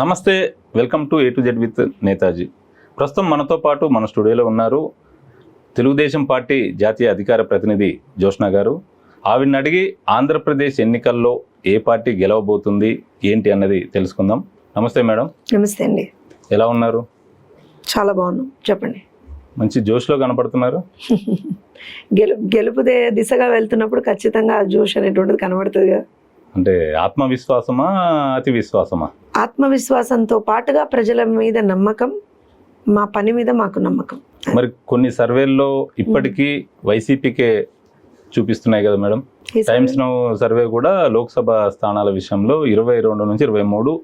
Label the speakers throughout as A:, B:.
A: నమస్తే, welcome to A to Z with Netaji. ప్రస్తుతం మనతో పాటు మన స్టూడియోలో ఉన్నారు తెలుగుదేశం పార్టీ జాతీయ అధికార ప్రతినిధి జోష్నా గారు. ఆవిడని అడిగి ఆంధ్రప్రదేశ్ ఎన్నికల్లో ఏ పార్టీ గెలవబోతుంది ఏంటి అన్నది తెలుసుకుందాం. నమస్తే మేడం.
B: నమస్తే అండి.
A: ఎలా ఉన్నారు?
B: చాలా బాగున్నాం, చెప్పండి.
A: మంచి జోష్లో కనపడుతున్నారు.
B: గెలుపు దిశగా వెళ్తున్నప్పుడు ఖచ్చితంగా ఆ జోష్ అనేటువంటిది కనబడుతుంది కదా.
A: అంటే ఆత్మవిశ్వాసమా అతి విశ్వాసమా?
B: ఆత్మవిశ్వాసంతో పాటుగా ప్రజల మీద నమ్మకం, మా పని మీద మాకు నమ్మకం.
A: మరి కొన్ని సర్వేల్లో ఇప్పటికీ వైసీపీకే చూపిస్తున్నాయి కదా మేడం. టైమ్స్ నౌ సర్వే కూడా లోక్సభ స్థానాల విషయంలో 22 నుంచి 23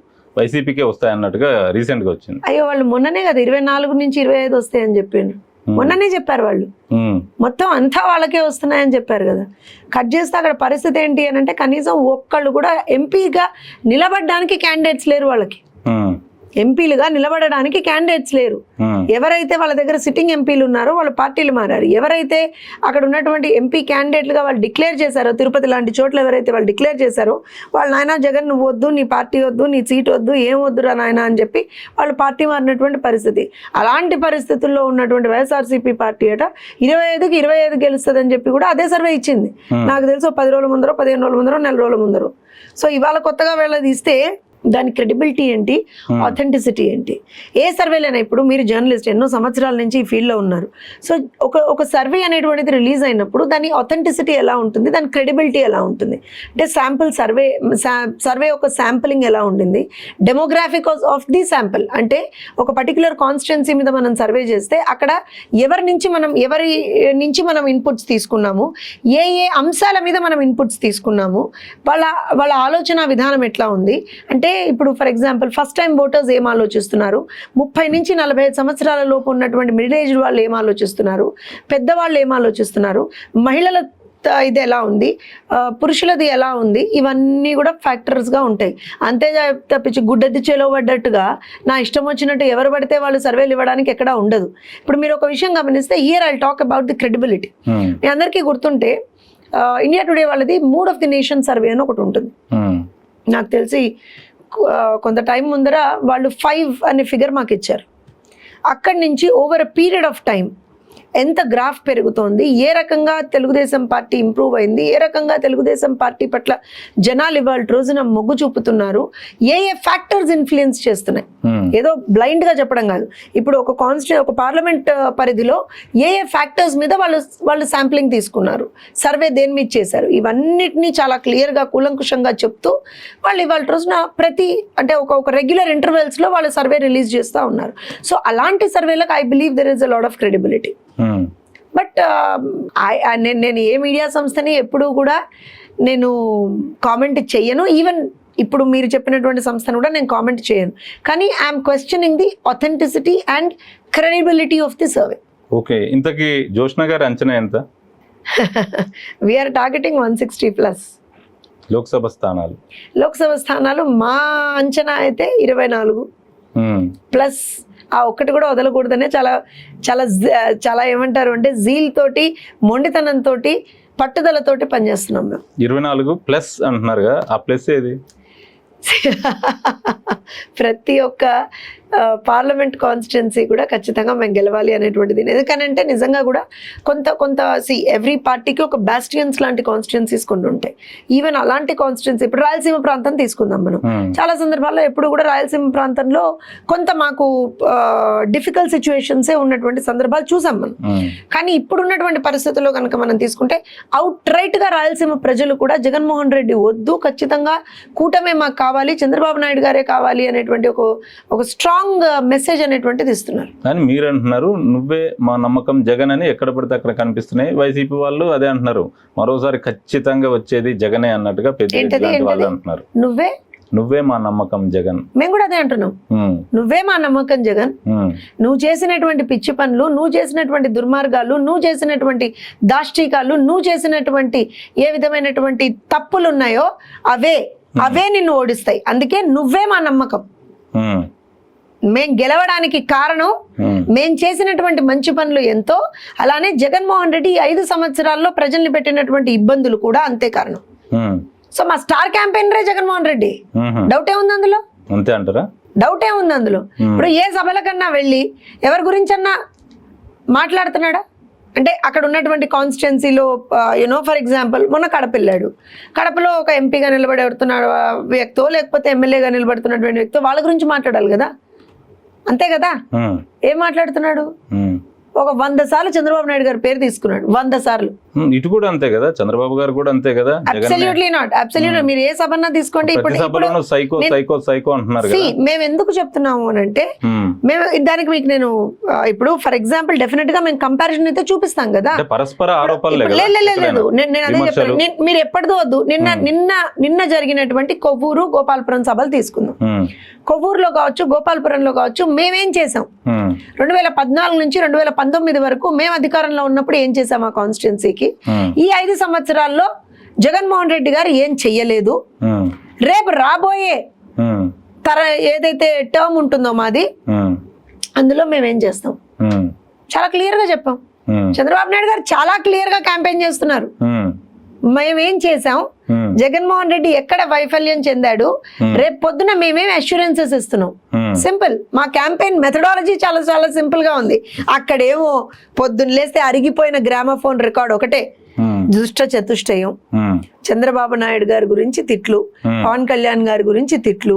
A: వైసీపీకే వస్తాయన్నట్టుగా రీసెంట్గా వచ్చింది.
B: అయ్యో, వాళ్ళు మొన్ననే కదా 24 నుంచి 25 వస్తాయని చెప్పిండ్రు. మొన్ననే చెప్పారు వాళ్ళు. మొత్తం అంతా వాళ్ళకే వస్తున్నాయని చెప్పారు కదా. కట్ చేస్తే అక్కడ పరిస్థితి ఏంటి అని అంటే కనీసం ఒక్కళ్ళు కూడా ఎంపీగా నిలబడడానికి క్యాండిడేట్స్ లేరు. వాళ్ళకి ఎంపీలుగా నిలబడడానికి క్యాండిడేట్స్ లేరు. ఎవరైతే వాళ్ళ దగ్గర సిట్టింగ్ ఎంపీలు ఉన్నారో వాళ్ళు పార్టీలు మారారు. ఎవరైతే అక్కడ ఉన్నటువంటి ఎంపీ క్యాండిడేట్లుగా వాళ్ళు డిక్లేర్ చేశారో, తిరుపతి లాంటి చోట్ల ఎవరైతే వాళ్ళు డిక్లేర్ చేశారో వాళ్ళు నాయన జగన్ నువ్వు వద్దు, నీ పార్టీ వద్దు, నీ సీట్ వద్దు, ఏం వద్దురా నాయన అని చెప్పి వాళ్ళు పార్టీ మారినటువంటి పరిస్థితి. అలాంటి పరిస్థితుల్లో ఉన్నటువంటి వైఎస్ఆర్సీపీ పార్టీ అట 25కి 25 గెలుస్తుందని చెప్పి కూడా అదే సర్వే ఇచ్చింది. నాకు తెలుసు 10 రోజుల ముందరో, 15 రోజుల ముందరో, నెల రోజుల ముందరో. సో ఇవాళ కొత్తగా వీళ్ళది ఇస్తే దాని క్రెడిబిలిటీ ఏంటి, ఆథెంటిసిటీ ఏంటి? ఏ సర్వేలైనా ఇప్పుడు మీరు జర్నలిస్ట్ ఎన్నో సంవత్సరాల నుంచి ఈ ఫీల్డ్లో ఉన్నారు. సో ఒక సర్వే అనేటువంటిది రిలీజ్ అయినప్పుడు దాని ఆథెంటిసిటీ ఎలా ఉంటుంది, దాని క్రెడిబిలిటీ ఎలా ఉంటుంది అంటే సర్వే ఒక శాంపులింగ్ ఎలా ఉండింది, డెమోగ్రాఫిక్ ఆఫ్ ది శాంపుల్ అంటే ఒక పర్టికులర్ కాన్స్టిట్యున్సీ మీద మనం సర్వే చేస్తే అక్కడ ఎవరి నుంచి మనం ఇన్పుట్స్ తీసుకున్నాము, ఏ అంశాల మీద మనం ఇన్పుట్స్ తీసుకున్నాము, వాళ్ళ ఆలోచన విధానం ఎట్లా ఉంది అంటే ఇప్పుడు for example first time voters ఏం ఆలోచిస్తున్నారు, 30 నుంచి 45 సంవత్సరాల లోపు ఉన్నటువంటి మిడిల్ ఏజ్ వాళ్ళు ఏం ఆలోచిస్తున్నారు, పెద్దవాళ్ళు ఏం ఆలోచిస్తున్నారు, మహిళల ఇది ఎలా ఉంది, పురుషులది ఎలా ఉంది, ఇవన్నీ కూడా ఫ్యాక్టర్స్గా ఉంటాయి. అంతే తప్పించి గుడ్డెద్ది చెలవబడ్డట్టుగా నా ఇష్టం వచ్చినట్టు ఎవరు పడితే వాళ్ళు సర్వేలు ఇవ్వడానికి ఎక్కడా ఉండదు. ఇప్పుడు మీరు ఒక విషయం గమనిస్తే here I talk about the credibility. మీ అందరికీ గుర్తుంటే ఇండియా టుడే వాళ్ళది mood of the nation survey అని ఒకటి ఉంటుంది. నాకు తెలిసి కొంత టైం ముందర వాళ్ళు 5 అనే ఫిగర్ మాకు ఇచ్చారు. అక్కడి నుంచి over a period of time ఎంత గ్రాఫ్ పెరుగుతోంది, ఏ రకంగా తెలుగుదేశం పార్టీ ఇంప్రూవ్ అయింది, ఏ రకంగా తెలుగుదేశం పార్టీ పట్ల జనాలు ఇవాళ రోజున మొగ్గు చూపుతున్నారు, ఏ ఫ్యాక్టర్స్ ఇన్ఫ్లుయెన్స్ చేస్తున్నాయి. ఏదో బ్లైండ్గా చెప్పడం కాదు. ఇప్పుడు ఒక పార్లమెంట్ పరిధిలో ఏ ఫ్యాక్టర్స్ మీద వాళ్ళు శాంప్లింగ్ తీసుకున్నారు, సర్వే దేని మీద చేశారు, ఇవన్నిటినీ చాలా క్లియర్గా కూలంకుషంగా చెప్తూ వాళ్ళు ఇవాళ రోజున అంటే ఒక రెగ్యులర్ ఇంటర్వెల్స్లో వాళ్ళు సర్వే రిలీజ్ చేస్తూ ఉన్నారు. సో అలాంటి సర్వేలకు I believe there is a lot of credibility. But నేను ఏ మీడియా సంస్థని ఎప్పుడూ కూడా నేను కామెంట్ చెయ్యను. ఈవెన్ ఇప్పుడు మీరు చెప్పినటువంటి సంస్థను కూడా నేను కామెంట్ చేయను. కానీ I'm questioning the authenticity and credibility of the survey.
A: Okay, ఇంతకీ జోష్నా గారి అంచనా ఎంత?
B: వీఆర్ టార్గెటింగ్ 160+ లోక్సభ స్థానాలు. మా అంచనా అయితే 24 ప్లస్. ఆ ఒక్కటి కూడా వదలకూడదనే చాలా చాలా చాలా ఏమంటారు అంటే జీల్ తోటి, మొండితనంతో, పట్టుదలతోటి పనిచేస్తున్నాం మేము.
A: 24+ అంటున్నారుగా, ఆ ప్లస్ ఏది?
B: ప్రతి ఒక్క పార్లమెంట్ కాన్స్టిట్యున్సీ కూడా ఖచ్చితంగా మేము గెలవాలి అనేటువంటిది. ఎందుకనంటే నిజంగా కూడా కొంత ఎవ్రీ పార్టీకి ఒక బాస్టియన్స్ లాంటి కాన్స్టిట్యున్సీస్ కొన్ని ఉంటాయి. ఈవెన్ అలాంటి కాన్స్టిట్యున్సీ ఇప్పుడు రాయలసీమ ప్రాంతం తీసుకుందాం మనం. చాలా సందర్భాల్లో ఎప్పుడు కూడా రాయలసీమ ప్రాంతంలో కొంత మాకు డిఫికల్ట్ సిచ్యువేషన్సే ఉన్నటువంటి సందర్భాలు చూసాం మనం. కానీ ఇప్పుడున్నటువంటి పరిస్థితుల్లో కనుక మనం తీసుకుంటే అవుట్ రైట్గా రాయలసీమ ప్రజలు కూడా జగన్మోహన్ రెడ్డి వద్దు, ఖచ్చితంగా కూటమే మాకు కావాలి, చంద్రబాబు నాయుడు గారే కావాలి అనేటువంటి ఒక స్ట్రాంగ్ మెసేజ్ అనేటువంటిది ఇస్తున్నారు.
A: కానీ మీరు అంటున్నారు నువ్వే మా నమ్మకం జగన్ అని, ఎక్కడ పడితే అక్కడ కనిపిస్తున్నాయి. వైసీపీ వాళ్ళు అదే అంటున్నారు, మరోసారి ఖచ్చితంగా వచ్చేది జగనే అన్నట్టుగా వాళ్ళు అంటున్నారు. నువ్వే మా నమ్మకం జగన్.
B: మేము కూడా అదే అంటున్నాం, నువ్వే మా నమ్మకం జగన్. నువ్వు చేసినటువంటి పిచ్చి పనులు, నువ్వు చేసినటువంటి దుర్మార్గాలు, నువ్వు చేసినటువంటి దాష్టికాలు, నువ్వు చేసినటువంటి ఏ విధమైనటువంటి తప్పులు ఉన్నాయో అవే నిన్ను ఓడిస్తాయి. అందుకే నువ్వే మా నమ్మకం. మేం గెలవడానికి కారణం మేం చేసినటువంటి మంచి పనులు ఎంతో, అలానే జగన్మోహన్ రెడ్డి 5 సంవత్సరాల్లో ప్రజల్ని పెట్టినటువంటి ఇబ్బందులు కూడా అంతే కారణం. సో మా స్టార్ క్యాంపెయినరే జగన్మోహన్ రెడ్డి, డౌట్ ఏముంది అందులో?
A: అంతే అంటారా?
B: డౌటే ఉంది అందులో. ఇప్పుడు ఏ సభలకన్నా వెళ్ళి ఎవరి గురించన్నా మాట్లాడుతున్నాడా? అంటే అక్కడ ఉన్నటువంటి కాన్స్టిట్యున్సీలో యూనో ఫర్ ఎగ్జాంపుల్ మొన్న కడప వెళ్ళాడు. కడపలో ఒక ఎంపీగా నిలబడుతున్న వ్యక్తో లేకపోతే ఎమ్మెల్యేగా నిలబడుతున్నటువంటి వ్యక్తో వాళ్ళ గురించి మాట్లాడాలి కదా, అంతే కదా. ఏం మాట్లాడుతున్నాడు? ఒక 100 సార్లు చంద్రబాబు నాయుడు గారి పేరు తీసుకున్నాడు, 100 సార్లు.
A: ఇటు కూడా అంతే కదా, చంద్రబాబు గారు కూడా అంతే కదా.
B: Absolutely not, absolutely. మీరు ఏ సభన్నా తీసుకోండి,
A: సైకో అంటున్నారు.
B: మేము ఎందుకు చెప్తున్నాము అని అంటే, మేము దానికి మీకు నేను ఇప్పుడు ఫర్ ఎగ్జాంపుల్ డెఫినెట్ గా మేము కంపారిజన్ అయితే చూపిస్తాం కదా.
A: పరస్పర ఆరోపణలు
B: లేదు, నేను అదే చెప్తాను. మీరు ఎప్పటిదో వద్దు. నిన్న జరిగినటువంటి కొవ్వూరు గోపాలపురం సభలు తీసుకుందాం. కొవ్వూరులో కావచ్చు, గోపాలపురంలో కావచ్చు, మేమేం చేసాం 2014 నుంచి 2019 వరకు మేము అధికారంలో ఉన్నప్పుడు ఏం చేసాం ఆ కాన్స్టిట్యున్సీకి. ఈ 5 సంవత్సరాల్లో జగన్మోహన్ రెడ్డి గారు ఏం చెయ్యలేదు. రేపు రాబోయే ఏదైతే టర్మ్ ఉంటుందో మాది, అందులో మేమేం చేస్తాం చాలా క్లియర్ గా చెప్పాం. చంద్రబాబు నాయుడు గారు చాలా క్లియర్ గా క్యాంపెయిన్ చేస్తున్నారు. మేమేం చేసాం, జగన్మోహన్ రెడ్డి ఎక్కడ వైఫల్యం చెందాడు, రేపు పొద్దున మేమేం అష్యూరెన్సెస్ ఇస్తున్నాం. సింపుల్. మా క్యాంపెయిన్ మెథడాలజీ చాలా చాలా సింపుల్ గా ఉంది. అక్కడేమో పొద్దున్న లేస్తే అరిగిపోయిన గ్రామఫోన్ రికార్డ్ ఒకటే, దుష్ట చతుష్టయం, చంద్రబాబు నాయుడు గారి గురించి తిట్లు, పవన్ కళ్యాణ్ గారి గురించి తిట్లు,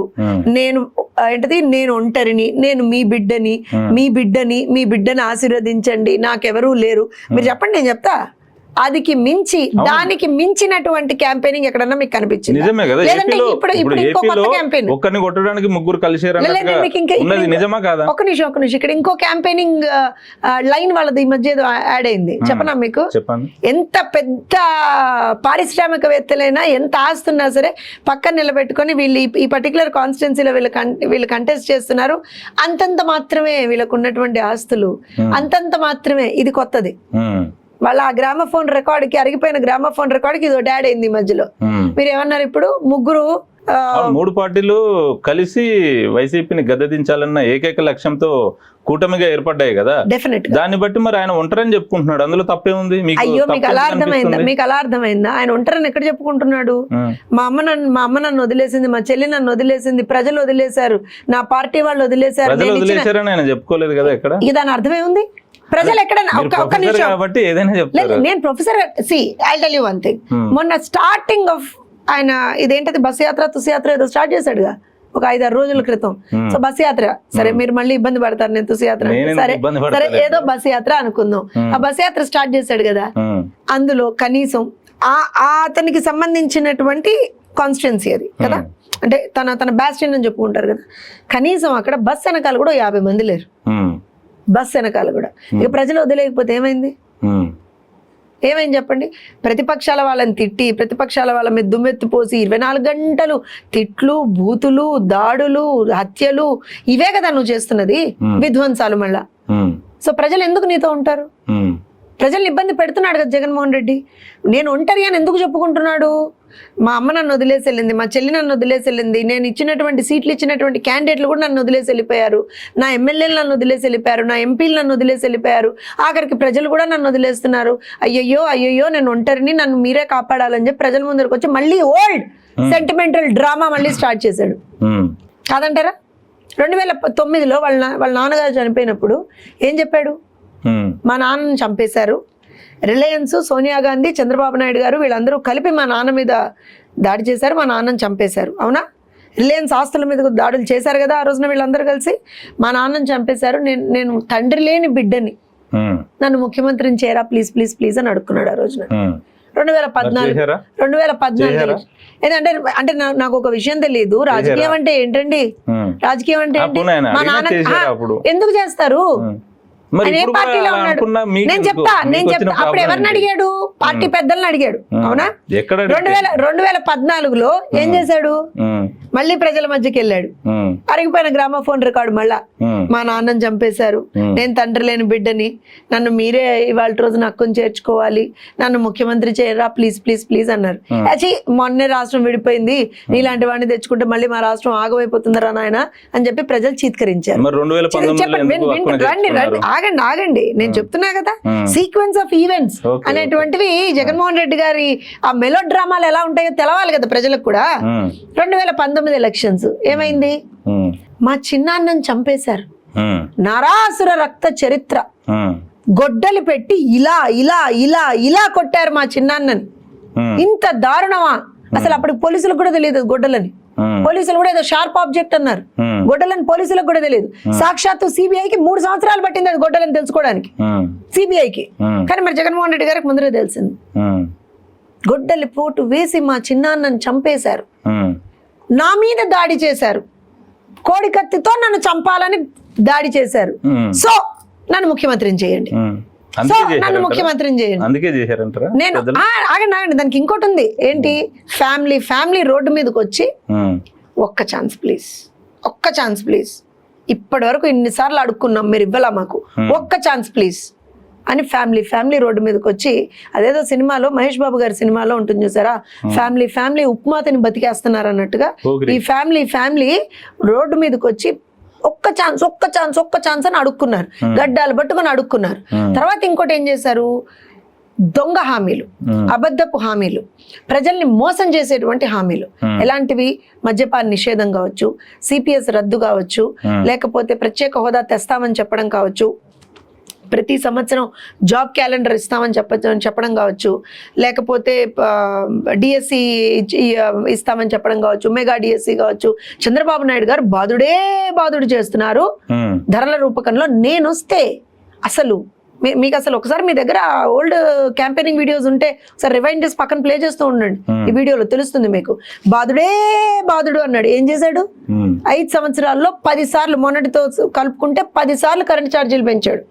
B: నేను ఒంటరిని, నేను మీ బిడ్డని ఆశీర్వదించండి, నాకెవరూ లేరు. మీరు చెప్పండి, నేను చెప్తా. అదికి మించి దానికి మించినటువంటి క్యాంపెయినింగ్ ఎక్కడన్నా మీకు కనిపించింది?
A: నిజమే కదా.
B: ఇప్పుడు ఇంకో కొత్త క్యాంపెయిన్,
A: ఒక్కరిని కొట్టడానికి ముగ్గురు కలిసారు. నిజమా కాదా?
B: ఒక నిమిషం. ఇక్కడ ఇంకో క్యాంపెయినింగ్ లైన్ వాళ్ళది ఈ మధ్య యాడ్ అయింది. చెప్పనా మీకు?
A: చెప్పండి.
B: ఎంత పెద్ద పారిశ్రామికవేత్తలైనా, ఎంత ఆస్తున్నా సరే పక్కన నిలబెట్టుకొని వీళ్ళు ఈ పర్టికులర్ కాన్స్టిట్యున్సీలో వీళ్ళు కంటెస్ట్ చేస్తున్నారు, అంతంత మాత్రమే వీళ్ళకు ఉన్నటువంటి ఆస్తులు, అంతంత మాత్రమే. ఇది కొత్తది. వాళ్ళ ఆ గ్రామఫోన్ రికార్డుకి, అరిగిపోయిన గ్రామఫోన్ రికార్డుకి ఇది డాడ్ అయింది మధ్యలో. మీరు ఏమన్నారు? ఇప్పుడు ముగ్గురు
A: 3 పార్టీలు కలిసి వైసీపీని గద్దెదించాలన్న ఏకైక లక్ష్యంతో కూటమిగా ఏర్పడ్డాయి కదా.
B: డెఫినెట్.
A: దాన్ని బట్టి మరి ఆయన ఒంటరని చెప్పుకుంటున్నాడు, అందులో తప్పే ఉంది?
B: అయ్యో, మీకు అలా అర్థమైందా? ఆయన ఒంటరని ఎక్కడ చెప్పుకుంటున్నాడు? మా అమ్మ నన్ను వదిలేసింది, మా చెల్లి నన్ను వదిలేసింది, ప్రజలు వదిలేశారు, నా పార్టీ వాళ్ళు వదిలేశారు.
A: వదిలేశారని ఆయన చెప్పుకోలేదు కదా ఎక్కడ.
B: ఇక దాని అర్థమే ఉంది. ప్రజలు ఎక్కడైనా ఒక్క నిమిషం
A: కాబట్టి ఏదైనా చెప్తారు.
B: నేను professor. I tell you one thing. మొన్న స్టార్టింగ్ ఆఫ్ ఆయన ఇదేంటది బస్ యాత్ర, తుసి యాత్ర ఏదో స్టార్ట్ చేశాడుగా ఒక 5-6 రోజుల క్రితం. సో బస్ యాత్ర, సరే మీరు మళ్ళీ ఇబ్బంది పడతారు, నేను తుసి యాత్ర సరే ఏదో బస్ యాత్ర అనుకుందాం. ఆ బస్ యాత్ర స్టార్ట్ చేశాడు కదా, అందులో కనీసం అతనికి సంబంధించినటువంటి కాన్స్టిట్యున్సీ అది కదా, అంటే తన బ్యాస్టియన్ అని చెప్పుకుంటారు కదా, కనీసం అక్కడ బస్ వెనకాల కూడా 50 మంది లేరు. బస్ వెనకాల కూడా. ఇక ప్రజలు వదిలేకపోతే ఏమైంది చెప్పండి? ప్రతిపక్షాల వాళ్ళని తిట్టి, ప్రతిపక్షాల వాళ్ళ మీద దుమ్మెత్తిపోసి 24 గంటలు తిట్లు, బూతులు, దాడులు, హత్యలు, ఇవే కదా నువ్వు చేస్తున్నది, విధ్వంసాలు మళ్ళా. సో ప్రజలు ఎందుకు నీతో ఉంటారు? ప్రజల్ని ఇబ్బంది పెడుతున్నాడు కదా జగన్మోహన్ రెడ్డి. నేను ఒంటరి అని ఎందుకు చెప్పుకుంటున్నాడు? మా అమ్మ నన్ను వదిలేసి వెళ్ళింది, మా చెల్లి నన్ను వదిలేసి వెళ్ళింది, నేను ఇచ్చినటువంటి సీట్లు ఇచ్చినటువంటి క్యాండిడేట్లు కూడా నన్ను వదిలేసి వెళ్ళిపోయారు, నా ఎమ్మెల్యేలు నన్ను వదిలేసి వెళ్ళిపోయారు, నా ఎంపీలు నన్ను వదిలేసి వెళ్ళిపోయారు, ఆఖరికి ప్రజలు కూడా నన్ను వదిలేస్తున్నారు. అయ్యయ్యో నేను ఒంటరిని, నన్ను మీరే కాపాడాలని చెప్పి ప్రజల ముందరికి వచ్చి మళ్ళీ ఓల్డ్ సెంటిమెంటల్ డ్రామా మళ్ళీ స్టార్ట్ చేశాడు. కాదంటారా? 2009లో వాళ్ళ నాన్నగారు చనిపోయినప్పుడు ఏం చెప్పాడు? మా నాన్నని చంపేశారు, రిలయన్స్, సోనియా గాంధీ, చంద్రబాబు నాయుడు గారు వీళ్ళందరూ కలిపి మా నాన్న మీద దాడి చేశారు, మా నాన్నని చంపేశారు. అవునా? రిలయన్స్ ఆస్తుల మీద దాడులు చేశారు కదా ఆ రోజున వీళ్ళందరూ కలిసి. మా నాన్నని చంపేశారు, నేను తండ్రి లేని బిడ్డని, నన్ను ముఖ్యమంత్రిని చేయరా ప్లీజ్ ప్లీజ్ ప్లీజ్ అని అడుక్కున్నాడు ఆ రోజున. 2014 అంటే నాకు ఒక విషయం తెలియదు. రాజకీయం అంటే ఏంటండి? రాజకీయం అంటే ఏంటి? మా నాన్న ఎందుకు చేస్తారు? ఆయన ఏ పార్టీలో ఉన్నాడు? నేను చెప్తా. అప్పుడు ఎవరిని అడిగాడు? పార్టీ పెద్దలను అడిగాడు. అవునా? 2014లో ఏం చేశాడు? మళ్ళీ ప్రజల మధ్యకి వెళ్ళాడు, అరిగిపోయిన గ్రామఫోన్ రికార్డు మళ్ళా, మా నాన్నని చంపేశారు, నేను తండ్రి లేని బిడ్డని, నన్ను మీరే ఇవాళ రోజున హక్కును చేర్చుకోవాలి, నన్ను ముఖ్యమంత్రి చేయరా ప్లీజ్ ప్లీజ్ ప్లీజ్ అన్నారు. మొన్నే రాష్ట్రం విడిపోయింది, నీలాంటి వాడిని తెచ్చుకుంటే మళ్ళీ మా రాష్ట్రం ఆగమైపోతుందరా నాయన అని చెప్పి ప్రజలు చీత్కరించారు. ఆగండి, నేను చెప్తున్నా కదా, సీక్వెన్స్ ఆఫ్ ఈవెంట్స్ అనేటువంటివి జగన్మోహన్ రెడ్డి గారి ఆ మెలో డ్రామాలు ఎలా ఉంటాయో తెలవాలి కదా ప్రజలకు కూడా. 2019 ఎలక్షన్స్ ఏమైంది? మా చిన్నాన్నని చంపేశారు, నరాసుర రక్త చరిత్ర, గొడ్డలి పెట్టి ఇలా ఇలా ఇలా ఇలా కొట్టారు మా చిన్నాన్నని. ఇంత దారుణమా? అసలు అప్పుడు పోలీసులకు కూడా తెలియదు గొడ్డలని. పోలీసులు కూడా ఏదో షార్ప్ ఆబ్జెక్ట్ అన్నారు, గొడ్డలని పోలీసులకు కూడా తెలియదు. సాక్షాత్తు సిబిఐకి 3 సంవత్సరాలు పట్టింది అది గొడ్డలని తెలుసుకోవడానికి, సిబిఐకి. కానీ మరి జగన్మోహన్ రెడ్డి గారికి ముందరే తెలిసింది. గొడ్డలి పోటు వేసి మా చిన్నాన్నని చంపేశారు, నా మీద దాడి చేశారు, కోడి కత్తితో నన్ను చంపాలని దాడి చేశారు. సో నన్ను ముఖ్యమంత్రిని చేయండి, సో నన్ను ముఖ్యమంత్రిని చేయండి.
A: అందుకే చేశారంటారా?
B: నేను ఆగండి, దానికి ఇంకోటి ఉంది. ఏంటి? ఫ్యామిలీ రోడ్డు మీదకి వచ్చి ఒక్క ఛాన్స్ ప్లీజ్, ఒక్క ఛాన్స్ ప్లీజ్, ఇప్పటి వరకు ఇన్నిసార్లు అడుక్కున్నాం, మీరు ఇవ్వలా మాకు, ఒక్క ఛాన్స్ ప్లీజ్ అని ఫ్యామిలీ రోడ్డు మీదకి వచ్చి, అదేదో సినిమాలో మహేష్ బాబు గారి సినిమాలో ఉంటుంది చూసారా, ఫ్యామిలీ ఉప్మాతని బతికేస్తున్నారు అన్నట్టుగా ఈ ఫ్యామిలీ రోడ్డు మీదకి వచ్చి ఒక్క ఛాన్స్ అని అడుక్కున్నారు, గడ్డాలు పట్టుకొని అడుక్కున్నారు. తర్వాత ఇంకోటి ఏం చేశారు? దొంగ హామీలు, అబద్ధపు హామీలు, ప్రజల్ని మోసం చేసేటువంటి హామీలు. ఎలాంటివి? మద్యపాన నిషేధం కావచ్చు, సిపిఎస్ రద్దు కావచ్చు, లేకపోతే ప్రత్యేక హోదా తెస్తామని చెప్పడం కావచ్చు, ప్రతి సంవత్సరం జాబ్ క్యాలెండర్ ఇస్తామని చెప్పడం కావచ్చు, లేకపోతే డిఎస్సి ఇస్తామని చెప్పడం కావచ్చు, మెగా డిఎస్సి కావచ్చు. చంద్రబాబు నాయుడు గారు బాదుడు చేస్తున్నారు ధరల రూపకంలో. నేను వస్తే అసలు మీకు అసలు ఒకసారి మీ దగ్గర ఓల్డ్ క్యాంపెయినింగ్ వీడియోస్ ఉంటే ఒకసారి రివైండ్ చేసి పక్కన ప్లే చేస్తూ ఉండండి, ఈ వీడియోలో తెలుస్తుంది మీకు. బాదుడు అన్నాడు. ఏం చేశాడు? 5 సంవత్సరాల్లో 10 సార్లు, మొన్నటితో కలుపుకుంటే 10 సార్లు కరెంట్ ఛార్జీలు పెంచాడు.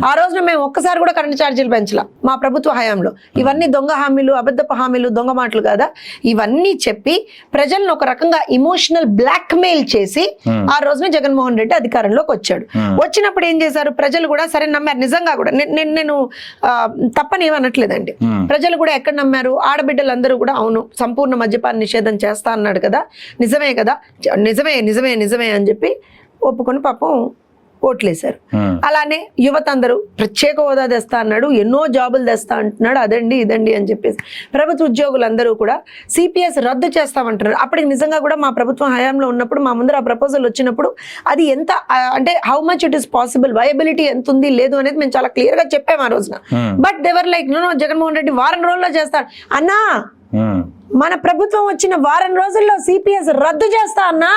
B: ఆ రోజున మేము ఒక్కసారి కూడా కరెంట్ ఛార్జీలు పెంచలా మా ప్రభుత్వ హయాంలో. ఇవన్నీ దొంగ హామీలు, అబద్ధపు హామీలు, దొంగ మాటలు కాదా? ఇవన్నీ చెప్పి ప్రజలను ఒక రకంగా ఇమోషనల్ బ్లాక్ మెయిల్ చేసి ఆ రోజున జగన్మోహన్ రెడ్డి అధికారంలోకి వచ్చాడు. వచ్చినప్పుడు ఏం చేశారు? ప్రజలు కూడా సరే నమ్మారు. నిజంగా కూడా నేను తప్పని ఏమనట్లేదండి, ప్రజలు కూడా ఎక్కడ నమ్మారు? ఆడబిడ్డలందరూ కూడా అవును సంపూర్ణ మద్యపాన నిషేధం చేస్తా అన్నాడు కదా, నిజమే కదా, నిజమే అని చెప్పి ఒప్పుకొని పాపం ఓట్లేశారు. అలానే యువత అందరూ ప్రత్యేక హోదా తెస్తా అన్నాడు, ఎన్నో జాబులు తెస్తా అంటున్నాడు, అదండి ఇదండి అని చెప్పేసి. ప్రభుత్వ ఉద్యోగులందరూ కూడా సిపిఎస్ రద్దు చేస్తామంటున్నారు. అప్పటికి నిజంగా కూడా మా ప్రభుత్వం హయాంలో ఉన్నప్పుడు మా ముందర ఆ ప్రపోజల్ వచ్చినప్పుడు అది ఎంత అంటే how much it is possible, viability ఎంత ఉంది లేదు అనేది మేము చాలా క్లియర్ గా చెప్పాము ఆ రోజున. But they were like no, Jaganmohan Reddy వారం రోజుల్లో చేస్తాడు అన్నా. మన ప్రభుత్వం వచ్చిన వారం రోజుల్లో సిపిఎస్ రద్దు చేస్తా అన్నా.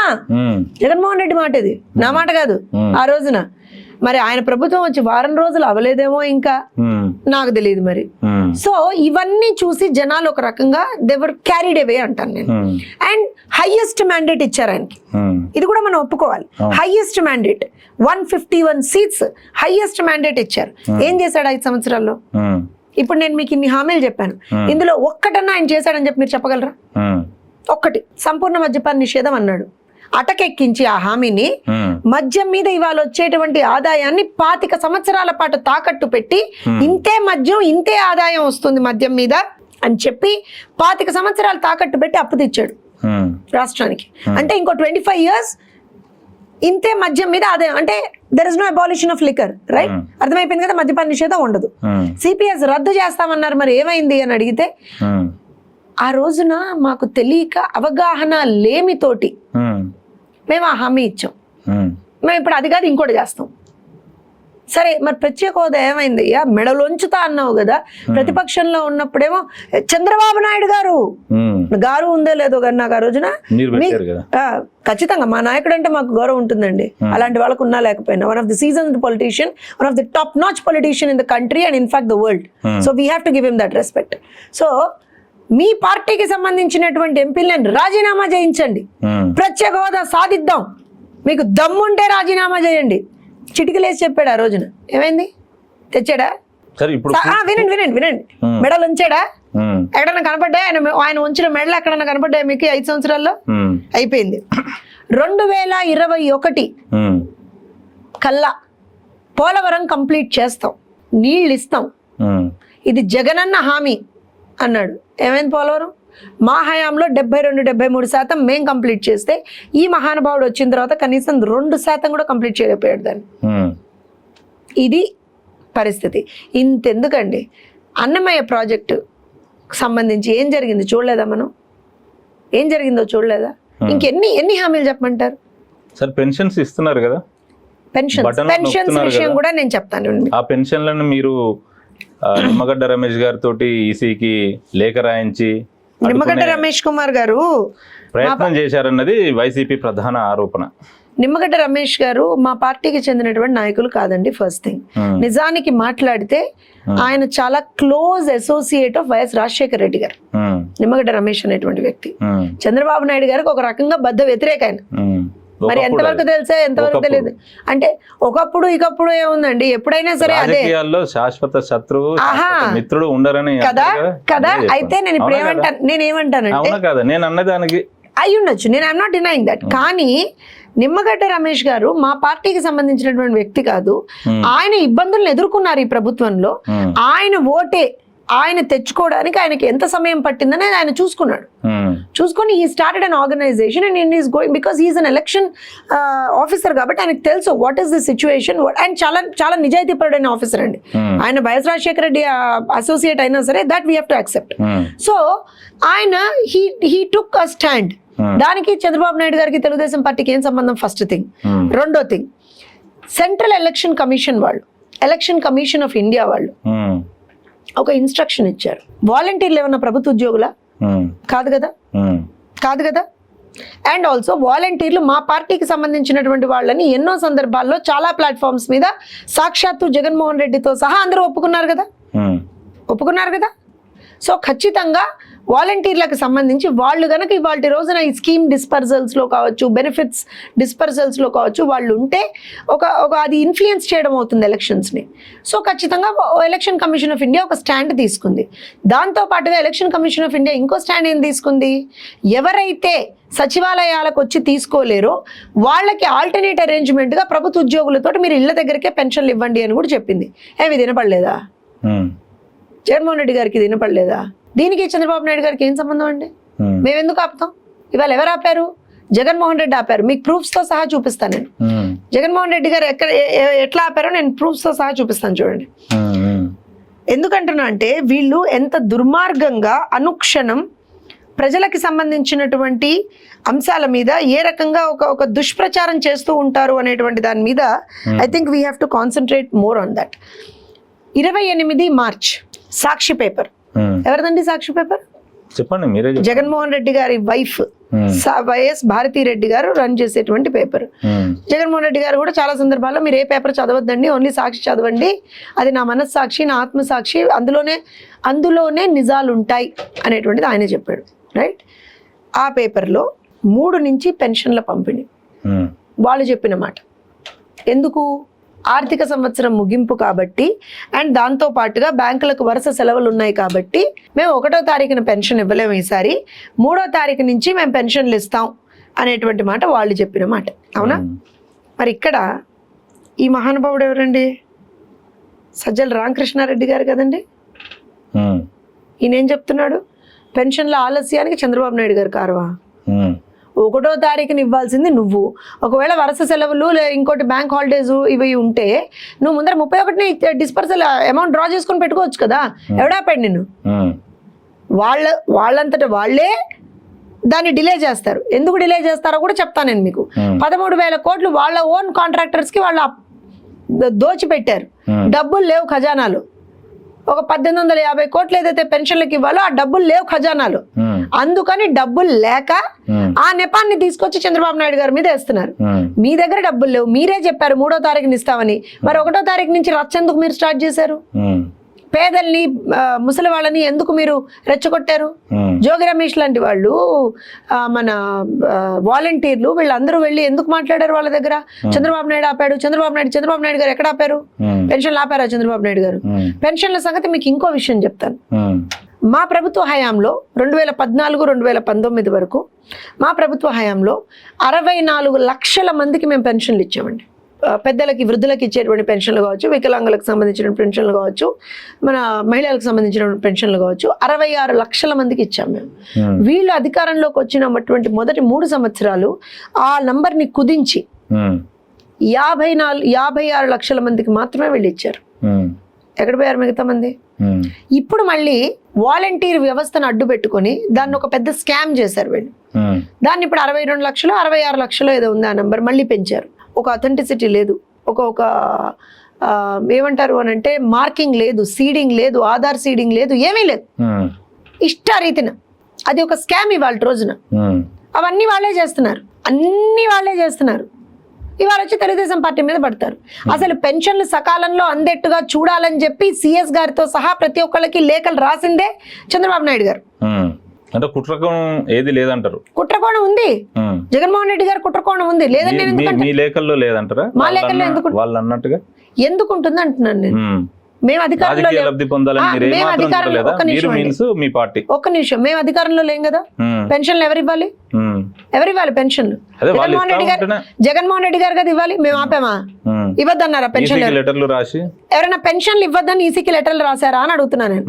B: జగన్మోహన్ రెడ్డి మాట ఇది, నా మాట కాదు. ఆ రోజున మరి ఆయన ప్రభుత్వం వచ్చి వారం రోజులు అవ్వలేదేమో ఇంకా, నాకు తెలియదు మరి. సో ఇవన్నీ చూసి జనాలు ఒక రకంగా దేవర్ క్యారీడ్ అవే అంటాను నేను. అండ్ హైయెస్ట్ మ్యాండేట్ ఇచ్చారు ఆయనకి, ఇది కూడా మనం ఒప్పుకోవాలి. Highest mandate 151 seats highest mandate ఇచ్చారు. ఏం చేశాడు 5 సంవత్సరాల్లో? ఇప్పుడు నేను మీకు ఇన్ని హామీలు చెప్పాను, ఇందులో ఒక్కటన్నా ఆయన చేశాడని చెప్పి మీరు చెప్పగలరా? ఒక్కటి. సంపూర్ణ మద్యపాన నిషేధం అన్నాడు, అటకెక్కించి ఆ హామీని మద్యం మీద ఇవాళ వచ్చేటువంటి ఆదాయాన్ని 25 సంవత్సరాల పాటు తాకట్టు పెట్టి ఇంతే మద్యం ఇంతే ఆదాయం వస్తుంది మద్యం మీద అని చెప్పి 25 సంవత్సరాలు తాకట్టు పెట్టి అప్పు తెచ్చాడు రాష్ట్రానికి. అంటే ఇంకో 25 years ఇంతే మద్యం మీద ఆదాయం. అంటే there is no abolition of liquor, right? అర్థమైపోయింది కదా, మద్యపాన నిషేధం ఉండదు. సిపిఎస్ రద్దు చేస్తామన్నారు, మరి ఏమైంది అని అడిగితే ఆ రోజున మాకు తెలియక అవగాహన లేమితోటి మేము ఆ హామీ ఇచ్చాం, మేము ఇప్పుడు అది కాదు ఇంకోటి చేస్తాం. సరే మరి ప్రత్యేక హోదా ఏమైంది? అయ్యా మెడలోంచుతా అన్నావు కదా, ప్రతిపక్షంలో ఉన్నప్పుడేమో చంద్రబాబు నాయుడు గారు ఉందో లేదో కానీ నాకు ఆ రోజున ఖచ్చితంగా మా నాయకుడు అంటే మాకు గౌరవం ఉంటుందండి, అలాంటి వాళ్ళకు ఉన్నా లేకపోయినా. One of the seasoned politician, one of the top notch politician in the country and in fact the world. So we have to give him that respect. So మీ పార్టీకి సంబంధించినటువంటి ఎంపీలను రాజీనామా చేయించండి, ప్రత్యేక హోదా సాధిద్దాం, మీకు దమ్ముంటే రాజీనామా చేయండి. చిటికలేసి చెప్పాడు ఆ రోజున. ఏమైంది? తెచ్చాడా? వినండి, మెడలు ఉంచాడా? ఎక్కడన్నా కనపడ్డాయి ఆయన ఉంచిన మెడలు ఎక్కడన్నా కనపడ్డాయి మీకు 5 సంవత్సరాల్లో? అయిపోయింది. 2021 కల్లా పోలవరం కంప్లీట్ చేస్తాం, నీళ్ళు ఇస్తాం, ఇది జగనన్న హామీ అన్నాడు. ఏమైంది పోలవరం? మా హయాంలో 72-73% మేం కంప్లీట్ చేస్తే ఈ మహానుభావుడు వచ్చిన తర్వాత కనీసం 2% కూడా కంప్లీట్ చేయలేకపోయాడు దాన్ని. ఇది పరిస్థితి. ఇంతెందుకండి, అన్నమయ్య ప్రాజెక్టు సంబంధించి ఏం జరిగింది చూడలేదా మనం? ఏం జరిగిందో చూడలేదా? ఎన్ని హామీలు చెప్పమంటారు?
A: సార్ పెన్షన్స్ ఇస్తున్నారు కదా,
B: పెన్షన్స్
A: బటన్లు
B: పెన్షన్స్
A: నొక్కుతున్నారు
B: విషయం
A: కదా.
B: కూడా నేను చెప్తాను.
A: ఆ పెన్షన్లను మీరు నిమ్మగడ్డ రమేష్ గారితో ఈసీకి లేఖ రాయించి
B: నిమ్మగడ్డ
A: అడ్డుకునే
B: రమేష్ కుమార్ గారు
A: ప్రయత్నం చేశారన్నది వైసీపీ ప్రధాన ఆరోపణ.
B: నిమ్మగడ్డ రమేష్ గారు మా పార్టీకి చెందినటువంటి నాయకులు కాదండి. ఫస్ట్ థింగ్, నిజానికి మాట్లాడితే ఆయన చాలా close associate of YS Rajasekhara Reddy గారు. నిమ్మగడ్డ రమేష్ అనేటువంటి వ్యక్తి చంద్రబాబు నాయుడు గారికి ఒక రకంగా బద్ద వ్యతిరేక ఆయన. మరి ఎంతవరకు తెలుసా, ఎంతవరకు తెలియదు అంటే ఒకప్పుడు ఇకప్పుడు ఏముందండి, ఎప్పుడైనా సరే అదే
A: రాజకీయాల్లో శాశ్వత శత్రువు శాశ్వత మిత్రుడు ఉండరని
B: కదా
A: అంటారు
B: కదా.
A: అదే
B: అయితే నేను ఇప్పుడు ఏమంటాను, నేనేమంటానంటే
A: అవునా కదా, నేను అన్నదానికి
B: అయి ఉండొచ్చు, నేను ఐఎమ్ నాట్ డినైయింగ్ దట్. కానీ నిమ్మగడ్డ రమేష్ గారు మా పార్టీకి సంబంధించినటువంటి వ్యక్తి కాదు. ఆయన ఇబ్బందులను ఎదుర్కొన్నారు ఈ ప్రభుత్వంలో. ఆయన ఓటే ఆయన తెచ్చుకోవడానికి ఆయనకి ఎంత సమయం పట్టిందని ఆయన చూసుకున్నాడు. చూసుకొని ఈ started an organization and is going because he is an election officer కాబట్టి ఆయనకు తెలుసు what is the situation. And చాలా చాలా నిజాయితీపరుడైన ఆఫీసర్ అండి ఆయన. వైఎస్ రాజశేఖర రెడ్డి అసోసియేట్ అయినా సరే that we have to accept. So ఆయన హీ టుక్ అ స్టాండ్. దానికి చంద్రబాబు నాయుడు గారికి తెలుగుదేశం పార్టీకి ఏం సంబంధం? First thing. రెండో థింగ్, సెంట్రల్ ఎలక్షన్ కమిషన్ వాళ్ళు, ఎలక్షన్ కమిషన్ ఆఫ్ ఇండియా వాళ్ళు ఒక ఇన్స్ట్రక్షన్ ఇచ్చారు. వాలంటీర్లు ఏమన్నా ప్రభుత్వ ఉద్యోగులా? కాదు కదా, కాదు కదా. అండ్ ఆల్సో వాలంటీర్లు మా పార్టీకి సంబంధించినటువంటి వాళ్ళని ఎన్నో సందర్భాల్లో చాలా ప్లాట్ఫామ్స్ మీద సాక్షాత్తు జగన్మోహన్ రెడ్డితో సహా అందరూ ఒప్పుకున్నారు కదా, ఒప్పుకున్నారు కదా. సో ఖచ్చితంగా వాలంటీర్లకు సంబంధించి వాళ్ళు కనుక ఇవాళ రోజున ఈ స్కీమ్ డిస్పర్సల్స్లో కావచ్చు, బెనిఫిట్స్ డిస్పర్సల్స్లో కావచ్చు వాళ్ళు ఉంటే ఒక అది ఇన్ఫ్లుయెన్స్ చేయడం అవుతుంది ఎలక్షన్స్ని. సో ఖచ్చితంగా ఎలక్షన్ కమిషన్ ఆఫ్ ఇండియా ఒక స్టాండ్ తీసుకుంది. దాంతోపాటుగా ఎలక్షన్ కమిషన్ ఆఫ్ ఇండియా ఇంకో స్టాండ్ ఏం తీసుకుంది? ఎవరైతే సచివాలయాలకు వచ్చి తీసుకోలేరో వాళ్ళకి ఆల్టర్నేట్ అరేంజ్మెంట్గా ప్రభుత్వ ఉద్యోగులతో మీరు ఇళ్ళ దగ్గరికే పెన్షన్లు ఇవ్వండి అని కూడా చెప్పింది. ఏమి వినపడలేదా? జగన్మోహన్ రెడ్డి గారికి వినపడలేదా? దీనికి చంద్రబాబు నాయుడు గారికి ఏం సంబంధం అండి? మేము ఎందుకు ఆపుతాం? ఇవాళ ఎవరు ఆపారు? జగన్మోహన్ రెడ్డి ఆపారు. మీకు ప్రూఫ్స్తో సహా చూపిస్తాను నేను. జగన్మోహన్ రెడ్డి గారు ఎట్లా ఆపారో నేను ప్రూఫ్స్తో సహా చూపిస్తాను చూడండి. ఎందుకంటున్నా అంటే వీళ్ళు ఎంత దుర్మార్గంగా అనుక్షణం ప్రజలకి సంబంధించినటువంటి అంశాల మీద ఏ రకంగా ఒక దుష్ప్రచారం చేస్తూ ఉంటారు అనేటువంటి దాని మీద I think we have to concentrate more on that. 28 March Sakshi paper. ఎవరిదండి సాక్షి పేపర్?
A: చెప్పండి మీరే.
B: జగన్మోహన్ రెడ్డి గారి వైఫ్ వైఎస్ భారతీ రెడ్డి గారు రన్ చేసేటువంటి పేపర్. జగన్మోహన్ రెడ్డి గారు కూడా చాలా సందర్భాల్లో మీరు ఏ పేపర్ చదవద్దండి, ఓన్లీ సాక్షి చదవండి, అది నా మనస్సాక్షి, నా ఆత్మసాక్షి, అందులోనే నిజాలు ఉంటాయి అనేటువంటిది ఆయన చెప్పాడు. రైట్. ఆ పేపర్లో 3 నుంచి పెన్షన్ల పంపిణీ వాళ్ళు చెప్పిన మాట. ఎందుకు? ఆర్థిక సంవత్సరం ముగింపు కాబట్టి అండ్ దాంతో పాటుగా బ్యాంకులకు వరుస సెలవులు ఉన్నాయి కాబట్టి మేము 1వ తారీఖున పెన్షన్ ఇవ్వలేము, ఈసారి 3వ తారీఖు నుంచి మేము పెన్షన్లు ఇస్తాం అనేటువంటి మాట వాళ్ళు చెప్పిన మాట. అవునా? మరి ఇక్కడ ఈ మహానుభావుడు ఎవరండి? సజ్జల రామకృష్ణారెడ్డి గారు కదండి. ఈయన ఏం చెప్తున్నాడు? పెన్షన్ల ఆలస్యానికి చంద్రబాబు నాయుడు గారు కారవా? 1వ తారీఖున ఇవ్వాల్సింది నువ్వు. ఒకవేళ వరుస సెలవులు ఇంకోటి బ్యాంక్ హాలిడేస్ ఇవి ఉంటే నువ్వు ముందర 31ని డిస్పర్సల్ అమౌంట్ డ్రా చేసుకొని పెట్టుకోవచ్చు కదా. ఎవడాపాడు నిన్ను? వాళ్ళంతటా వాళ్ళే దాన్ని డిలే చేస్తారు. ఎందుకు డిలే చేస్తారో కూడా చెప్తాను నేను మీకు. 13,000 కోట్లు వాళ్ళ ఓన్ కాంట్రాక్టర్స్కి వాళ్ళు దోచిపెట్టారు. డబ్బులు లేవు ఖజానాలు. ఒక 1850 కోట్లు ఏదైతే పెన్షన్లకు ఇవ్వాలో ఆ డబ్బులు లేవు ఖజానాలు. అందుకని డబ్బులు లేక ఆ నెపాన్ని తీసుకొచ్చి చంద్రబాబు నాయుడు గారి మీద వేస్తున్నారు. మీ దగ్గర డబ్బులు లేవు, మీరే చెప్పారు 3వ తారీఖుని ఇస్తామని. మరి 1వ తారీఖు నుంచి రచ్చెందుకు మీరు స్టార్ట్ చేశారు? పేదల్ని, ముసలి వాళ్ళని ఎందుకు మీరు రెచ్చగొట్టారు? జోగి రమేష్ లాంటి వాళ్ళు, మన వాలంటీర్లు వీళ్ళందరూ వెళ్ళి ఎందుకు మాట్లాడారు వాళ్ళ దగ్గర? చంద్రబాబు నాయుడు ఆపాడు. చంద్రబాబు నాయుడు గారు ఎక్కడ ఆపారు? పెన్షన్లు ఆపారా చంద్రబాబు నాయుడు గారు? పెన్షన్ల సంగతి మీకు ఇంకో విషయం చెప్తాను. మా ప్రభుత్వ హయాంలో 2014-2019 వరకు మా ప్రభుత్వ హయాంలో 64 లక్షల మందికి మేము పెన్షన్లు ఇచ్చామండి. పెద్దలకి, వృద్ధులకి ఇచ్చేటువంటి పెన్షన్లు కావచ్చు, వికలాంగులకు సంబంధించిన పెన్షన్లు కావచ్చు, మన మహిళలకు సంబంధించిన పెన్షన్లు కావచ్చు, 66 లక్షల మందికి ఇచ్చాం మేము. వీళ్ళు అధికారంలోకి వచ్చినటువంటి మొదటి 3 సంవత్సరాలు ఆ నంబర్ని కుదించి 56 లక్షల మందికి మాత్రమే వీళ్ళు ఇచ్చారు. ఎక్కడ పోయారు మిగతా మంది? ఇప్పుడు మళ్ళీ వాలంటీర్ వ్యవస్థను అడ్డు పెట్టుకొని దాన్ని ఒక పెద్ద స్కామ్ చేశారు వీళ్ళు. దాన్ని ఇప్పుడు 62 లక్షలు 66 లక్షలు ఏదో ఉంది ఆ నెంబర్, మళ్ళీ పెంచారు. ఒక అథెంటిసిటీ లేదు, ఒక ఏమంటారు అని అంటే మార్కింగ్ లేదు, సీడింగ్ లేదు, ఆధార్ సీడింగ్ లేదు, ఏమీ లేదు, ఇష్టారీతిన. అది ఒక స్కామ్ ఇవాళ రోజున. అవన్నీ వాళ్ళే చేస్తున్నారు, అన్ని వాళ్ళే చేస్తున్నారు. ఇవాళ వచ్చి తెలుగుదేశం పార్టీ మీద పడతారు. అసలు పెన్షన్లు సకాలంలో అందేట్టుగా చూడాలని చెప్పి సిఎస్ గారితో సహా ప్రతి ఒక్కళ్ళకి లేఖలు రాసిందే చంద్రబాబు నాయుడు గారు.
A: అంటే కుట్రకోణం ఏది లేదంటారు?
B: కుట్రకోణం ఉంది, జగన్మోహన్ రెడ్డి గారు కుట్రకోణం ఉంది. లేదని
A: మీ లేఖల్లో లేదంటారా?
B: మా లేఖల్లో ఎందుకు
A: వాళ్ళు అన్నట్టుగా
B: ఎందుకు ఉంటుంది అంటున్నాను నేను. మేము అధికారంలో ఒక్క నిమిషం, మేము అధికారంలో లేం కదా. పెన్షన్లు ఎవరు ఇవ్వాలి? పెన్షన్లు జగన్మోహన్ రెడ్డి గారు కదా ఇవ్వాలి. మేము ఆపామా? ఇవ్వద్దన్నారా పెన్షన్లు?
A: లెటర్లు రాసి ఎవరైనా
B: పెన్షన్లు ఇవ్వద్దని ఈసీకి లెటర్లు రాశారా అని అడుగుతున్నా నేను.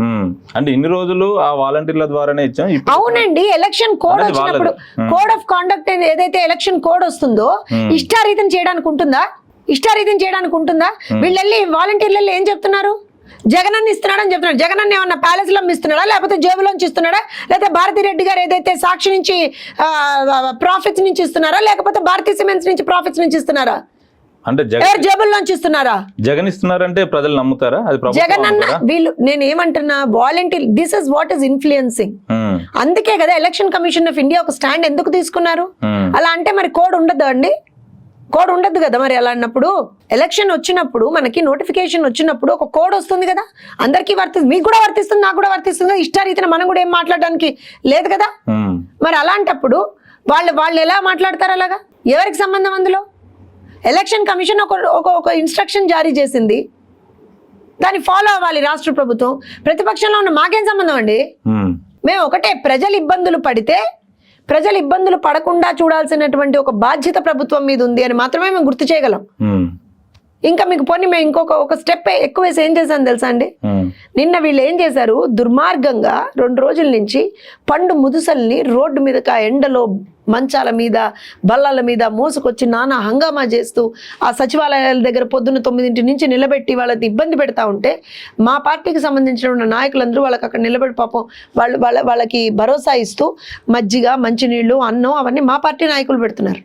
A: అంటే ఇన్ని రోజులు ఆ వాలంటీర్ల ద్వారానే ఇచ్చాం.
B: అవునండి, ఎలక్షన్ కోడ్ వచ్చినప్పుడు కోడ్ ఆఫ్ కాండక్ట్ ఏదైతే ఎలక్షన్ కోడ్ వస్తుందో ఇష్టారీతం చేయడానికి ఉంటుందా? ఇష్టారీతం చేయడానికి ఉంటుందా? వీళ్ళు వెళ్ళి వాలంటీర్లు వెళ్ళి ఏం చెప్తున్నారు? జగనన్న ఇస్తున్నాడని చెప్తున్నాడు. జగనన్న ఏమన్నా ప్యాలెస్ లో ఇస్తున్నాడా, లేకపోతే జేబులోంచి ఇస్తున్నాడా, లేకపోతే భారతిరెడ్డి గారు ఏదైతే సాక్షి నుంచి ప్రాఫిట్స్ నుంచి ఇస్తున్నారా, లేకపోతే భారతీ సిమెంట్స్ నుంచి ప్రాఫిట్స్ నుంచి ఇస్తున్నారా?
A: అంటే
B: జేబుల్లోంచి ఇస్తున్నారా?
A: జగన్ ఇస్తున్నారంటే ప్రజలు నమ్ముతారా?
B: జగనన్న వీళ్ళు, నేను ఏమంటున్నా, volunteer this is what is influencing. అందుకే కదా ఎలక్షన్ కమిషన్ ఆఫ్ ఇండియా ఒక స్టాండ్ ఎందుకు తీసుకున్నారు. అలా అంటే మరి కోడ్ ఉండదు అండి, కోడ్ ఉండదు కదా. మరి అలా అన్నప్పుడు ఎలక్షన్ వచ్చినప్పుడు మనకి నోటిఫికేషన్ వచ్చినప్పుడు ఒక కోడ్ వస్తుంది కదా, అందరికీ వర్తిస్తుంది, మీకు కూడా వర్తిస్తుంది, నాకు కూడా వర్తిస్తుంది కదా. ఇష్టారీతిన మనం కూడా ఏం మాట్లాడడానికి లేదు కదా. మరి అలాంటప్పుడు వాళ్ళు ఎలా మాట్లాడతారు? అలాగా ఎవరికి సంబంధం? అందులో ఎలక్షన్ కమిషన్ ఒక ఇన్స్ట్రక్షన్ జారీ చేసింది, దాన్ని ఫాలో అవ్వాలి రాష్ట్ర ప్రభుత్వం. ప్రతిపక్షంలో ఉన్న మాకేం సంబంధం అండి? మేము ఒకటే, ప్రజలు ఇబ్బందులు పడితే ప్రజలు ఇబ్బందులు పడకుండా చూడాల్సినటువంటి ఒక బాధ్యత ప్రభుత్వం మీద ఉంది అని మాత్రమే మేము గుర్తు చేయగలం. ఇంకా మీకు పోనీ మేము ఇంకొక స్టెప్ ఎక్కువ వేసి ఏం చేశాను తెలుసా అండి? నిన్న వీళ్ళు ఏం చేశారు, దుర్మార్గంగా 2 రోజుల నుంచి పండు ముదుసల్ని రోడ్డు మీద ఎండలో మంచాల మీద బల్లాల మీద మోసుకొచ్చి నానా హంగామా చేస్తూ ఆ సచివాలయాల దగ్గర పొద్దున్న 9 నుంచి నిలబెట్టి వాళ్ళకి ఇబ్బంది పెడతా ఉంటే మా పార్టీకి సంబంధించిన నాయకులందరూ వాళ్ళకి అక్కడ నిలబెట్టి పాపం వాళ్ళకి భరోసా ఇస్తూ మజ్జిగ, మంచినీళ్ళు, అన్నం అవన్నీ మా పార్టీ నాయకులు పెడుతున్నారు.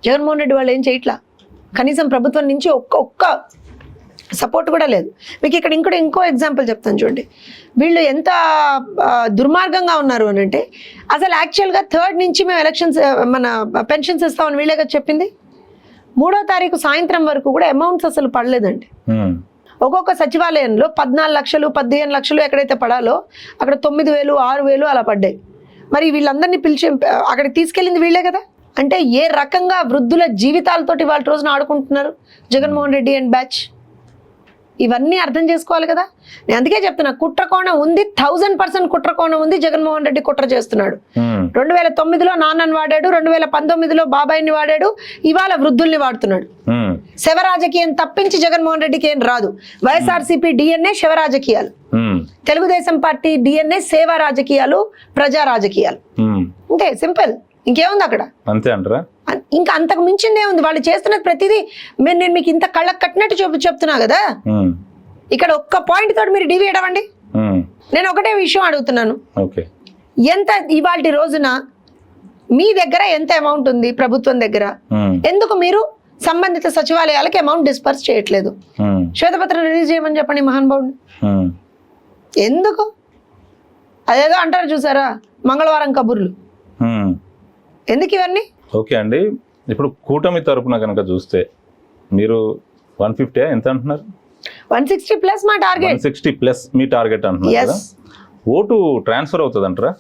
B: జగన్మోహన్ రెడ్డి వాళ్ళు ఏం చేయట్లా. కనీసం ప్రభుత్వం నుంచి ఒక్క సపోర్ట్ కూడా లేదు. మీకు ఇక్కడ ఇంకో ఎగ్జాంపుల్ చెప్తాను చూడండి. వీళ్ళు ఎంత దుర్మార్గంగా ఉన్నారు అని అంటే, అసలు యాక్చువల్గా 3rd నుంచి మేము ఎలక్షన్స్ మన పెన్షన్స్ ఇస్తామని వీళ్ళే కదా చెప్పింది. 3వ తారీఖు సాయంత్రం వరకు కూడా అమౌంట్స్ అసలు పడలేదండి. ఒక్కొక్క సచివాలయంలో 14 లక్షలు 15 లక్షలు ఎక్కడైతే పడాలో అక్కడ 9,000 6,000 అలా పడ్డాయి. మరి వీళ్ళందరినీ పిలిచి అక్కడికి తీసుకెళ్ళింది వీళ్ళే కదా. అంటే ఏ రకంగా వృద్ధుల జీవితాలతోటి వాళ్ళ రోజున ఆడుకుంటున్నారు జగన్మోహన్ రెడ్డి అండ్ బ్యాచ్. ఇవన్నీ అర్థం చేసుకోవాలి కదా. నేను అందుకే చెప్తున్నా, కుట్రకోణం ఉంది, 1000% కుట్రకోణం ఉంది. జగన్మోహన్ రెడ్డి కుట్ర చేస్తున్నాడు. 2009లో నాన్నని వాడాడు, 2019లో బాబాయిని వాడాడు, ఇవాళ వృద్ధుల్ని వాడుతున్నాడు. శవ రాజకీయం తప్పించి జగన్మోహన్ రెడ్డికి ఏం రాదు. వైఎస్ఆర్సీపీ డిఎన్ఏ శవ రాజకీయాలు, తెలుగుదేశం పార్టీ డిఎన్ఏ సేవా రాజకీయాలు, ప్రజా రాజకీయాలు. అంతే, సింపుల్. ఇంకేముంది అక్కడ?
A: అంతే అంటారా?
B: ఇంకా అంతకు మించిందే ఉంది. వాళ్ళు చేస్తున్నది ప్రతిదీ నేను మీకు ఇంత కళ్ళకు కట్టినట్టు చెప్తున్నా కదా. ఇక్కడ ఒక్క పాయింట్ తోటి మీరు డివియేట్ అవ్వండి. నేను ఒకటే విషయం అడుగుతున్నాను, ఎంత ఇవాళ రోజున మీ దగ్గర ఎంత అమౌంట్ ఉంది ప్రభుత్వం దగ్గర? ఎందుకు మీరు సంబంధిత సచివాలయాలకి అమౌంట్ డిస్పర్స్ చేయట్లేదు? శ్వేతపత్రం రిలీజ్ చేయమని చెప్పండి మహానుభావుడు. ఎందుకు? అదేదో అంటారు చూసారా, మంగళవారం కబుర్లు. ఎందుకు ఇవన్నీ?
A: ఓకే అండి, ఇప్పుడు కూటమి తరపున కనుక చూస్తే మీరు 150 ఎంత అంటున్నారు?
B: 160+ మా టార్గెట్.
A: 160+ మీ టార్గెట్ అంటున్నారు కదా. ఓటు ట్రాన్స్ఫర్ అవుతుంది అంటారా?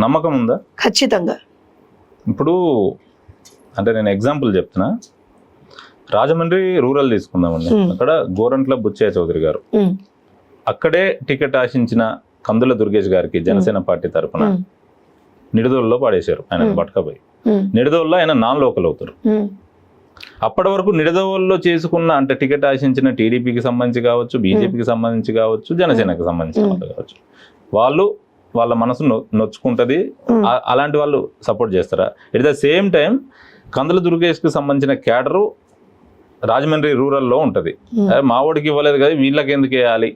A: నమ్మకం ఉందా?
B: ఖచ్చితంగా.
A: ఇప్పుడు అంటే నేను ఎగ్జాంపుల్ చెప్తున్నా, రాజమండ్రి రూరల్ తీసుకుందామండి. అక్కడ గోరంట్ల బుచ్చయ్య చౌదరి గారు, అక్కడే టికెట్ ఆశించిన కందుల దుర్గేష్ గారికి జనసేన పార్టీ తరపున నిడదోల్లో పాడేశారు. ఆయన పట్టుకపోయి నిడదోల్లో ఆయన నాన్ లోకల్ అవుతారు. అప్పటి వరకు నిడదవోల్లో చేసుకున్న అంటే టికెట్ ఆశించిన టీడీపీకి సంబంధించి కావచ్చు, బీజేపీకి సంబంధించి కావచ్చు, జనసేనకి సంబంధించిన వాళ్ళు కావచ్చు, వాళ్ళు వాళ్ళ మనసు నొచ్చుకుంటుంది. అలాంటి వాళ్ళు సపోర్ట్ చేస్తారా? ఎట్ ద సేమ్ టైం కందుల దుర్గేష్కి సంబంధించిన క్యాడరు రాజమండ్రి రూరల్లో ఉంటుంది, మా ఓడికి ఇవ్వలేదు కదా వీళ్ళకి ఎందుకు వేయాలి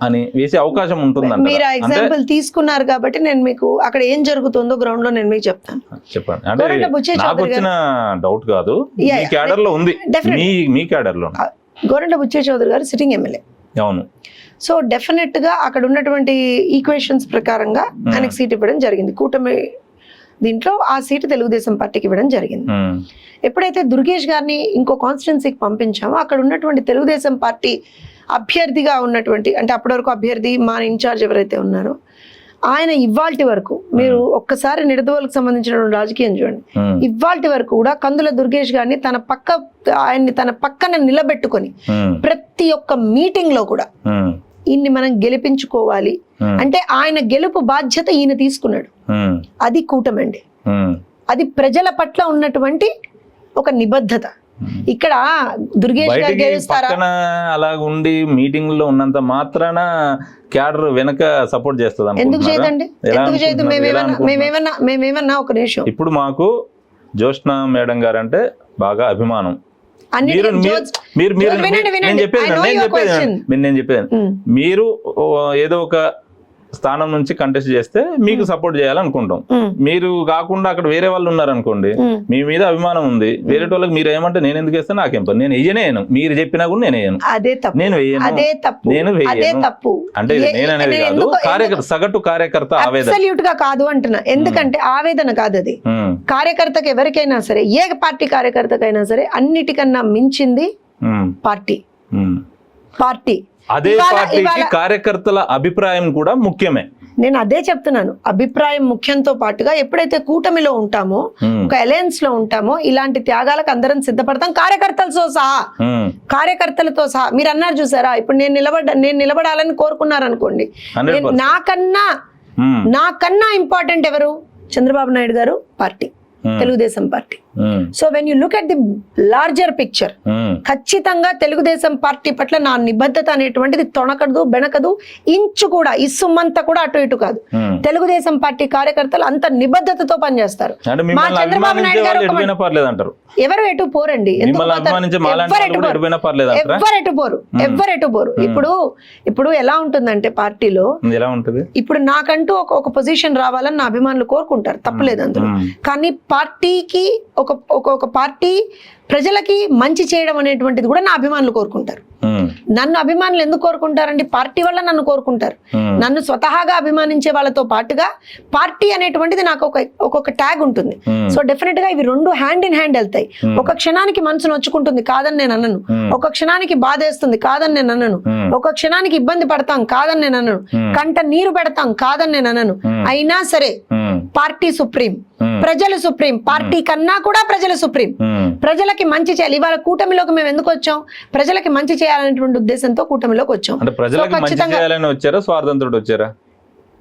A: అని వేసే అవకాశం ఉంటుందంట.
B: మీరు ఆ ఎగ్జాంపుల్ తీసుకున్నారు కాబట్టి నేను మీకు అక్కడ ఏం జరుగుతుందో గ్రౌండ్ లో నేను మీకు చెప్తాను.
A: చెప్పండి. అంటే
B: గోరంట్ల బుచ్చయ్య
A: నాకు
B: చౌదరి
A: వచ్చిన డౌట్ కాదు, మీ క్యాడర్ లో ఉంది, మీ క్యాడర్ లో.
B: గోరంట్ల బుచ్చయ్య చౌదరి గారు సిట్టింగ్ ఎమ్మెల్యే.
A: అవును.
B: సో డెఫినెట్ గా అక్కడ ఉన్నటువంటి ఈక్వేషన్స్ ప్రకారంగా ఆయనకు సీట్ ఇవ్వడం జరిగింది. కూటమి దీంట్లో ఆ సీటు తెలుగుదేశం పార్టీకి ఇవ్వడం జరిగింది. ఎప్పుడైతే దుర్గేష్ గారిని ఇంకో కాన్స్టిట్యున్సీకి పంపించామో అక్కడ ఉన్నటువంటి తెలుగుదేశం పార్టీ అభ్యర్థిగా ఉన్నటువంటి, అంటే అప్పటి వరకు అభ్యర్థి మా ఇన్ఛార్జ్ ఎవరైతే ఉన్నారో ఆయన ఇవాల్టి వరకు, మీరు ఒక్కసారి నిడదవోలకు సంబంధించిన రాజకీయం చూడండి, ఇవాల్టి వరకు కూడా కందుల దుర్గేష్ గారిని ఆయన్ని తన పక్కన నిలబెట్టుకొని ప్రతి ఒక్క మీటింగ్ లో కూడా ఈయన్ని మనం గెలిపించుకోవాలి అంటే ఆయన గెలుపు బాధ్యత ఈయన తీసుకున్నాడు. అది కూటమండి, అది ప్రజల పట్ల ఉన్నటువంటి ఒక నిబద్ధత. ఇక్కడ దుర్గేష్ గారు గెలుస్తారా
A: అలా ఉండి మీటింగ్ లో ఉన్నంత మాత్రాన క్యాడర్ వెనక సపోర్ట్ చేస్తుంది?
B: ఎందుకు చేయదండి, ఎందుకు చేయదు? మేమేమన్నా ఒక నిమిషం,
A: ఇప్పుడు మాకు జ్యోత్స్న మేడం గారు అంటే బాగా అభిమానం. నేను చెప్పేది మీరు ఏదో ఒక స్థానం నుంచి కంటెస్ట్ చేస్తే మీకు సపోర్ట్ చేయాలనుకుంటాం. మీరు కాకుండా అక్కడ వేరే వాళ్ళు ఉన్నారనుకోండి, మీ మీద అభిమానం ఉంది, వేరే వాళ్ళకి మీరు ఏమంటే నేను ఎందుకు వేస్తే నాకేం పని, నేను వేయను. మీరు చెప్పినా కూడా నేను వేయను, నేను
B: తప్పు
A: అంటే నేననేది కాదు, సగటు కార్యకర్త
B: అబ్సల్యూట్ గా కాదు అంటున్నా. ఎందుకంటే ఆవేదన కాదు అది. కార్యకర్తకి ఎవరికైనా సరే, ఏ పార్టీ కార్యకర్తకైనా సరే అన్నిటికన్నా మించింది పార్టీ.
A: అదే పార్టీకి కార్యకర్తల అభిప్రాయం కూడా ముఖ్యమే.
B: నేను అదే చెప్తున్నాను, అభిప్రాయం ముఖ్యంతో పాటుగా ఎప్పుడైతే కూటమిలో ఉంటామో, ఒక అలయన్స్ లో ఉంటామో, ఇలాంటి త్యాగాలకు అందరం సిద్ధపడతాం, కార్యకర్తలతో సహా. మీరు అన్నారు చూసారా, ఇప్పుడు నేను నిలబడాలని కోరుకున్నారనుకోండి, నాకన్నా ఇంపార్టెంట్ ఎవరు? చంద్రబాబు నాయుడు గారు party, Telugu Desam party. So when you look at the larger picture, ఖచ్చితంగా తెలుగుదేశం పార్టీ పట్ల నా నిబద్ధత అనేటువంటిది తొణకదు, బెనకదు, ఇంచు కూడా, ఇసుమంతా కూడా అటు ఇటు కాదు. తెలుగుదేశం పార్టీ కార్యకర్తలు అంత నిబద్ధతతో పనిచేస్తారు. మా చంద్రబాబు నాయుడు గారు ఎవరు ఎటు పోరండి, ఎవ్వరెటు పోరు. ఇప్పుడు ఎలా ఉంటుందంటే పార్టీలో, ఇప్పుడు నాకంటూ ఒక పొజిషన్ రావాలని నా అభిమానులు కోరుకుంటారు, తప్పులేదు అందులో. కానీ పార్టీకి ఒక పార్టీ ప్రజలకి మంచి చేయడం అనేటువంటిది కూడా నా అభిమానులు కోరుకుంటారు. నన్ను అభిమానులు ఎందుకు కోరుకుంటారండి? పార్టీ వల్ల నన్ను కోరుకుంటారు. నన్ను స్వతహాగా అభిమానించే వాళ్ళతో పాటుగా పార్టీ అనేటువంటిది నాకు ఒక్కొక్క ట్యాగ్ ఉంటుంది. సో డెఫినెట్ గా ఇవి రెండు హ్యాండ్ ఇన్ హ్యాండ్ వెళ్తాయి. ఒక క్షణానికి మనసు నొచ్చుకుంటుంది, కాదని నేను అన్నను. ఒక క్షణానికి బాధేస్తుంది, కాదని నేను అన్నను. ఒక క్షణానికి ఇబ్బంది పడతాం, కాదని నేను అన్నను. కంట నీరు పెడతాం, కాదని నేను అన్నను. అయినా సరే పార్టీ సుప్రీం, ప్రజలు సుప్రీం. పార్టీ కన్నా కూడా ప్రజలు సుప్రీం. ప్రజలకి మంచి చేయాలి. ఇవాళ కూటమిలోకి మేము ఎందుకు వచ్చాం? ప్రజలకి మంచి చేయాలనేటువంటి ఉద్దేశంతో కూటమిలోకి వచ్చాం.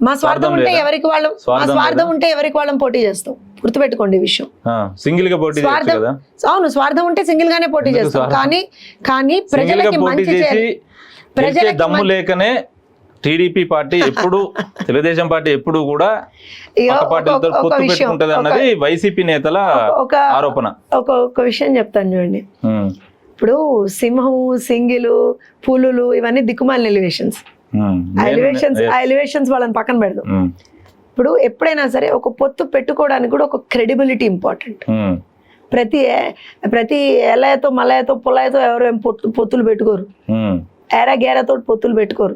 B: మా స్వార్థం ఉంటే ఎవరికి వాళ్ళం పోటీ చేస్తాం. గుర్తుపెట్టుకోండి ఈ విషయం. అవును, స్వార్థం ఉంటే సింగిల్ గానే పోటీ చేస్తాం. కానీ ప్రజలకి మంచి చేయాలి. ప్రజలకి దమ్ము లేకనే
A: టీడీపీ పార్టీ ఎప్పుడు, తెలుగుదేశం పార్టీ ఎప్పుడు కూడా పొత్తు పెట్టుకుంటది అన్నది వైసీపీ నేతల ఆరోపణ.
B: ఒక విషయం చెప్తాను చూడండి. ఇప్పుడు సింహం, సింగిలు, పులులు ఇవన్నీ దిక్కుమాలిన ఎలివేషన్స్. ఎలివేషన్స్ వాళ్ళని పక్కన పెడదాం. ఇప్పుడు ఎప్పుడైనా సరే ఒక పొత్తు పెట్టుకోవడానికి కూడా ఒక క్రెడిబిలిటీ ఇంపార్టెంట్. ప్రతి ఎలయతో, మలయతో, పొలయతో ఎవరు ఏం పొత్తులు పెట్టుకోరు. గేరతో పొత్తులు పెట్టుకోరు.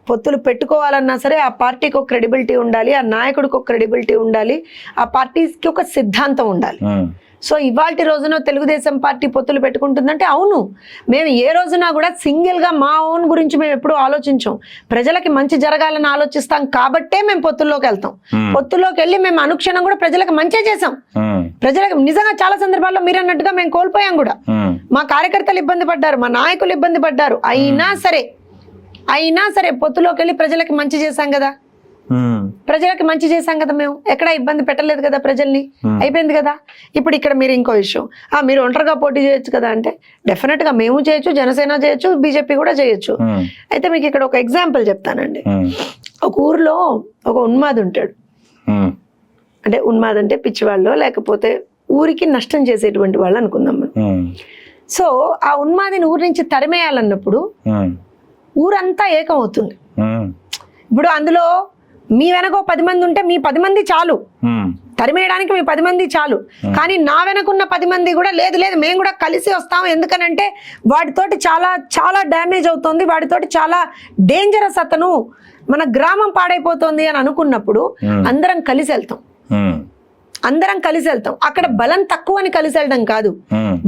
B: పొత్తులు పెట్టుకోవాలన్నా సరే ఆ పార్టీకి ఒక క్రెడిబిలిటీ ఉండాలి, ఆ నాయకుడికి ఒక క్రెడిబిలిటీ ఉండాలి, ఆ పార్టీకి ఒక సిద్ధాంతం ఉండాలి. సో ఇవాల్టి రోజున తెలుగుదేశం పార్టీ పొత్తులు పెట్టుకుంటుందంటే, అవును, మేము ఏ రోజున కూడా సింగిల్ గా మా ఓన్ గురించి మేము ఎప్పుడూ ఆలోచించాం. ప్రజలకి మంచి జరగాలని ఆలోచిస్తాం కాబట్టే మేము పొత్తుల్లోకి వెళ్తాం. పొత్తుల్లోకి వెళ్ళి మేము అనుక్షణం కూడా ప్రజలకు మంచి చేసాం. ప్రజలకు నిజంగా చాలా సందర్భాల్లో మీరు అన్నట్టుగా మేము కోల్పోయాం కూడా. మా కార్యకర్తలు ఇబ్బంది పడ్డారు, మా నాయకులు ఇబ్బంది పడ్డారు. అయినా సరే పొత్తులోకి వెళ్ళి ప్రజలకి మంచి చేశాం కదా. మేము ఎక్కడ ఇబ్బంది పెట్టలేదు కదా ప్రజల్ని. అయిపోయింది కదా. ఇప్పుడు ఇక్కడ మీరు ఇంకో విషయం, మీరు ఒంటరిగా పోటీ చేయొచ్చు కదా అంటే, డెఫినెట్ గా మేము చేయొచ్చు, జనసేన చేయొచ్చు, బీజేపీ కూడా చేయొచ్చు. అయితే మీకు ఇక్కడ ఒక ఎగ్జాంపుల్ చెప్తానండి. ఒక ఊర్లో ఒక ఉన్మాది ఉంటాడు. అంటే ఉన్మాది అంటే పిచ్చివాళ్ళు, లేకపోతే ఊరికి నష్టం చేసేటువంటి వాళ్ళు అనుకుందాం మనం. సో ఆ ఉన్మాదిని ఊరి నుంచి తరిమేయాలన్నప్పుడు ఊరంతా ఏకం అవుతుంది. ఇప్పుడు అందులో మీ వెనక 10 మంది ఉంటే మీ 10 మంది చాలు, తరిమేయడానికి మీ 10 మంది చాలు. కానీ నా వెనకున్న 10 మంది కూడా లేదు లేదు మేము కూడా కలిసి వస్తాం, ఎందుకనంటే వాటితోటి చాలా చాలా డ్యామేజ్ అవుతుంది, వాటితోటి చాలా డేంజరస్, అతను మన గ్రామం పాడైపోతుంది అని అనుకున్నప్పుడు అందరం కలిసి వెళ్తాం. అందరం కలిసి వెళ్తాం. అక్కడ బలం తక్కువ అని కలిసి వెళ్ళడం కాదు,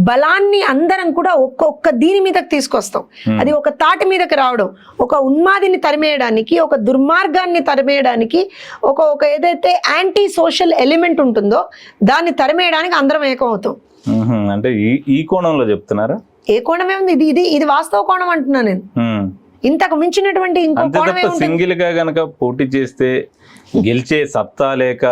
B: బలాన్ని అందరం కూడా ఒక్క దీని మీదకి తీసుకొస్తాం. అది ఒక తాటి మీదకి రావడం, ఒక ఉన్మాదిని తరిమేయడానికి, ఒక దుర్మార్గాన్ని తరిమేయడానికి, ఒక ఏదైతే యాంటీ సోషల్ ఎలిమెంట్ ఉంటుందో దాన్ని తరిమేయడానికి అందరం ఏకం అవుతాం.
A: అంటే ఈ కోణంలో చెప్తున్నారా?
B: ఏ కోణమే ఉంది, ఇది వాస్తవ కోణం అంటున్నా నేను. ఇంతకు మించినటువంటి ఇంకో కోణమే ఉంటుంది.
A: సింగిల్ గా గనక పోటీ చేస్తే గెలిచే సత్తా లేక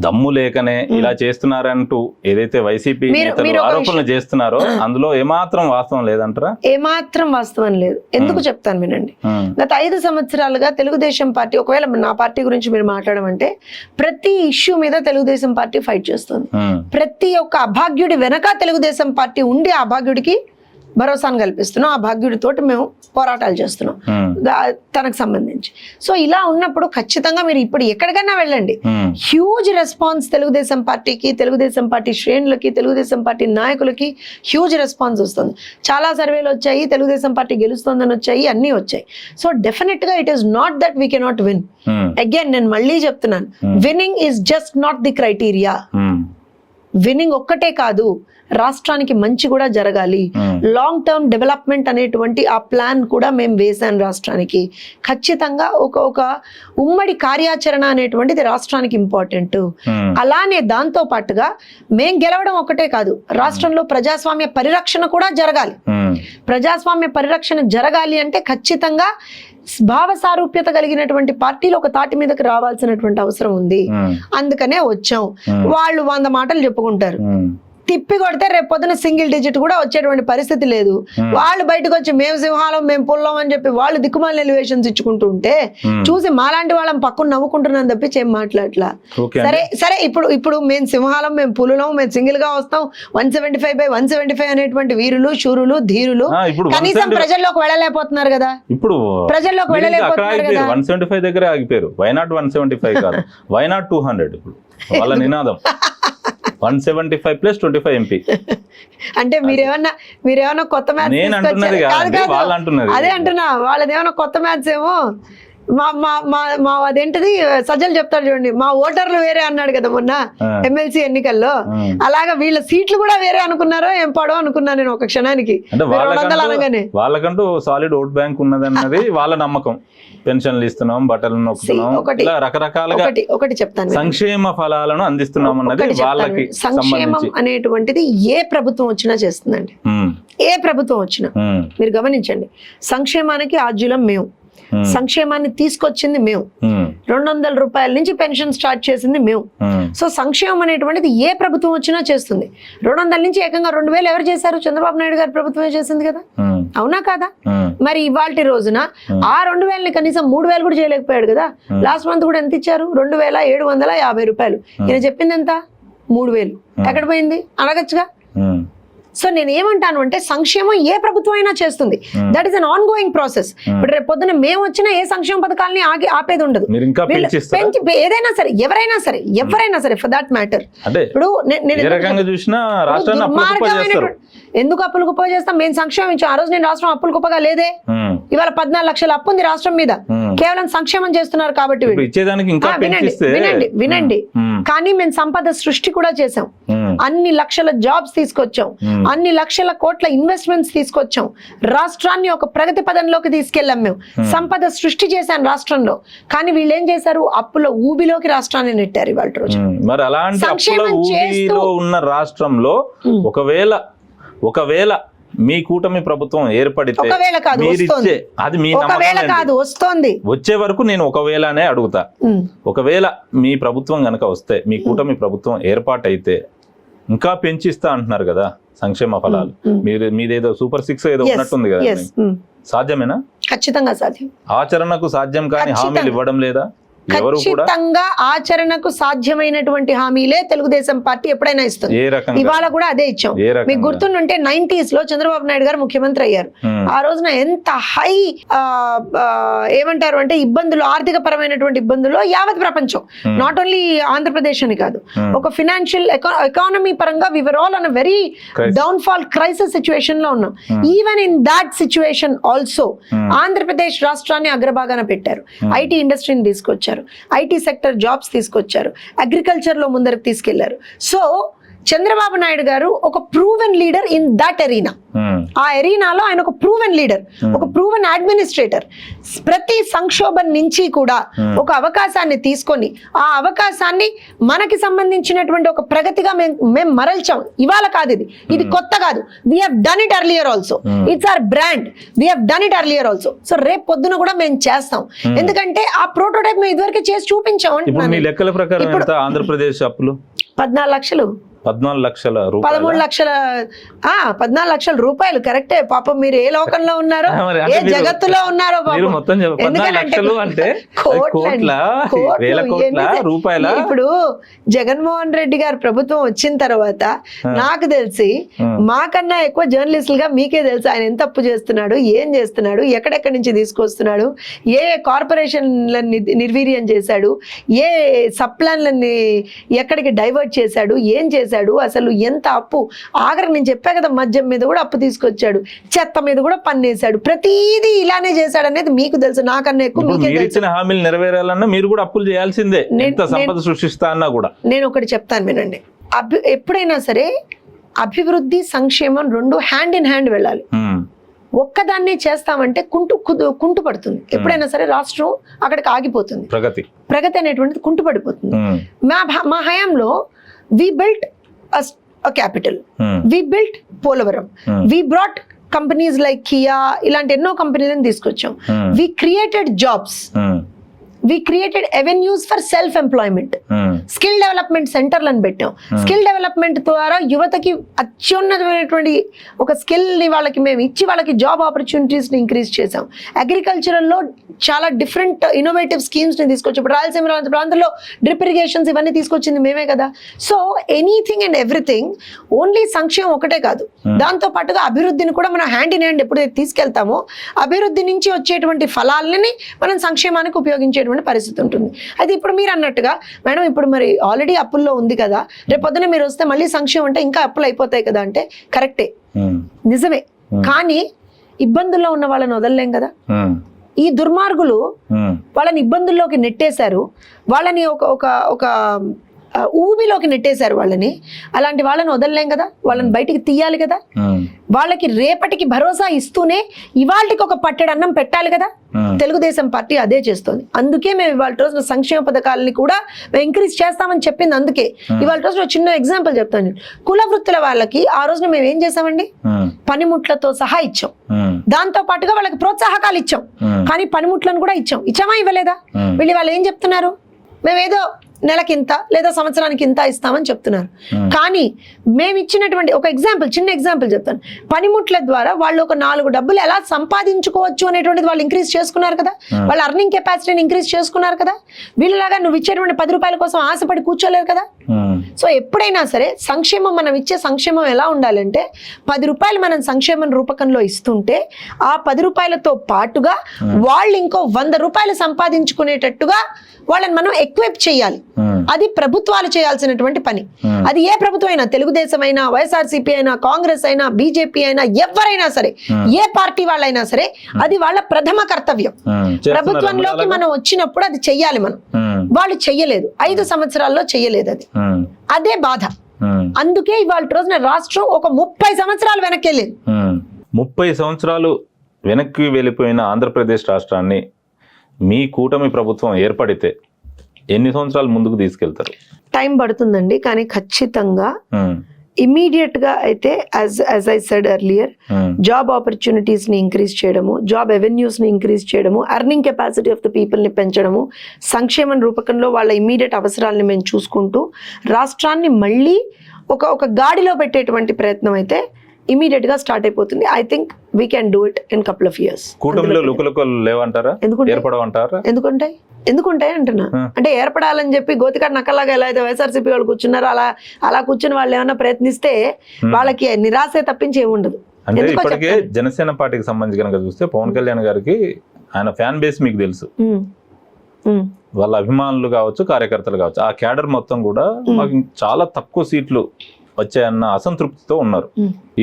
A: దమ్ము లేకనే ఇలా చేస్తున్నారంటూ ఏదైతే వైసీపీ నేతలు ఆరోపణలు చేస్తున్నారో అందులో ఏమాత్రం వాస్తవం లేదంటారా?
B: ఏమాత్రం వాస్తవం లేదు. ఎందుకు చెప్తాను వినండి. గత 5 సంవత్సరాలుగా తెలుగుదేశం పార్టీ, ఒకవేళ నా పార్టీ గురించి మీరు మాట్లాడమంటే, ప్రతి ఇష్యూ మీద తెలుగుదేశం పార్టీ ఫైట్ చేస్తుంది. ప్రతి ఒక్క అభాగ్యుడి వెనక తెలుగుదేశం పార్టీ ఉండి ఆ అభాగ్యుడికి భరోసాను కల్పిస్తున్నాం, ఆ భాగ్యుడితోటి మేము పోరాటాలు చేస్తున్నాం తనకు సంబంధించి. సో ఇలా ఉన్నప్పుడు ఖచ్చితంగా మీరు ఇప్పుడు ఎక్కడికైనా వెళ్ళండి, హ్యూజ్ రెస్పాన్స్ తెలుగుదేశం పార్టీకి, తెలుగుదేశం పార్టీ శ్రేణులకి, తెలుగుదేశం పార్టీ నాయకులకి హ్యూజ్ రెస్పాన్స్ వస్తుంది. చాలా సర్వేలు వచ్చాయి, తెలుగుదేశం పార్టీ గెలుస్తుందని వచ్చాయి, అన్నీ వచ్చాయి. సో డెఫినెట్ గా it is not that we cannot win. Again నేను మళ్ళీ చెప్తున్నాను, winnowing is just not the criteria. Winnowing ఒక్కటే కాదు, రాష్ట్రానికి మంచి కూడా జరగాలి. లాంగ్ టర్మ్ డెవలప్మెంట్ అనేటువంటి ఆ ప్లాన్ కూడా మేము వేసాను రాష్ట్రానికి. ఖచ్చితంగా ఒక ఉమ్మడి కార్యాచరణ అనేటువంటిది రాష్ట్రానికి ఇంపార్టెంట్. అలానే దాంతో పాటుగా మేం గెలవడం ఒకటే కాదు, రాష్ట్రంలో ప్రజాస్వామ్య పరిరక్షణ కూడా జరగాలి. ప్రజాస్వామ్య పరిరక్షణ జరగాలి అంటే ఖచ్చితంగా భావ సారూప్యత కలిగినటువంటి పార్టీలు ఒక తాటి మీదకి రావాల్సినటువంటి అవసరం ఉంది. అందుకనే వచ్చాం. వాళ్ళు 100 మాటలు చెప్పుకుంటారు, తిప్పి కొడితే రేపు పొద్దున సింగిల్ డిజిట్ కూడా వచ్చేటువంటి పరిస్థితి లేదు. వాళ్ళు బయటకు వచ్చి మేము సింహాలం మేము పుల్లం అని చెప్పి వాళ్ళు దిక్కుమాలిన ఎలివేషన్స్ ఇచ్చుకుంటూ ఉంటే చూసి మాలాంటి వాళ్ళం పక్కన నవ్వుకుంటున్నాం తప్పించి ఏం మాట్లాడలా. సరే ఇప్పుడు మేము సింహాలం మేము పులులం మేము సింగిల్ గా వస్తాం 175/175 అనేటువంటి వీరులు శూరులు ధీరులు కనీసం ప్రజల్లోకి వెళ్ళలేకపోతున్నారు కదా. ఇప్పుడు ప్రజల్లోకి వెళ్ళలేకపోతున్నారు కదా.
A: 175 దగ్గర ఆగిపోయారు. వైనాట్ 175 కాదు, వైనాట్ 200. ఇప్పుడు వాళ్ళ నినాదం 175+25 MP.
B: అంటే మీరేమన్నా కొత్త మ్యాథ్స్ అదే అంటున్నా, వాళ్ళదేమన్నా కొత్త మ్యాథ్స్ ఏమో. మా అదేంటిది సజ్జలు చెప్తారు చూడండి, మా ఓటర్లు వేరే అన్నాడు కదా మొన్న ఎమ్మెల్సీ ఎన్నికల్లో, అలాగా వీళ్ళ సీట్లు కూడా వేరే అనుకున్నారో ఏం పడో అనుకున్నా నేను ఒక క్షణానికి. అనగానే
A: వాళ్ళకంటూ సాలిడ్ ఓట్ బ్యాంక్ ఉన్నదన్నది వాళ్ళ నమ్మకం. పెన్షన్లు ఇస్తున్నాం, బట్టలు నొక్కుతున్నాం, ఇలా రకరకాలుగా
B: ఒకటి చెప్తాను,
A: సంక్షేమ ఫలాలను అందిస్తున్నాం అన్నది వాళ్ళకి.
B: సంక్షేమం అనేటువంటిది ఏ ప్రభుత్వం వచ్చినా చేస్తుందండి. ఏ ప్రభుత్వం వచ్చినా మీరు గమనించండి, సంక్షేమానికి ఆద్యులం మేము, సంక్షేమాన్ని తీసుకొచ్చింది మేము, 200 రూపాయల నుంచి పెన్షన్ స్టార్ట్ చేసింది మేము. సో సంక్షేమం అనేటువంటిది ఏ ప్రభుత్వం వచ్చినా చేస్తుంది. 200 నుంచి ఏకంగా 2000 ఎవరు చేశారు? చంద్రబాబు నాయుడు గారి ప్రభుత్వమే చేసింది కదా, అవునా కాదా? మరి ఇవాల్టి రోజున ఆ 2000ని కనీసం 3000 కూడా చేయలేకపోయాడు కదా. లాస్ట్ మంత్ కూడా ఎంత ఇచ్చారు? 2750 రూపాయలు. ఈయన చెప్పింది ఎంత? 3000. ఎక్కడ పోయింది అడగచ్చుగా. సో నేను ఏమంటాను అంటే సంక్షేమం ఏ ప్రభుత్వం అయినా చేస్తుంది. That is an on going process. ఇప్పుడు రేపు పొద్దున మేము వచ్చిన ఏ సంక్షేమ పథకాలని ఆపేది ఉండదు. ఏదైనా సరే ఎవరైనా సరే ఫర్ దాట్ మ్యాటర్. ఇప్పుడు ఎందుకు అప్పులు కుప్ప చేస్తాం? మేము సంక్షేమం ఇచ్చాం. ఆ రోజు నేను రాష్ట్రం అప్పులు కుప్పగా లేదే. ఇవాళ 14 లక్షల అప్పు ఉంది రాష్ట్రం మీద, కేవలం సంక్షేమం చేస్తున్నారు కాబట్టి. వినండి కానీ మేము సంపద సృష్టి కూడా చేసాం, అన్ని లక్షల జాబ్స్ తీసుకొచ్చాం, అన్ని లక్షల కోట్ల ఇన్వెస్ట్మెంట్స్ తీసుకొచ్చాం, రాష్ట్రాన్ని ఒక ప్రగతి పదంలోకి తీసుకెళ్ళాం. మేము సంపద సృష్టి చేశాను రాష్ట్రంలో. కానీ వీళ్ళు ఏం చేశారు? అప్పుల ఊబిలోకి రాష్ట్రాన్ని నెట్టారు ఇవాళ రోజు.
A: మరి అలాంటి ఉన్న రాష్ట్రంలో ఒకవేళ మీ కూటమి ప్రభుత్వం ఏర్పడితే అది మీ
B: వస్తుంది
A: వచ్చే వరకు నేను ఒకవేళనే అడుగుతా. ఒకవేళ మీ ప్రభుత్వం గనక వస్తే, మీ కూటమి ప్రభుత్వం ఏర్పాటైతే ఇంకా పెంచిస్తా అంటున్నారు కదా సంక్షేమ ఫలాలు. మీదేదో సూపర్ 6 ఏదో ఉన్నట్టుంది కదా, సాధ్యమేనా?
B: ఖచ్చితంగా సాధ్యం.
A: ఆచరణకు సాధ్యం కానీ హామీలు ఇవ్వడం లేదా? ఎవరు కూడా
B: ఖచ్చితంగా ఆచరణకు సాధ్యమైనటువంటి హామీలే తెలుగుదేశం పార్టీ ఎప్పుడైనా ఇస్తుంది.
A: ఏ రకంగా
B: ఇవాళ కూడా అదే ఇచ్చాం.
A: ఏ రకంగా?
B: మీకు గుర్తుంటే 90s లో చంద్రబాబు నాయుడు గారు ముఖ్యమంత్రి అయ్యారు. ఆ రోజున ఎంత హై ఏమంటారు అంటే ఇబ్బందులు, ఆర్థిక పరమైనటువంటి ఇబ్బందులు యావత్ ప్రపంచం, నాట్ ఓన్లీ ఆంధ్రప్రదేశ్ అని కాదు, ఒక ఫినాన్షియల్ ఎకానమీ పరంగా వి were all on a very down fall crisis situation లో ఉన్నాం. Even in that situation also Andhra Pradesh రాష్ట్రాన్ని అగ్రభాగాన పెట్టారు. ఐటీ ఇండస్ట్రీని తీసుకొచ్చారు, ఐటీ సెక్టర్ జాబ్స్ తీసుకొచ్చారు, అగ్రికల్చర్ లో ముందరకు తీసుకెళ్లారు. సో చంద్రబాబు నాయుడు గారు ఒక proven leader in that arena. ఆ ఎరీనాలో ఆయన ఒక ప్రూవెన్ లీడర్, ఒక ప్రూవెన్ అడ్మినిస్ట్రేటర్. ప్రతి సంక్షోభం నుంచి కూడా ఒక అవకాశాన్ని తీసుకొని ఆ అవకాశాన్ని మనకి సంబంధించినటువంటి ఒక ప్రగతిగా మేము మరల్చాం. ఇవాళ కాదు, ఇది కొత్త కాదు. We have done it earlier also. It's our brand. We have done it earlier also. So రేపు పొద్దున కూడా మేము చేస్తాం. ఎందుకంటే ఆ ప్రోటోటైప్ మేము ఇదివరకు చేసి చూపించాం.
A: మీ లెక్కల ప్రకారం ఎంత ఆంధ్రప్రదేశ్ అప్పులు?
B: 14 లక్షలు,
A: 14 లక్షల రూపాయలు,
B: 13 లక్షల 14 లక్షల రూపాయలు. కరెక్టే. పాపం మీరు ఏ లోకంలో ఉన్నారో, ఏ జగత్తులో ఉన్నారో ఇప్పుడు జగన్మోహన్ రెడ్డి గారి ప్రభుత్వం వచ్చిన తర్వాత నాకు తెలిసి మాకన్నా ఎక్కువ జర్నలిస్టులుగా మీకే తెలుసు ఆయన ఎంత తప్పు చేస్తున్నాడు, ఏం చేస్తున్నాడు, ఎక్కడెక్కడి నుంచి తీసుకొస్తున్నాడు, ఏ కార్పొరేషన్లని నిర్వీర్యం చేశాడు, ఏ సప్లాన్లని ఎక్కడికి డైవర్ట్ చేశాడు, ఏం చేశాడు, అసలు ఎంత అప్పు. ఆఖరికి నేను చెప్పా కదా, మద్యం మీద కూడా అప్పు తీసుకొచ్చాడు, చెత్త మీద కూడా పన్నేశాడు, ప్రతిదీ ఇలానే చేశాడు అనేది మీకు తెలుసు, నాకన్నా ఎక్కువ మీకే తెలుసు.
A: ఇచ్చిన హామీలు నెరవేరాలన్నా మీరు కూడా అప్పులు చేయాల్సిందే, ఎంత సంపద సృష్టిస్తా అన్నా కూడా. నేను
B: ఒకటి చెప్తాను వినండి, ఎప్పుడైనా సరే అభివృద్ధి సంక్షేమం రెండు హ్యాండ్ ఇన్ హ్యాండ్ వెళ్ళాలి. ఒక్కదాన్నే చేస్తామంటే కుంటు పడుతుంది. ఎప్పుడైనా సరే రాష్ట్రం అక్కడికి ఆగిపోతుంది, ప్రగతి అనేటువంటిది కుంటు పడిపోతుంది. మా హయాంలో we built a capital, we built Polavaram, we brought companies like Kia, ఇలాంటి ఎన్నో కంపెనీలను తీసుకొచ్చాం. we created jobs, we created avenues for self employment, skill development సెంటర్లను పెట్టాం. స్కిల్ డెవలప్మెంట్ ద్వారా యువతకి అత్యున్నతమైనటువంటి ఒక స్కిల్ ని వాళ్ళకి మేము ఇచ్చి వాళ్ళకి జాబ్ ఆపర్చునిటీస్ ని ఇంక్రీజ్ చేసాం. అగ్రికల్చరల్ లో చాలా డిఫరెంట్ ఇన్నోవేటివ్ స్కీమ్స్ ని తీసుకొచ్చి, ఇప్పుడు రాయలసీమ ప్రాంతంలో డ్రిప్ ఇరిగేషన్స్ ఇవన్నీ తీసుకొచ్చింది మేమే కదా. So anything and everything, only సంక్షేమం ఒకటే కాదు, దాంతో పాటుగా అభివృద్ధిని కూడా మనం హ్యాండ్ ఇన్ హ్యాండ్ ఎప్పుడైతే తీసుకెళ్తామో అభివృద్ధి నుంచి వచ్చేటువంటి ఫలాలని మనం సంక్షేమానికి ఉపయోగించేటువంటి పరిస్థితి ఉంటుంది. అయితే ఇప్పుడు మీరు అన్నట్టుగా మేడం, ఇప్పుడు మరి ఆల్రెడీ అప్పుల్లో ఉంది కదా, రేపు పొద్దున మీరు వస్తే మళ్ళీ సంక్షేమం అంటే ఇంకా అప్పులు అయిపోతాయి కదా అంటే కరెక్టే, నిజమే. కానీ ఇబ్బందుల్లో ఉన్న వాళ్ళని వదలలేం కదా. ఈ దుర్మార్గులు వాళ్ళని ఇబ్బందుల్లోకి నెట్టేశారు, వాళ్ళని ఒక ఊబిలోకి నెట్టేశారు వాళ్ళని. అలాంటి వాళ్ళని వదలలేం కదా, వాళ్ళని బయటికి తీయాలి కదా. వాళ్ళకి రేపటికి భరోసా ఇస్తూనే ఇవాళకి ఒక పట్టెడు అన్నం పెట్టాలి కదా. తెలుగుదేశం పార్టీ అదే చేస్తుంది. అందుకే మేము ఇవాళ రోజున సంక్షేమ పథకాలని కూడా మేము ఇంక్రీజ్ చేస్తామని చెప్పింది. అందుకే ఇవాళ రోజున చిన్న ఎగ్జాంపుల్ చెప్తాను. కుల వృత్తుల వాళ్ళకి ఆ రోజున మేము ఏం చేసామండి, పనిముట్లతో సహా ఇచ్చాం, దాంతో పాటుగా వాళ్ళకి ప్రోత్సాహకాలు ఇచ్చాం, కానీ పనిముట్లను కూడా ఇచ్చామా ఇవ్వలేదా? వీళ్ళు వాళ్ళు ఏం చెప్తున్నారు, మేమేదో నెలకింత లేదా సంవత్సరానికి ఇంత ఇస్తామని చెప్తున్నారు. కానీ మేము ఇచ్చినటువంటి ఒక ఎగ్జాంపుల్, చిన్న ఎగ్జాంపుల్ చెప్తాను. పనిముట్ల ద్వారా వాళ్ళు ఒక 4 డబ్బులు ఎలా సంపాదించుకోవచ్చు అనేటువంటిది వాళ్ళు ఇంక్రీజ్ చేసుకున్నారు కదా, వాళ్ళ అర్నింగ్ కెపాసిటీని ఇంక్రీజ్ చేసుకున్నారు కదా. వీళ్ళలాగా నువ్వు ఇచ్చేటువంటి 10 రూపాయల కోసం ఆశపడి కూర్చోలేరు కదా. సో ఎప్పుడైనా సరే సంక్షేమం, మనం ఇచ్చే సంక్షేమం ఎలా ఉండాలంటే 10 రూపాయలు మనం సంక్షేమం రూపకంలో ఇస్తుంటే ఆ 10 రూపాయలతో పాటుగా వాళ్ళు ఇంకో 100 రూపాయలు సంపాదించుకునేటట్టుగా వాళ్ళని మనం ఎక్విప్ చేయాలి. అది ప్రభుత్వాలు చేయాల్సినటువంటి పని. అది ఏ ప్రభుత్వం అయినా, తెలుగుదేశం అయినా, వైఎస్ఆర్సీపీ అయినా, కాంగ్రెస్ అయినా, బీజేపీ అయినా, ఎవరైనా సరే, ఏ పార్టీ వాళ్ళైనా సరే, అది వాళ్ళ ప్రథమ కర్తవ్యం. ప్రభుత్వంలోకి మనం వచ్చినప్పుడు అది చెయ్యాలి మనం. వాళ్ళు చెయ్యలేదు, 5 సంవత్సరాల్లో చెయ్యలేదు. అదే బాధ. అందుకే ఇవాళ రోజున రాష్ట్రం ఒక 30 సంవత్సరాలు వెనక్కి వెళ్ళింది.
A: 30 సంవత్సరాలు వెనక్కి వెళ్ళిపోయిన ఆంధ్రప్రదేశ్ రాష్ట్రాన్ని మీ కూటమి ప్రభుత్వం ఏర్పడితే ఎన్ని సంవత్సరాలు ముందుకు తీసుకెళ్తారు?
B: టైం పడుతుందండి, కానీ ఖచ్చితంగా ఇమీడియట్ గా అయితే as I said earlier, job opportunities ని ఇంక్రీజ్ చేయడము, జాబ్ అవెన్యూస్ ని ఇంక్రీజ్ చేయడము, earning capacity of the people ని పెంచడము, సంక్షేమం రూపకంలో వాళ్ళ ఇమీడియట్ అవసరాలని మేము చూసుకుంటూ రాష్ట్రాన్ని మళ్ళీ ఒక గాడిలో పెట్టేటువంటి ప్రయత్నం అయితే ఇమీడియట్ గా స్టార్ట్ అయిపోతుంది. I think we can do it in couple of years.
A: కూటమిలో లుకలుకలు లేవంటారా?
B: ఎందుకుంటాయి?
A: ఏర్పడవంటారా?
B: ఎందుకుంటాయి అంటున్నా. అంటే ఏర్పడాలని చెప్పి గోతికాడ నక్కలాగా ఎలా అయితే వైఎస్ఆర్సీపీ వాళ్ళు కూర్చున్నారో అలా కూర్చుని వాళ్ళు ఏమైనా ప్రయత్నిస్తే వాళ్ళకి నిరాశ తప్పించి ఏముండదు.
A: అంటే ఇప్పటికే జనసేన పార్టీకి సంబంధించి కనుక చూస్తే పవన్ కళ్యాణ్ గారికి ఆయన ఫ్యాన్ బేస్ మీకు తెలుసు, వాళ్ళ అభిమానులు కావచ్చు, కార్యకర్తలు కావచ్చు, ఆ క్యాడర్ మొత్తం కూడా మాకు చాలా తక్కువ సీట్లు వచ్చాయన్న అసంతృప్తితో ఉన్నారు.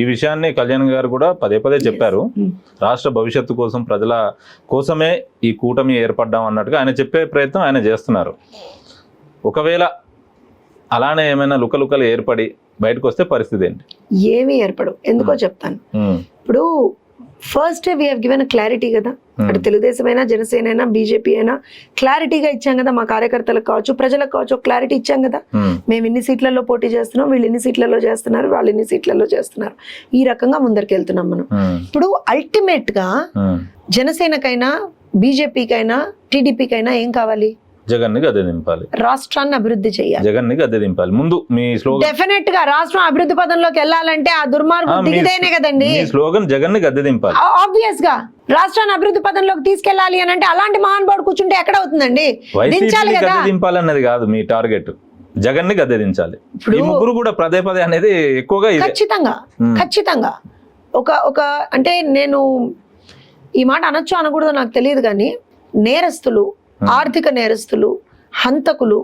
A: ఈ విషయాన్ని కళ్యాణ్ గారు కూడా పదే పదే చెప్పారు. రాష్ట్ర భవిష్యత్తు కోసం, ప్రజల కోసమే ఈ కూటమి ఏర్పడ్డాం అన్నట్టుగా ఆయన చెప్పే ప్రయత్నం ఆయన చేస్తున్నారు. ఒకవేళ అలానే ఏమైనా లుకలుకలు ఏర్పడి బయటకు వస్తే పరిస్థితి ఏంటి?
B: ఏమీ ఏర్పడవు. ఎందుకో చెప్తాను. ఇప్పుడు first we have given clarity కదా, అటు తెలుగుదేశం అయినా, జనసేన అయినా, బీజేపీ అయినా క్లారిటీగా ఇచ్చాం కదా. మా కార్యకర్తలకు కావచ్చు, ప్రజలకు కావచ్చు, క్లారిటీ ఇచ్చాం కదా. మేము ఇన్ని సీట్లలో పోటీ చేస్తున్నాం, వీళ్ళు ఇన్ని సీట్లలో చేస్తున్నారు, వాళ్ళు ఇన్ని సీట్లలో చేస్తున్నారు. ఈ రకంగా ముందరికి వెళ్తున్నాం మనం. ఇప్పుడు అల్టిమేట్ గా జనసేనకైనా, బీజేపీకైనా, టీడీపీకైనా ఏం కావాలి?
A: జగన్ ని గద్దె దింపాలి,
B: రాష్ట్రాన్ని అభివృద్ధి చేయాలి.
A: జగన్ ని గద్దె దింపాలి ముందు మీ స్లోగన్.
B: డెఫినెట్ గా రాష్ట్రం అభివృద్ధి పదంలోకి వెళ్ళాలంటే ఆ దుర్మార్గం దిగితేనే కదండి.
A: స్లోగన్ జగన్ ని గద్దె దింపాలి.
B: ఆబ్వియస్ గా రాష్ట్రాన్ని అభివృద్ధి పదంలోకి తీసుకెళ్లాలి అని అంటే అలాంటి మహానుభావుడు కూర్చుంటే ఎక్కడ అవుతుందండి? దించాలి కదా.
A: గద్దె దింపాలన్నది కాదు మీ టార్గెట్, జగన్ ని గద్దె దించాలి. ఈ ముగ్గురు కూడా పదే పదే అనేది ఎక్కువగా
B: ఖచ్చితంగా ఒక అంటే నేను ఈ మాట అనొచ్చు అనకూడదు నాకు తెలియదు కానీ, నేరస్తులు, ఆర్థిక నేరస్తులు, హంతకులు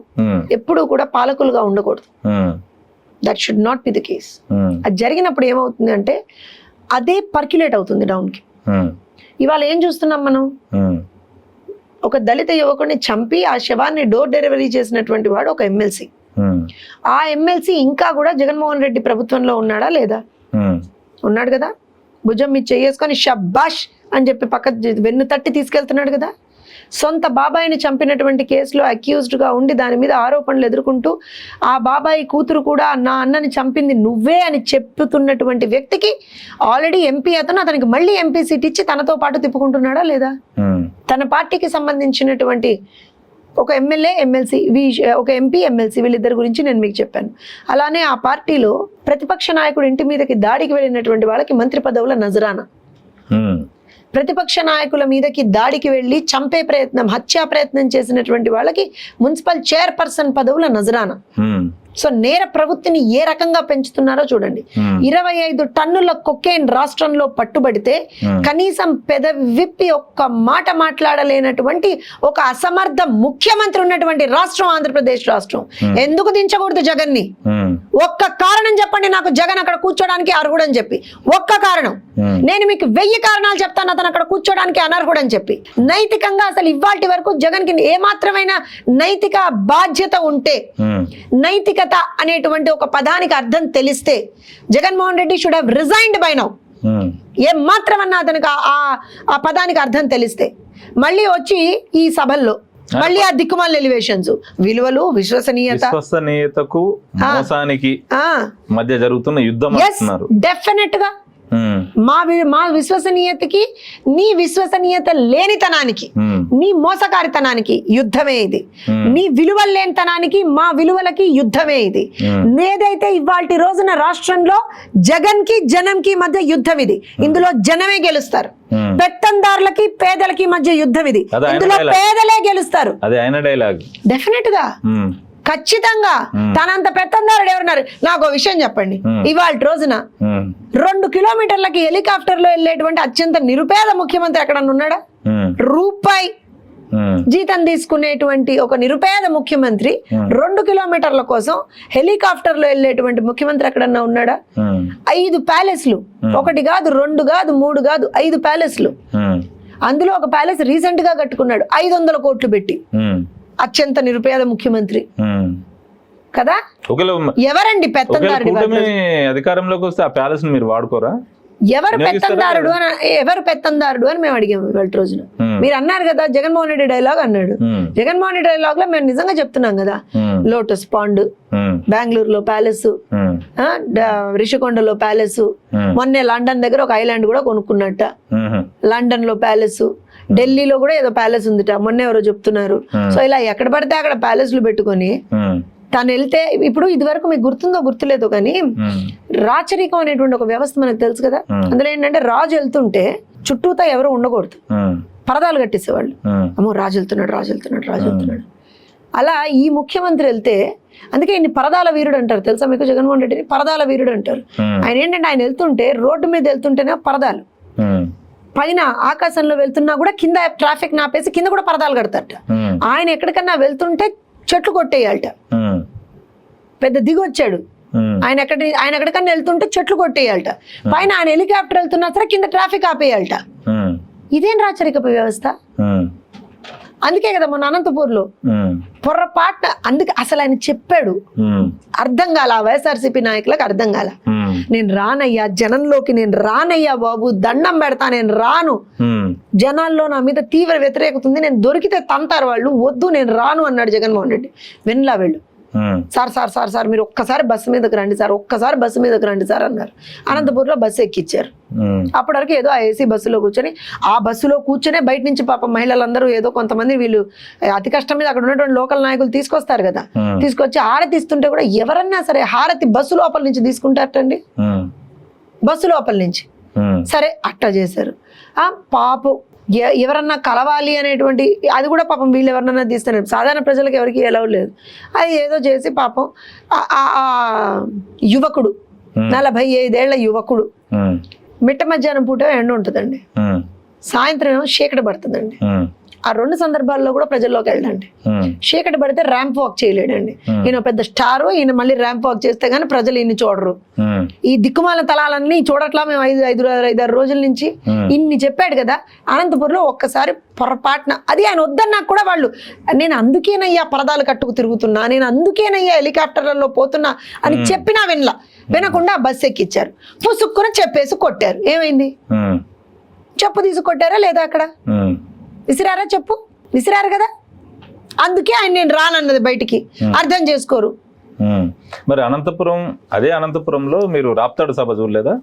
B: ఎప్పుడూ కూడా పాలకులుగా ఉండకూడదు. That should not be the case. అది జరిగినప్పుడు ఏమవుతుంది అంటే అదే పర్క్యులేట్ అవుతుంది డౌన్ కి. ఇవాళ ఏం చూస్తున్నాం మనం? ఒక దళిత యువకుడిని చంపి ఆ శవాన్ని డోర్ డెలివరీ చేసినటువంటి వాడు ఒక ఎమ్మెల్సీ. ఆ ఎమ్మెల్సీ ఇంకా కూడా జగన్మోహన్ రెడ్డి ప్రభుత్వంలో ఉన్నాడా లేదా? ఉన్నాడు కదా. భుజం మీద చేసుకొని షబ్బాష్ అని చెప్పి పక్క వెన్ను తట్టి తీసుకెళ్తున్నాడు కదా. సొంత బాబాయిని చంపినటువంటి కేసులో అక్యూజ్డ్గా ఉండి దాని మీద ఆరోపణలు ఎదుర్కొంటూ ఆ బాబాయి కూతురు కూడా నా అన్నని చంపింది నువ్వే అని చెప్తున్నటువంటి వ్యక్తికి ఆల్రెడీ ఎంపీ అతనికి మళ్ళీ ఎంపీ సీట్ ఇచ్చి తనతో పాటు తిప్పుకుంటున్నాడా లేదా? తన పార్టీకి సంబంధించినటువంటి ఒక ఎమ్మెల్యే, ఎమ్మెల్సీ, ఒక ఎంపీ, ఎమ్మెల్సీ, వీళ్ళిద్దరి గురించి నేను మీకు చెప్పాను. అలానే ఆ పార్టీలో ప్రతిపక్ష నాయకుడు ఇంటి మీదకి దాడికి వెళ్ళినటువంటి వాళ్ళకి మంత్రి పదవుల నజరానా, ప్రతిపక్ష నాయకుల మీదకి దాడికి వెళ్ళి చంపే ప్రయత్నం, హత్యా ప్రయత్నం చేసినటువంటి వాళ్ళకి మున్సిపల్ చైర్పర్సన్ పదవుల నజరానా. సో నేర ప్రవృత్తిని ఏ రకంగా పెంచుతున్నారో చూడండి. 25 టన్నుల కొకేన్ రాష్ట్రంలో పట్టుబడితే కనీసం విప్పి ఒక్క మాట మాట్లాడలేనటువంటి ఒక అసమర్థ ముఖ్యమంత్రి ఉన్నటువంటి రాష్ట్రం ఆంధ్రప్రదేశ్ రాష్ట్రం. ఎందుకు దించకూడదు జగన్ ని? ఒక్క కారణం చెప్పండి నాకు, జగన్ అక్కడ కూర్చోడానికి అర్హుడని చెప్పి. ఒక్క కారణం. నేను మీకు 1000 కారణాలు చెప్తాను అతను అక్కడ కూర్చోడానికి అనర్హుడని చెప్పి. నైతికంగా అసలు ఇవాటి వరకు జగన్ కి ఏమాత్రమైన నైతిక బాధ్యత ఉంటే, నైతిక అనేటువంటి ఒక పదానికి అర్థం తెలిస్తే Jaganmohan Reddy should have resigned by now. ఏం మాత్రమన్నా అతనికి ఆ పదానికి అర్థం తెలిస్తే మళ్ళీ వచ్చి ఈ సభల్లో మళ్ళీ ఆ దిక్కుమాల ఎలివేషన్స్, విలువలు,
A: విశ్వసనీయతకు మోసానికి మధ్య జరుగుతున్న యుద్ధం అంటున్నారు.
B: డెఫినెట్ గా మా విశ్వసనీయతకి, నీ విశ్వసనీయత లేనితనానికి, నీ మోసకారితనానికి యుద్ధమే ఇది. నీ విలువలు లేనితనానికి మా విలువలకి యుద్ధమే ఇది. ఏదైతే ఇవాల్టి రోజున రాష్ట్రంలో జగన్ కి జనంకి మధ్య యుద్ధం ఇది. ఇందులో జనమే గెలుస్తారు. పెత్తందారులకి పేదలకి మధ్య యుద్ధం ఇది. ఇందులో పేదలే గెలుస్తారు. డెఫినెట్ గా, ఖచ్చితంగా. తనంత పెత్తందారుడు ఎవరున్నారు? నాకు ఒక విషయం చెప్పండి. ఇవాళ రోజున 2 కిలోమీటర్లకి హెలికాప్టర్ లో వెళ్ళేటువంటి అత్యంత నిరుపేద ముఖ్యమంత్రి ఎక్కడన్నా ఉన్నాడా? రూపాయి జీతం తీసుకునేటువంటి ఒక నిరుపేద ముఖ్యమంత్రి 2 కిలోమీటర్ల కోసం హెలికాప్టర్ లో వెళ్ళేటువంటి ముఖ్యమంత్రి ఎక్కడన్నా ఉన్నాడా? 5 ప్యాలెస్లు, 1 కాదు, 2 కాదు, 3 కాదు, 5 ప్యాలెస్లు. అందులో ఒక ప్యాలెస్ రీసెంట్ గా కట్టుకున్నాడు 500 కోట్లు పెట్టి. అత్యంత నిరుపేద ముఖ్యమంత్రి కదా. ఎవరండి పెత్తందారుడు?
A: అధికారంలోకి వస్తే ఆ ప్యాలెస్ మీరు వాడుకోరా?
B: ఎవరు పెత్తందారుడు అని మేము అడిగాము ఇవాళ రోజున. మీరు అన్నారు కదా జగన్మోహన్ రెడ్డి డైలాగ్ అన్నాడు. జగన్మోహన్ రెడ్డి డైలాగ్ లో మేము నిజంగా చెప్తున్నాం కదా. లోటస్ పాండ్, బెంగళూరులో ప్యాలెస్, రిషికొండలో ప్యాలెస్, మొన్నే లండన్ దగ్గర ఒక ఐలాండ్ కూడా కొనుక్కున్నట్ట. లండన్ లో ప్యాలెస్, ఢిల్లీలో కూడా ఏదో ప్యాలెస్ ఉందిట మొన్న ఎవరో చెప్తున్నారు. సో ఇలా ఎక్కడ పడితే అక్కడ ప్యాలెస్లు పెట్టుకొని తను వెళ్తే ఇప్పుడు ఇదివరకు మీకు గుర్తుందో గుర్తులేదో కానీ రాచరికం అనేటువంటి ఒక వ్యవస్థ మనకు తెలుసు కదా. అందులో ఏంటంటే రాజు వెళ్తుంటే చుట్టూతా ఎవరు ఉండకూడదు, పరదాలు కట్టేసేవాళ్ళు. అమ్మో రాజు వెళ్తున్నాడు, రాజు వెళ్తున్నాడు, రాజు వెళ్తున్నాడు. అలా ఈ ముఖ్యమంత్రి వెళ్తే, అందుకే ఇన్ని పరదాల వీరుడు అంటారు తెలుసా మీకు, జగన్మోహన్ రెడ్డిని పరదాల వీరుడు అంటారు. ఆయన ఏంటంటే ఆయన వెళ్తుంటే రోడ్డు మీద వెళ్తుంటేనే పరదాలు, పైన ఆకాశంలో వెళ్తున్నా కూడా కింద ట్రాఫిక్ నాపేసి కింద కూడా పరదాలు కడతారట. ఆయన ఎక్కడికన్నా వెళ్తుంటే చెట్లు కొట్టేయాలట. పెద్ద దిగొచ్చాడు ఆయన, ఆయన ఎక్కడికన్నా వెళ్తుంటే చెట్లు కొట్టేయాలట. పైన ఆయన హెలికాప్టర్ వెళ్తున్నా సరే కింద ట్రాఫిక్ ఆపేయాలట. ఇదేం రాచరికపు వ్యవస్థ? అందుకే కదా మొన్న అనంతపూర్లో పొర్రపాటు, అందుకే అసలు ఆయన చెప్పాడు, అర్థం కాల వైఎస్ఆర్సీపీ నాయకులకు, అర్థం కాల. నేను రానయ్యా జనంలోకి, నేను రానయ్యా బాబు, దండం పెడతా, నేను రాను, జనాల్లో నా మీద తీవ్ర వ్యతిరేకత ఉంది, నేను దొరికితే తంతారు వాళ్ళు, వద్దు నేను రాను అన్నాడు జగన్మోహన్ రెడ్డి. వినలా వెళ్ళు. సార్ సార్ సార్ సార్ మీరు ఒక్కసారి బస్సు మీదకి రండి సార్, ఒక్కసారి బస్సు మీదకి రండి సార్ అన్నారు. అనంతపూర్లో బస్సు ఎక్కిచ్చారు. అప్పటి వరకు ఏదో ఆ ఏసీ బస్సులో కూర్చొని, ఆ బస్సులో కూర్చొనే బయట నుంచి పాపం మహిళలందరూ ఏదో కొంతమంది వీళ్ళు అతి కష్టం మీద అక్కడ ఉన్నటువంటి లోకల్ నాయకులు తీసుకొస్తారు కదా, తీసుకొచ్చి హారతి ఇస్తుంటే కూడా ఎవరన్నా సరే హారతి బస్సు లోపల నుంచి తీసుకుంటారటండి, బస్సు లోపల నుంచి. సరే అట్టా చేశారు. పాపం ఎవరన్నా కలవాలి అనేటువంటి అది కూడా పాపం వీళ్ళు ఎవరన్నా తీస్తున్నారు, సాధారణ ప్రజలకు ఎవరికి ఎలవ్ లేదు. అది ఏదో చేసి పాపం యువకుడు 45 ఏళ్ల యువకుడు, మిట్ట మధ్యాహ్నం పూట ఎండ ఉంటుందండి, సాయంత్రం ఏమో చీకటి పడుతుందండి. ఆ 2 సందర్భాల్లో కూడా ప్రజల్లోకి వెళ్ళండి. చీకటి పడితే ర్యాంప్ వాక్ చేయలేడండి, ఈయన పెద్ద స్టారు, ఈయన మళ్ళీ ర్యాంప్ వాక్ చేస్తే గానీ ప్రజలు ఈయన్ని చూడరు. ఈ దిక్కుమాల తలాలన్నీ చూడట్లా మేము 5-6 రోజుల నుంచి ఇన్ని చెప్పాడు కదా. అనంతపురంలో ఒక్కసారి పొరపాటున, అది ఆయన వద్దన్నా కూడా వాళ్ళు, నేను అందుకేనయ్యా పరదాలు కట్టుకు తిరుగుతున్నా, నేను అందుకేనయ్యా హెలికాప్టర్లలో పోతున్నా అని చెప్పినా వినకుండా బస్సు ఎక్కిచ్చారు. పుసుక్కున చెప్పేసి కొట్టారు. ఏమైంది? చెప్పు తీసుకొట్టారా లేదా? అక్కడ విసిరారా? చెప్పు విసిరారు కదా. అందుకే ఆయన నేను రానన్నది బయటికి, అర్థం చేసుకోరు.
A: మరి అనంతపురం, అదే అనంతపురంలో మీరు రాప్తాడు సభ చూడలేదా?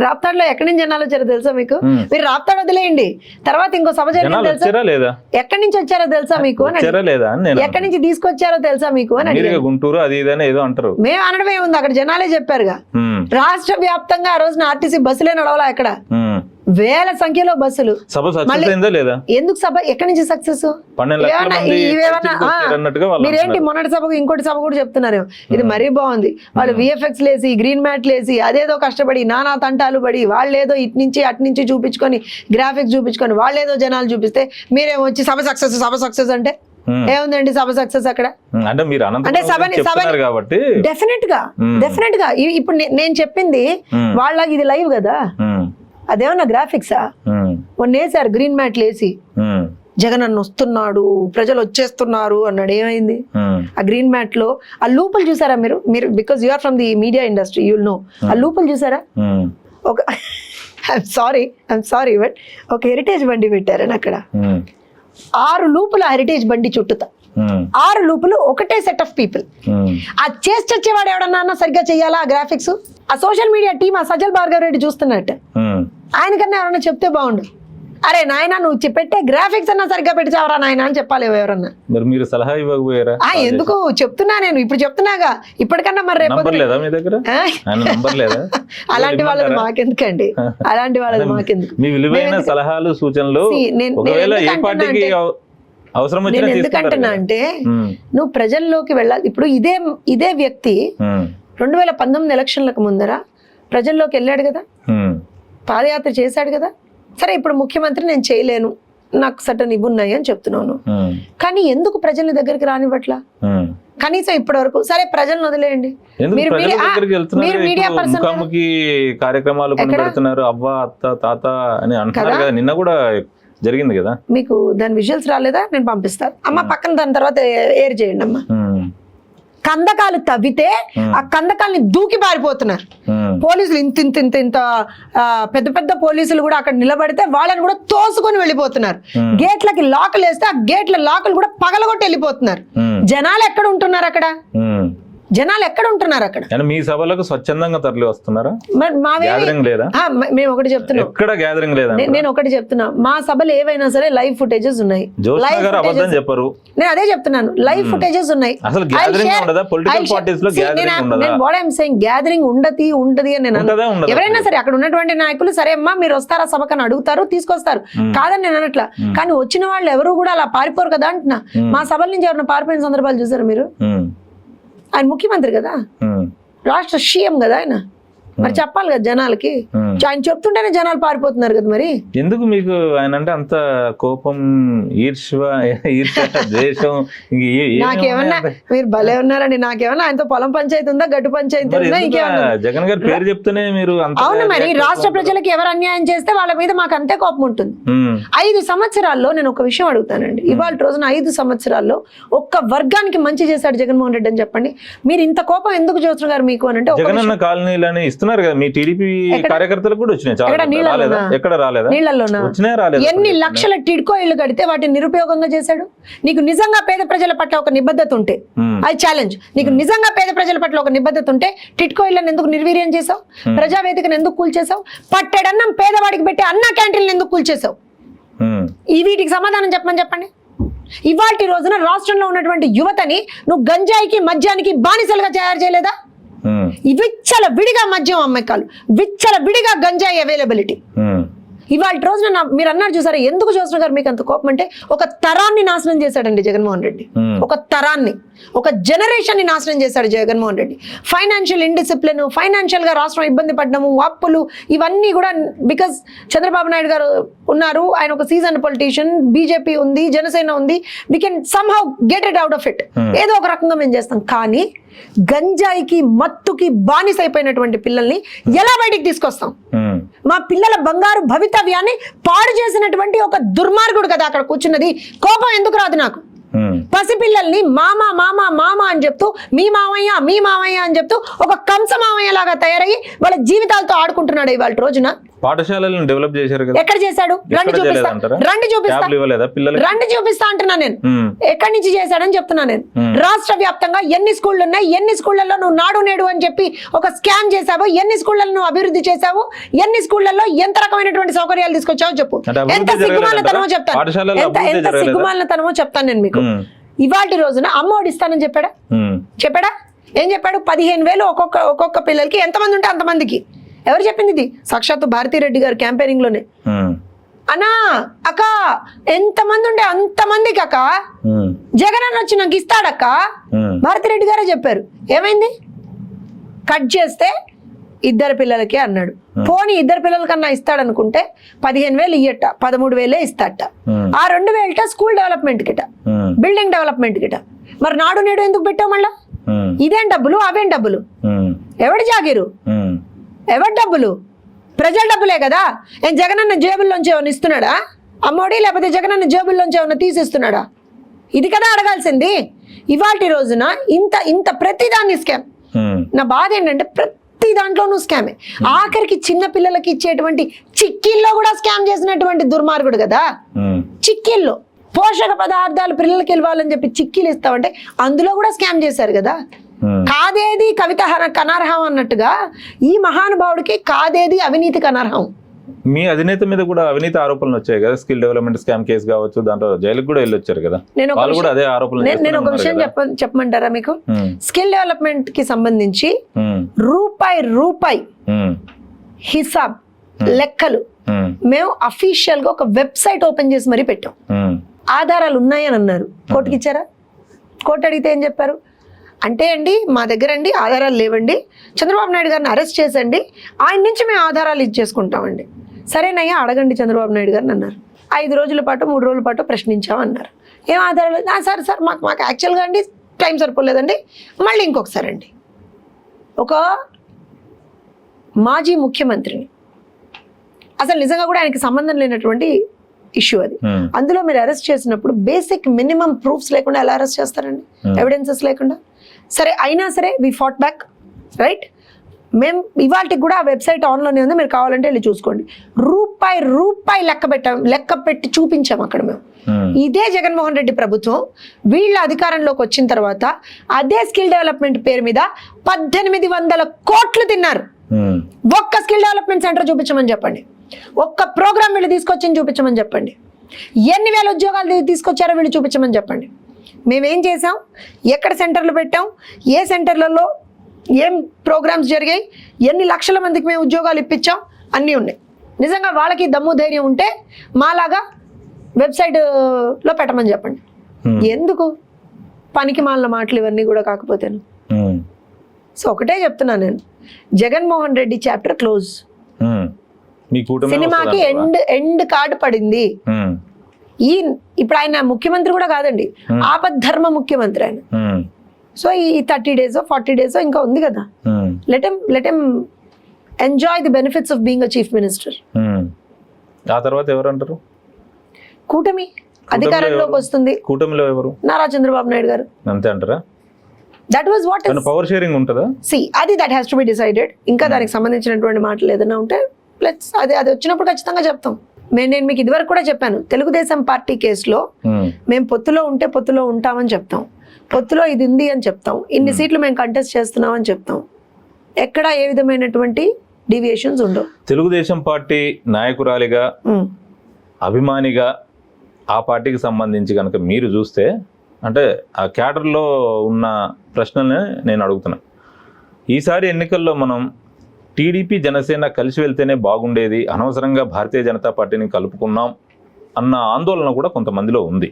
B: రాప్తాడులో ఎక్కడి నుంచి జనాలు వచ్చారో తెలుసా మీకు? మీరు రాప్తాడు వదిలేయండి, తర్వాత ఇంకో సభ జరిగింది తెలుసా?
A: లేదా
B: ఎక్కడి నుంచి వచ్చారో తెలుసా మీకు? ఎక్కడి నుంచి తీసుకొచ్చారో తెలుసా మీకు అని.
A: గుంటూరు అది ఇదని ఏదో అంటారు.
B: మేము అనడమే ఉంది, అక్కడ జనాలే చెప్పారుగా. రాష్ట్ర వ్యాప్తంగా ఆ రోజున ఆర్టీసీ బస్సులే నడవలా, ఎక్కడ వేల సంఖ్యలో బస్సులు. ఎందుకు సభ? ఎక్కడి నుంచి సక్సెస్? మీరేంటి మొన్నటి సభకు ఇంకోటి సభ కూడా చెప్తున్నారు, ఇది మరీ బాగుంది, వాళ్ళు విఎఫ్ఎక్స్ లేసి గ్రీన్ మ్యాట్ లేసి అదేదో కష్టపడి నానా తంటాలు పడి, వాళ్ళేదో ఇటు నుంచి అటు నుంచి చూపించుకొని గ్రాఫిక్స్ చూపించుకొని వాళ్ళేదో జనాలు చూపిస్తే మీరేమో వచ్చి సభ సక్సెస్ అంటే ఏముందండి సభ సక్సెస్ అక్కడ? అంటే సభని డెఫినెట్ గా ఇప్పుడు నేను చెప్పింది వాళ్ళకి ఇది లైవ్ కదా, అదేమన్నా గ్రాఫిక్సా? మొన్న వేసారు గ్రీన్ మ్యాట్లు వేసి, జగన్ అన్న వస్తున్నాడు, ప్రజలు వచ్చేస్తున్నారు అన్నాడు. ఏమైంది? ఆ గ్రీన్ మ్యాట్ లో ఆ లూపులు చూసారా మీరు because you are from the media industry, you know. ఆ లూపులు చూసారా? ఒక ఐఎమ్ సారీ బట్ ఒక హెరిటేజ్ బండి పెట్టారని అక్కడ 6 లూపులు ఆ హెరిటేజ్ బండి చుట్టూతా, 6 లూపులు, ఒకటే సెట్ ఆఫ్ పీపుల్. ఆ చేసి చచ్చేవాడు ఎవడన్నా సరిగ్గా చెయ్యాలా? ఆ గ్రాఫిక్స్ ఆ సోషల్ మీడియా టీమ్, ఆ సజల్ భార్గవ్ రెడ్డి చూస్తున్నట్టు ఆయనకన్నా ఎవరన్నా చెప్తే బాగుండు. అరే నాయన నువ్వు పెట్టే గ్రాఫిక్స్ అన్నా సరిగ్గా పెట్టావరా నాయన అని చెప్పాలి ఎవరన్నా.
A: మీరు సలహా ఇవ్వకపోయారా?
B: ఎందుకు చెప్తున్నా, నేను ఇప్పుడు చెప్తున్నాగా, ఇప్పటికన్నా మరి రేపు అలాంటి వాళ్ళది మాకెందుకండి, అలాంటి వాళ్ళది మాకెందుకు.
A: మీ విలువైన సలహాలు సూచనలు
B: నేను ఎందుకంటున్నా అంటే, నువ్వు ప్రజల్లోకి వెళ్ళాలి. ఇప్పుడు ఇదే వ్యక్తి 2019 ఎలక్షన్లకు ముందర ప్రజల్లోకి వెళ్ళాడు కదా, పాదయాత్ర చేశాడు కదా. సరే ఇప్పుడు ముఖ్యమంత్రి నేను చేయలేను, నాకు సటన్ ఇవ్వున్నాయి అని చెప్తున్నాను, కానీ ఎందుకు ప్రజల దగ్గరికి రానివ్వట్లా? కనీసం ఇప్పటి వరకు సరే ప్రజలను వదిలేయండి, మీరు మీడియా పర్సన్
A: కార్యక్రమాలు అవ్వ అత్త తాత అని అంటారు కదా, నిన్న కూడా జరిగింది కదా.
B: మీకు దాని విజువల్స్ రాలేదా? నేను పంపిస్తాను అమ్మ, పక్కన దాని తర్వాత ఏర్ చేయండి అమ్మా. కందకాలు తవ్వితే ఆ కందకాలని దూకి పారిపోతున్నారు పోలీసులు. ఇంత పెద్ద పెద్ద పోలీసులు కూడా అక్కడ నిలబడితే వాళ్ళని కూడా తోసుకొని వెళ్ళిపోతున్నారు. గేట్లకి లాకులు వేస్తే ఆ గేట్ల లాకులు కూడా పగలగొట్టి వెళ్ళిపోతున్నారు. జనాలు ఎక్కడ ఉంటున్నారు అక్కడ? జనాలు ఎక్కడ ఉంటున్నారు అక్కడ?
A: అంటే మీ సభలకు స్వచ్ఛందంగా తరలి వస్తున్నారా?
B: మరి మావే
A: గ్యాదరింగ్ లేదా?
B: మేము ఒకటి చెప్తున్నాం,
A: ఎక్కడ గ్యాదరింగ్ లేదా?
B: నేను ఒకటి చెప్తున్నా, మా సభలు ఏవైనా సరే లైవ్ ఫుటేజెస్ ఉన్నాయి.
A: జోష్నా గారు అబద్ధం చెప్పరు.
B: నేను అదే చెప్తున్నాను, లైవ్ ఫుటేజెస్ ఉన్నాయి.
A: అసలు గ్యాదరింగ్ ఉండదా? పొలిటికల్ పార్టీస్ లో గ్యాదరింగ్ ఉండదా?
B: వాట్ ఐఎమ్ సేయింగ్, గ్యాదరింగ్ ఉంటది అని నేను
A: ఉంటదా? ఉండదా?
B: ఎవరైనా సరే అక్కడ ఉన్నటువంటి నాయకులు సరే అమ్మా మీరు వస్తారా సభకని అడుగుతారు, తీసుకొస్తారు, కాదని నేను అనట్లా. కానీ వచ్చిన వాళ్ళు ఎవరు కూడా అలా పారిపోరు కదా అంటున్నా. మా సభల నుంచి ఎవరైనా పారిపోయిన సందర్భాలు చూసారు మీరు? ఆయన ముఖ్యమంత్రి కదా, రాష్ట్ర సీఎం కదా ఆయన, మరి చెప్పాలి కదా జనాలకి. ఆయన చెప్తుంటేనే జనాలు పారిపోతున్నారు కదా. మరి
A: ఎందుకు మీకు ఆయన అంటే అంత కోపం, ద్వేషం?
B: నాకేమన్నా మీరు భలే ఉన్నారండి, నాకేమన్నా ఆయనతో పొలం పంచాయతీ ఉందా, గట్టు పంచాయతీ ఉందా, ఇంకేమన్నా?
A: జగన్ గారి పేరు చెప్తేనే మీరు
B: అవును, మరి రాష్ట్ర ప్రజలకు ఎవరు అన్యాయం చేస్తే వాళ్ళ మీద మాకు అంతే కోపం ఉంటుంది. 5 సంవత్సరాల్లో నేను ఒక విషయం అడుగుతానండి, ఇవాళ రోజున 5 సంవత్సరాల్లో ఒక్క వర్గానికి మంచి చేశాడు జగన్మోహన్ రెడ్డి అని చెప్పండి. మీరు ఇంత కోపం ఎందుకు చూస్తున్నారు గారు మీకు అని అంటే,
A: జగనన్న కాలనీలని ఇస్తున్నారు కదా, మీ టీడీపీ కార్యకర్తలకు కూడా వచ్చినాయి. ఎక్కడ రాలేదా?
B: నీళ్ళల్లోనా?
A: వచ్చినాయి, రాలేదు.
B: ఎన్ని లక్షల టిడ్కో ఇళ్లు కడితే వాటిని నిరుపయోగంగా చేశాడు. నీకు నిజంగా పేద ప్రజల పట్ల ఒక నిబద్ధత ఉంటే, అది ఛాలెంజ్, నీకు నిజంగా పేద ప్రజల పట్ల ఒక నిబద్ధత ఉంటే టిడ్కో ఇళ్లను ఎందుకు నిర్వీర్యం చేసావు? ప్రజావేదికను ఎందుకు కూల్చేసావు? పట్టెడన్నం పేదవాడికి పెట్టి అన్న క్యాంటీన్లు ఎందుకు కూల్చేసావు? ఈ వీటికి సమాధానం చెప్పండి. ఇవాల్టి రోజున రాష్ట్రంలో ఉన్నటువంటి యువతని నువ్వు గంజాయికి మద్యానికి బానిసలుగా తయారు చేయలేదా? విచ్చల విడిగా మద్యం అమ్మకాలు, విచ్చల విడిగా గంజాయి అవైలబిలిటీ. ఇవాళ రోజున మీరు అన్నారు చూసారా, ఎందుకు జోష్నా గారు మీకు అంత కోపం అంటే, ఒక తరాన్ని నాశనం చేశాడండి జగన్మోహన్ రెడ్డి. ఒక తరాన్ని, ఒక జనరేషన్ ని నాశనం చేశాడు Jaganmohan Reddy. Financial indiscipline, financial గా రాష్ట్రం ఇబ్బంది పడ్డము, అప్పులు, ఇవన్నీ కూడా బికాస్ చంద్రబాబు నాయుడు గారు ఉన్నారు, ఆయన ఒక సీజన్ పొలిటీషియన్, బీజేపీ ఉంది, జనసేన ఉంది, we can somehow get it out of it. ఏదో ఒక రకంగా మేము చేస్తాం. కానీ గంజాయికి మత్తుకి బానిస అయిపోయినటువంటి పిల్లల్ని ఎలా బయటికి తీసుకొస్తాం? మా పిల్లల బంగారు భవితవ్యాన్ని పాడు చేసినటువంటి ఒక దుర్మార్గుడు కదా అక్కడ కూర్చున్నది. కోపం ఎందుకు రాదు నాకు? పసిపిల్లల్ని మామ మామ మామ అని చెప్తూ, మీ మామయ్య అని చెప్తూ ఒక కంస మామయ్య లాగా తయారయ్యి వాళ్ళ జీవితాలతో ఆడుకుంటున్నాడు ఇవాళ రోజున.
A: పాఠశాలలను డెవలప్ చేశారు కదా,
B: ఎక్కడ చేశాడు? రండి చూపిస్తా అంటున్నా నేను. ఎక్కడి నుంచి చేశాడని చెప్తున్నా నేను. రాష్ట్ర వ్యాప్తంగా ఎన్ని స్కూళ్ళు ఉన్నాయి, ఎన్ని స్కూళ్లలో నువ్వు నాడు నేడు అని చెప్పి ఒక స్కామ్ చేశావు, ఎన్ని స్కూళ్లను నువ్వు అభివృద్ధి చేశావు, ఎన్ని స్కూళ్లలో ఎంత రకమైనటువంటి సౌకర్యాలు తీసుకొచ్చావు చెప్పు. ఎంత సిగ్గుమాలినతనమో చెప్తాను, ఎంత సిగ్గుమాలినతనమో చెప్తాను నేను మీకు. ఇవాటి రోజున అమ్మఒడి ఇస్తానని చెప్పాడా? ఏం చెప్పాడు? 15,000 ఒక్కొక్క పిల్లలకి, ఎంతమంది ఉంటే అంతమందికి. ఎవరు చెప్పింది ఇది? సాక్షాత్తు భారతిరెడ్డి గారు క్యాంపెయినింగ్ లోనే. అన్నా అక్క ఎంతమంది ఉంటే అంతమందికి అక్క జగన్ అన్న వచ్చి నాకు ఇస్తాడక్క, భారతిరెడ్డి గారే చెప్పారు. ఏమైంది? కట్ చేస్తే 2 పిల్లలకి అన్నాడు. పోనీ 2 పిల్లల కన్నా ఇస్తాడనుకుంటే 15,000 ఇయ్యట, 13,000 ఇస్తాడట. ఆ 2,000 స్కూల్ డెవలప్మెంట్ కిట, బిల్డింగ్ డెవలప్మెంట్ కిట. మరి నాడు నేడు ఎందుకు పెట్టావు మళ్ళా? ఇదేం డబ్బులు, అవేం డబ్బులు? ఎవడి జాగిరు, ఎవరి డబ్బులు? ప్రజల డబ్బులే కదా. ఏం జగనన్న జేబుల్లోంచి ఏమైనా ఇస్తున్నాడా అమ్మోడి, లేకపోతే జగనన్న జేబుల్లోంచి ఏమైనా తీసిస్తున్నాడా? ఇది కదా అడగాల్సింది. ఇవాటి రోజున ఇంత ప్రతిదాన్ని స్కామ్. నా బాధ ఏంటంటే ప్రతి దాంట్లోనూ స్కామే. ఆఖరికి చిన్న పిల్లలకి ఇచ్చేటువంటి చిక్కీల్లో కూడా స్కామ్ చేసినటువంటి దుర్మార్గుడు కదా. చిక్కీల్లో పోషక పదార్థాలు పిల్లలకి ఇవ్వాలని చెప్పి చిక్కీలు ఇస్తామంటే అందులో కూడా స్కామ్ చేశారు కదా. కాదేది కవిత కనర్హం అన్నట్టుగా ఈ మహానుభావుడికి కాదేది అవినీతికి అనర్హం.
A: మీ అధినేత మీద కూడా అవినీతి ఆరోపణలు వచ్చాయి కదా, స్కిల్ డెవలప్మెంట్ స్కామ్ కేసు కావచ్చు, దాంట్లో జైలుకి కూడా వెళ్ళొచ్చారు కదా. నేను
B: ఒక విషయం చెప్పమంటారా మీకు? స్కిల్ డెవలప్మెంట్ కి సంబంధించి రూపాయి హిసాబ్ లెక్కలు మేము అఫీషియల్ గా ఒక వెబ్సైట్ ఓపెన్ చేసి మరీ పెట్టాం. ఆధారాలు ఉన్నాయని అన్నారు. కోర్టుకి ఇచ్చారా? కోర్టు అడిగితే ఏం చెప్పారు అంటే, అండి మా దగ్గర అండి ఆధారాలు లేవండి, చంద్రబాబు నాయుడు గారిని అరెస్ట్ చేసండి, ఆయన నుంచి మేము ఆధారాలు ఇచ్చేసుకుంటామండి. సరేనయ్యా అడగండి చంద్రబాబు నాయుడు గారిని అన్నారు. 5 రోజుల పాటు 3 రోజుల పాటు ప్రశ్నించామన్నారు. ఏం ఆధారాలు? సార్ మాకు యాక్చువల్గా అండి టైం సరిపోలేదండి, మళ్ళీ ఇంకొకసారి అండి. ఒక మాజీ ముఖ్యమంత్రిని, అసలు నిజంగా కూడా ఆయనకి సంబంధం లేనటువంటి ఇష్యూ అది. అందులో మీరు అరెస్ట్ చేసినప్పుడు బేసిక్ మినిమం ప్రూఫ్స్ లేకుండా ఎలా అరెస్ట్ చేస్తారండి? ఎవిడెన్సెస్ లేకుండా. సరే అయినా సరే వి ఫాట్ బ్యాక్, రైట్? మేము ఇవాళకి కూడా ఆ వెబ్సైట్ ఆన్లోనే ఉంది, మీరు కావాలంటే వెళ్ళి చూసుకోండి. రూపాయి లెక్క పెట్టి చూపించాం అక్కడ మేము. ఇదే జగన్మోహన్ రెడ్డి ప్రభుత్వం వీళ్ళ అధికారంలోకి వచ్చిన తర్వాత అదే స్కిల్ డెవలప్మెంట్ పేరు మీద 1800 కోట్లు తిన్నారు. ఒక్క స్కిల్ డెవలప్మెంట్ సెంటర్ చూపించమని చెప్పండి, ఒక్క ప్రోగ్రామ్ వీళ్ళు తీసుకొచ్చి చూపించమని చెప్పండి, ఎన్ని వేల ఉద్యోగాలు తీసుకొచ్చారో వీళ్ళు చూపించమని చెప్పండి. మేమేం చేసాం, ఎక్కడ సెంటర్లు పెట్టాం, ఏ సెంటర్లలో ఏం ప్రోగ్రామ్స్ జరిగాయి, ఎన్ని లక్షల మందికి మేము ఉద్యోగాలు ఇప్పించాం, అన్నీ ఉన్నాయి. నిజంగా వాళ్ళకి దమ్ము ధైర్యం ఉంటే మాలాగా వెబ్సైట్లో పెట్టమని చెప్పండి. ఎందుకు పనికి మాలిన మాటలు ఇవన్నీ కూడా కాకపోతేను. సో ఒకటే చెప్తున్నాను నేను, జగన్మోహన్ రెడ్డి చాప్టర్ క్లోజ్. సినిమాకి ఎండ్ కార్డు పడింది. ఇప్పుడు ఆయన ముఖ్యమంత్రి కూడా కాదండి, ఆపద్ధర్మ ముఖ్యమంత్రి ఆయన. సో ఈ 30 days 40 days ఇంకా ఉంది కదా, let M enjoy the benefits of being a chief minister.
A: ఆ తర్వాత ఎవరంటారు?
B: కూటమి అధికారంలోకి వస్తుంది.
A: కూటమిలో ఎవరు? నారా
B: చంద్రబాబు నాయుడు గారు.
A: అంతే అంటారా?
B: That was watt
A: power sharing ఉంటుందా?
B: అది that has to be decided. ఇంకా దానికి సంబంధించినటువంటి మాటలు ఏదైనా ఉంటే అది వచ్చినప్పుడు ఖచ్చితంగా చెప్తాం. నేను మీకు ఇదివరకు కూడా చెప్పాను, తెలుగుదేశం పార్టీ కేసులో మేము పొత్తులో ఉంటే పొత్తులో ఉంటామని చెప్తాం, పొత్తులో ఇది ఉంది అని చెప్తాం, ఇన్ని సీట్లు మేము కంటెస్ట్ చేస్తున్నాం అని చెప్తాం. ఎక్కడ ఏ విధమైనటువంటి డీవియేషన్స్ ఉండవు.
A: తెలుగుదేశం పార్టీ నాయకురాలిగా అభిమానిగా ఆ పార్టీకి సంబంధించి కనుక మీరు చూస్తే, అంటే ఆ క్యాడర్లో ఉన్న ప్రశ్నలనే నేను అడుగుతున్నా. ఈసారి ఎన్నికల్లో మనం టీడీపీ జనసేన కలిసి వెళ్తేనే బాగుండేది, అనవసరంగా భారతీయ జనతా పార్టీని కలుపుకున్నాం అన్న ఆందోళన కూడా కొంతమందిలో ఉంది.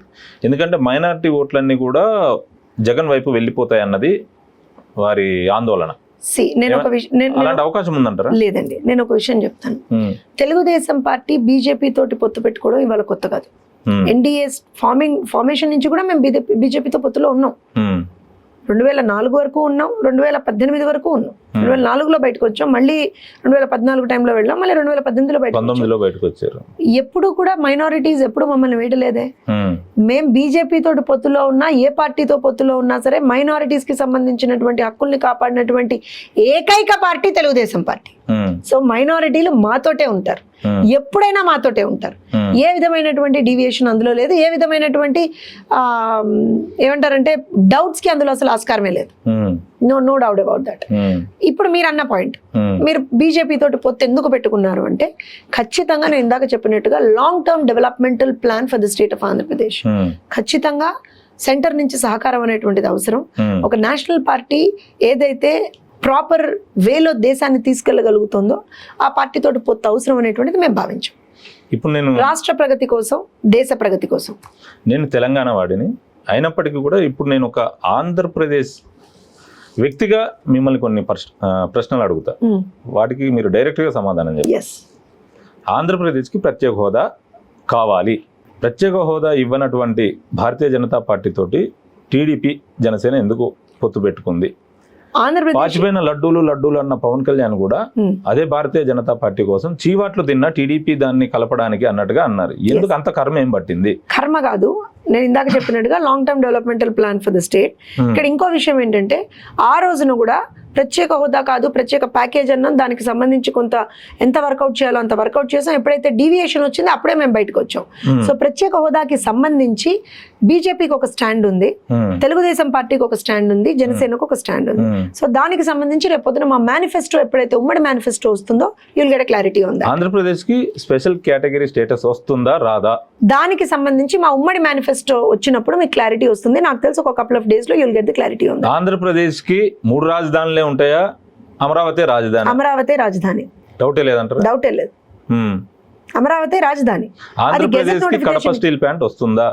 A: ఎందుకంటే మైనారిటీ ఓట్లన్నీ కూడా జగన్ వైపు వెళ్ళిపోతాయి అన్నది వారి ఆందోళన. అలాంటి అవకాశం ఉందంటారా?
B: లేదండి, నేను ఒక విషయం చెప్తాను. తెలుగుదేశం పార్టీ బీజేపీ తోటి పొత్తు పెట్టుకోవడం ఇవాళ కొత్త కాదు. ఎన్డీఏ ఫార్మేషన్ నుంచి కూడా మేము బీజేపీతో పొత్తులో ఉన్నాం. 2004 వరకు ఉన్నాం, 2018 వరకు ఉన్నాం. 2004లో బయటకు వచ్చాం, మళ్ళీ 2014 టైంలో వెళ్ళాం, మళ్ళీ 2018లో బయటకు
A: వచ్చారు.
B: ఎప్పుడు కూడా మైనారిటీస్ ఎప్పుడు మమ్మల్ని వేయలేదే. మేము బీజేపీ తోటి పొత్తులో ఉన్నా, ఏ పార్టీతో పొత్తులో ఉన్నా సరే మైనారిటీస్ కి సంబంధించినటువంటి హక్కుల్ని కాపాడినటువంటి ఏకైక పార్టీ తెలుగుదేశం పార్టీ. సో మైనారిటీలు మాతోటే ఉంటారు, ఎప్పుడైనా మాతోటే ఉంటారు. ఏ విధమైనటువంటి డీవియేషన్ అందులో లేదు, ఏ విధమైనటువంటి ఏమంటారంటే డౌట్స్ కి అందులో అసలు ఆస్కారమే లేదు. No doubt about that. ఇప్పుడు మీరు అన్న పాయింట్, మీరు బీజేపీ తోటి పొత్తు ఎందుకు పెట్టుకున్నారు అంటే, ఖచ్చితంగా నేను ఇందాక చెప్పినట్టుగా long term developmental plan for the state of Andhra Pradesh. ఖచ్చితంగా సెంటర్ నుంచి సహకారం అనేటువంటిది అవసరం. ఒక నేషనల్ పార్టీ ఏదైతే ప్రాపర్ వేలో దేశాన్ని తీసుకెళ్లగలుగుతుందో ఆ పార్టీ తోటి పొత్తు అవసరం అనేటువంటిది మేము భావించాం.
A: ఇప్పుడు నేను
B: రాష్ట్ర ప్రగతి కోసం, దేశ ప్రగతి కోసం.
A: నేను తెలంగాణ వాడిని అయినప్పటికీ కూడా ఇప్పుడు నేను ఒక ఆంధ్రప్రదేశ్ వ్యక్తిగా మిమ్మల్ని కొన్ని ప్రశ్నలు అడుగుతా, వాటికి మీరు డైరెక్ట్గా సమాధానం చెప్పండి. ఆంధ్రప్రదేశ్కి ప్రత్యేక హోదా కావాలి, ప్రత్యేక హోదా ఇవ్వనటువంటి భారతీయ జనతా పార్టీ తోటి టీడీపీ జనసేన ఎందుకు పొత్తు పెట్టుకుంది? పాచిపోయిన లడ్డూలు అన్న పవన్ కళ్యాణ్ కూడా అదే భారతీయ జనతా పార్టీ కోసం చీవాట్లు తిన్న టీడీపీ దాన్ని కలపడానికి అన్నట్టుగా అన్నారు. ఎందుకు అంత కర్మ ఏం పట్టింది?
B: కర్మ కాదు, నేను ఇందాక చెప్పినట్టుగా long term developmental plan for the state. ఇక్కడ ఇంకో విషయం ఏంటంటే, ఆ రోజున కూడా ప్రత్యేక హోదా కాదు, ప్రత్యేక ప్యాకేజ్ అన్నాం, దానికి సంబంధించి కొంత ఎంత వర్కౌట్ చేయాలో అంత వర్కౌట్ చేసాం. ఎప్పుడైతే డీవియేషన్ వచ్చిందో అప్పుడే మేము బయటకు వచ్చాం. సో ప్రత్యేక హోదాకి సంబంధించి బీజేపీకి ఒక స్టాండ్ ఉంది, తెలుగుదేశం పార్టీకి ఒక స్టాండ్ ఉంది, జనసేనకు ఒక స్టాండ్ ఉంది. సో దానికి సంబంధించి రేపు పొద్దున మా మేనిఫెస్టో ఎప్పుడైతే ఉమ్మడి మేనిఫెస్టో వస్తుందో యుల్ గెట్ క్లారిటీ ఉంది.
A: ఆంధ్రప్రదేశ్ కి స్పెషల్ కేటగిరీ స్టేటస్ వస్తుందా రాదా,
B: దానికి సంబంధించి మా ఉమ్మడి మేనిఫెస్టో వచ్చినప్పుడు మీకు క్లారిటీ వస్తుంది. నాకు తెలిసి ఒక కపుల్ ఆఫ్ డేస్ లో యుల్ గెట్ ది క్లారిటీ ఉంది.
A: ఆంధ్రప్రదేశ్ కి 3 రాజధానులే ఉంటాయా? అమరావతి రాజధాని
B: డౌటే లేదంటారు? డౌటే లేదు, అమరావతి రాజధాని.
A: ఆంధ్రప్రదేశ్ కి కడప స్టీల్ ప్లాంట్ వస్తుందా?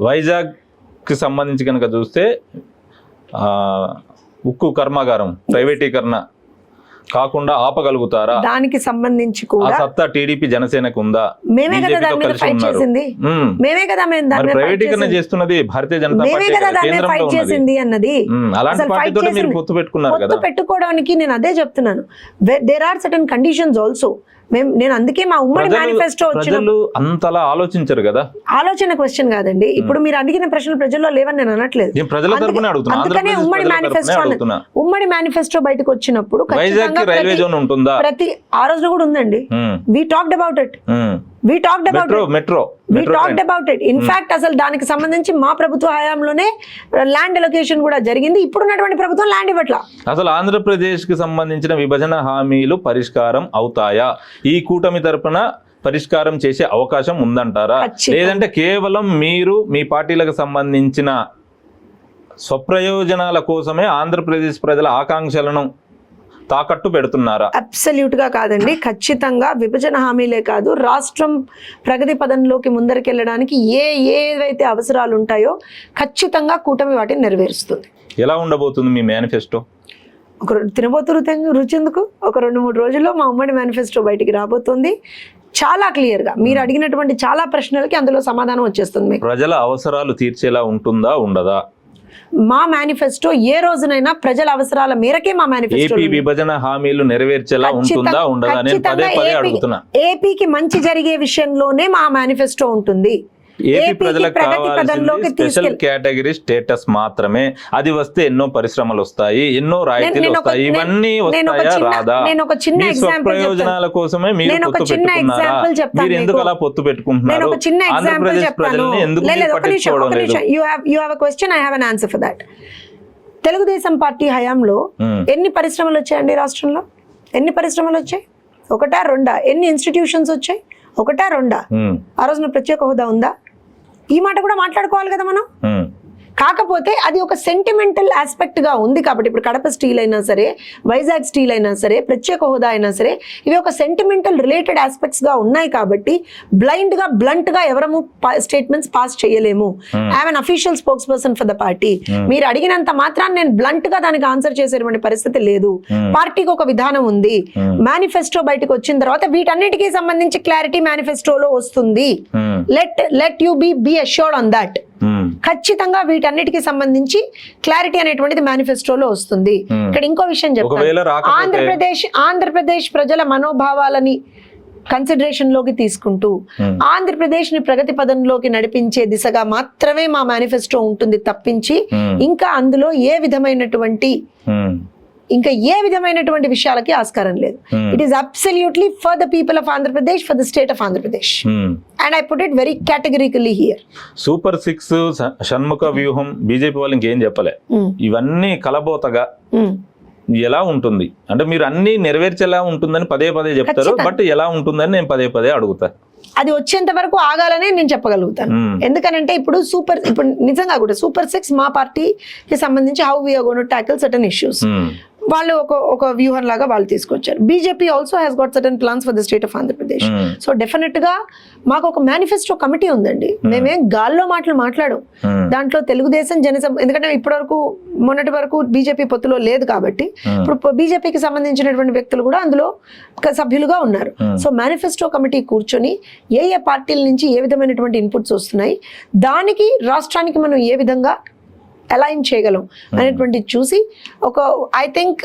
A: వైజాగ్ కి సంబంధించి కనుక చూస్తే ఉక్కు కర్మాగారం ప్రైవేటీకరణ కాకుండా ఆపగలుగుతారా?
B: దానికి సంబంధించి కూడా
A: సత్తా టీడీపీ జనసేనకు ఉందా?
B: మేమే కదా దాని మీద ఫైట్ చేసింది, మేమే కదా
A: ప్రైవేటీకరణ చేస్తున్నది భారతీయ జనతా పార్టీ
B: చేసింది అన్నది.
A: అలాంటి పార్టీతో మీరు పొత్తు పెట్టుకున్నారు కదా.
B: పెట్టుకోవడానికి నేను అదే చెప్తున్నాను, there are certain conditions also. నేను అందుకే మా ఉమ్మడి మేనిఫెస్టో వచ్చిన
A: ప్రజలు అంతలా ఆలోచించరు కదా.
B: ఆలోచన క్వశ్చన్ కాదండి. ఇప్పుడు మీరు అడిగిన ప్రశ్నలు ప్రజల్లో లేవని నేను అనట్లేదు.
A: నేను ప్రజల తరపునే అడుగుతున్నా.
B: అందుకనే ఉమ్మడి మేనిఫెస్టో బయటకు వచ్చినప్పుడు
A: వైజాగ్ కి రైల్వే జోన్ ఉంటుందా?
B: ప్రతి ఆ రోజులో కూడా ఉందండి. We talked about it. We talked about it. In fact, అసలు దానికి సంబంధించి మా ప్రభుత్వ హయాంలోనే ల్యాండ్ అలొకేషన్ కూడా జరిగింది. ఇప్పుడున్నటువంటి ప్రభుత్వం ల్యాండ్ ఇవ్వట్లా.
A: అసలు ఆంధ్రప్రదేశ్ కి సంబంధించిన విభజన హామీలు పరిష్కారం అవుతాయా? ఈ కూటమి తరపున పరిష్కారం చేసే అవకాశం ఉందంటారా? లేదంటే కేవలం మీరు మీ పార్టీలకు సంబంధించిన స్వప్రయోజనాల కోసమే ఆంధ్రప్రదేశ్ ప్రజల ఆకాంక్షలను తాకట్టు పెడుతున్నారా?
B: అబ్సల్యూట్ గా కాదండి. ఖచ్చితంగా విభజన హామీలే కాదు, రాష్ట్రం ప్రగతి పదంలోకి ముందరికెళ్ళడానికి ఏవైతే అవసరాలు ఉంటాయో ఖచ్చితంగా కూటమి వాటిని నెరవేరుస్తుంది.
A: ఎలా ఉండబోతుంది మీ మేనిఫెస్టో?
B: ఒక తినబోతురు రుచి ఎందుకు, ఒక 2-3 రోజుల్లో మా ఉమ్మడి మేనిఫెస్టో బయటికి రాబోతుంది. చాలా క్లియర్ గా మీరు అడిగినటువంటి చాలా ప్రశ్నలకి అందులో సమాధానం వచ్చేస్తుంది.
A: ప్రజల అవసరాలు తీర్చేలా ఉంటుందా ఉండదా?
B: మా మేనిఫెస్టో ఏ రోజునైనా ప్రజల అవసరాల మేరకే మా మేనిఫెస్టో.
A: ఏపీ విభజన హామీలు నెరవేర్చేలా ఉంటుందా ఉండదా? నేను పదే అడుగుతున్నా.
B: ఏపీకి మంచి జరిగే విషయంలోనే మా మేనిఫెస్టో ఉంటుంది.
A: ఏపీ ప్రజలకు కావాల్సింది స్పెషల్ కేటగిరీ స్టేటస్ మాత్రమే. అది వస్తే ఎన్నో పరిశ్రమలు వస్తాయి, ఎన్నో రాయితీలు వస్తాయి. ఇవన్నీ వస్తాయా రాదా? మీ స్వప్రయోజనాల కోసమే మీరు పొత్తు పెట్టుకున్నారా? మీరు ఎందుకు అలా పొత్తు పెట్టుకుంటున్నారు? ఆంధ్రప్రదేశ్ ప్రజల్ని ఎందుకు పట్టించుకోవడం లేదు?
B: You have a question, I have an answer for that. Telugu Desam party హయాంలో ఎన్ని పరిశ్రమలు వచ్చాయండి రాష్ట్రంలో? ఎన్ని పరిశ్రమలు వచ్చాయి? 1-2? ఎన్ని ఇన్స్టిట్యూషన్స్ వచ్చాయి? 1-2? ఆ రోజున ప్రత్యేక హోదా ఉందా? ఈ మాట కూడా మాట్లాడుకోవాలి కదా మనం. కాకపోతే అది ఒక సెంటిమెంటల్ ఆస్పెక్ట్ గా ఉంది కాబట్టి, ఇప్పుడు కడప స్టీల్ అయినా సరే, వైజాగ్ స్టీల్ అయినా సరే, ప్రత్యేక హోదా అయినా సరే, ఇవి ఒక సెంటిమెంటల్ రిలేటెడ్ ఆస్పెక్ట్స్ గా ఉన్నాయి కాబట్టి బ్లైండ్ గా బ్లంట్ గా ఎవరము స్టేట్మెంట్స్ పాస్ చేయలేము. I'm an official spokes person for the party. మీరు అడిగినంత మాత్రాన్ని నేను బ్లంట్ గా దానికి ఆన్సర్ చేసేటువంటి పరిస్థితి లేదు. పార్టీకి ఒక విధానం ఉంది. మేనిఫెస్టో బయటకు వచ్చిన తర్వాత వీటన్నిటికీ సంబంధించి క్లారిటీ మేనిఫెస్టోలో వస్తుంది. Let you be assured on that. ఖచ్చితంగా వీటన్నిటికి సంబంధించి క్లారిటీ అనేటువంటిది మేనిఫెస్టోలో వస్తుంది. ఇక్కడ ఇంకో విషయం చెప్తాను. ఆంధ్రప్రదేశ్ ప్రజల మనోభావాలని కన్సిడరేషన్ లోకి తీసుకుంటూ ఆంధ్రప్రదేశ్ ని ప్రగతి పదంలోకి నడిపించే దిశగా మాత్రమే మా మేనిఫెస్టో ఉంటుంది తప్పించి ఇంకా అందులో ఏ విధమైనటువంటి విషయాలకి ఆస్కారం లేదు. It is absolutely for the people of Andhra Pradesh, for the state of Andhra Pradesh, and I put it very కేటగిరికల్లీ here.
A: Super 6 Shanmukha వ్యూహం బీజేపీ వాళ్ళు ఇంకేం చెప్పలే. ఇవన్నీ కలబోతగా ఎలా ఉంటుంది అంటే మీరు అన్ని నెరవేర్చేలా ఉంటుందని పదే చెప్తారు. బట్ ఎలా ఉంటుందని నేను పదే అడుగుతా.
B: అది వచ్చేంత వరకు ఆగాలనే నేను చెప్పగలుగుతాను. ఎందుకనంటే ఇప్పుడు నిజంగా కూడా సూపర్ 6 మా పార్టీకి సంబంధించి how we are going to tackle certain issues వాళ్ళు ఒక వ్యూహం లాగా వాళ్ళు తీసుకొచ్చారు. BJP also has got certain plans for the state of Andhra Pradesh. So definite గా మాకు ఒక మేనిఫెస్టో కమిటీ ఉందండి. మేమేం గాల్లో మాట్లాడం. దాంట్లో తెలుగుదేశం జనసభ, ఎందుకంటే మొన్నటి వరకు బీజేపీ పొత్తులో లేదు కాబట్టి ఇప్పుడు బీజేపీకి సంబంధించినటువంటి వ్యక్తులు కూడా అందులో సభ్యులుగా ఉన్నారు. సో మేనిఫెస్టో కమిటీ కూర్చొని ఏ పార్టీల నుంచి ఏ విధమైనటువంటి ఇన్పుట్స్ వస్తున్నాయి, దానికి రాష్ట్రానికి మనం ఏ విధంగా అలైన్ చేయగలం అనేటువంటి చూసి I think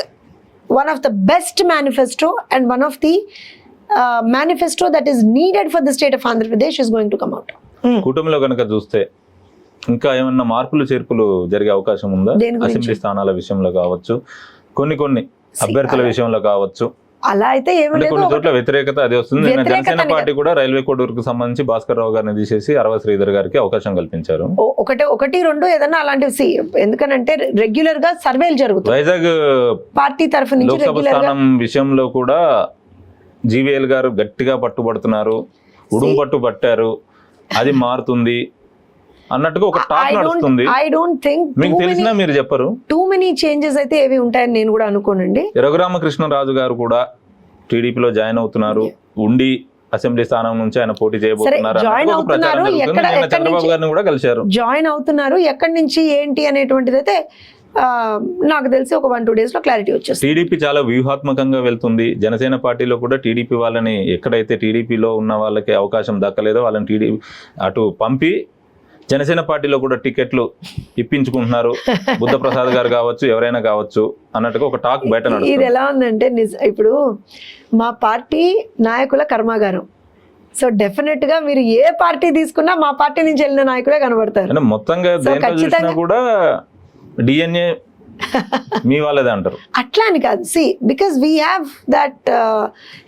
B: one of the best manifesto and one of the manifesto that is needed for the state of Andhra Pradesh is going to come out.
A: కూటమిలో కనుక చూస్తే ఇంకా ఏమన్నా మార్పులు చేర్పులు జరిగే అవకాశం ఉందా? అసెంబ్లీ స్థానాల విషయంలో కావచ్చు, కొన్ని అభ్యర్థుల విషయంలో కావచ్చు.
B: అలా అయితే
A: కొన్ని చోట్ల వ్యతిరేకత అది వస్తుంది. జనసేన పార్టీ కూడా రైల్వే కోడూరుకు సంబంధించి భాస్కర్ రావు గారిని తీసేసి అరవ శ్రీధర్ గారికి అవకాశం కల్పించారు. 1-2 ఏదన్నా అలాంటివి, ఎందుకనంటే రెగ్యులర్ గా సర్వేలు జరుగుతాయి. వైజాగ్
B: పార్టీ తరఫు నుంచి
A: లోక్సభ స్థానం విషయంలో కూడా జీవీఎల్ గారు గట్టిగా పట్టుబడుతున్నారు, ఉడుం పట్టారు, అది మారుతుంది అన్నట్టుగా ఒక టాక్ నడుస్తుంది.
B: ఐ డోంట్ థింక్
A: మీకు తెలిసినా మీరు చెప్పరు.
B: టూ మెనీ చేంజెస్ అయితే ఏవి ఉంటాయని నేను కూడా అనుకోనండి.
A: రఘురామకృష్ణరాజు గారు కూడా టీడీపీలో జాయిన్ అవుతున్నారు, ఉండి అసెంబ్లీ స్థానం నుంచి ఆయన పోటీ చేయబోతున్నారు. చంద్రబాబు గారిని కూడా కలిశారు.
B: జాయిన్ అవుతున్నారు, ఎక్కడి నుంచి ఏంటి అనేటువంటిది అయితే నాకు తెలిసి ఒక 1-2 days లో క్లారిటీ వచ్చేస్తుంది.
A: టీడీపీ చాలా వ్యూహాత్మకంగా వెళ్తుంది. జనసేన పార్టీలో కూడా టీడీపీ వాళ్ళని ఎక్కడైతే టీడీపీలో ఉన్న వాళ్ళకి అవకాశం దక్కలేదో వాళ్ళని టీడీపీ అటు పంపి జనసేన పార్టీలో కూడా టికెట్లు ఇప్పించుకుంటున్నారు, బుద్ధప్రసాద్ గారు కావచ్చు, ఎవరైనా కావచ్చు అన్నట్టుగా ఒక టాక్ బయట
B: ఇది
A: నడుస్తుంది.
B: ఎలా ఉందంటే ఇప్పుడు మా పార్టీ నాయకుల కర్మాగారం. సో డెఫినెట్ గా మీరు ఏ పార్టీ తీసుకున్నా మా పార్టీ నుంచి వెళ్ళిన నాయకులే కనబడతారు.
A: అంటే మొత్తంగా
B: So,
A: దేంట్లో చూసినా
B: ఖచ్చితంగా-
A: కూడా డిఎన్ఏ మీ వాళ్ళదే అంటారు.
B: అట్లా అని కాదు, see because we have that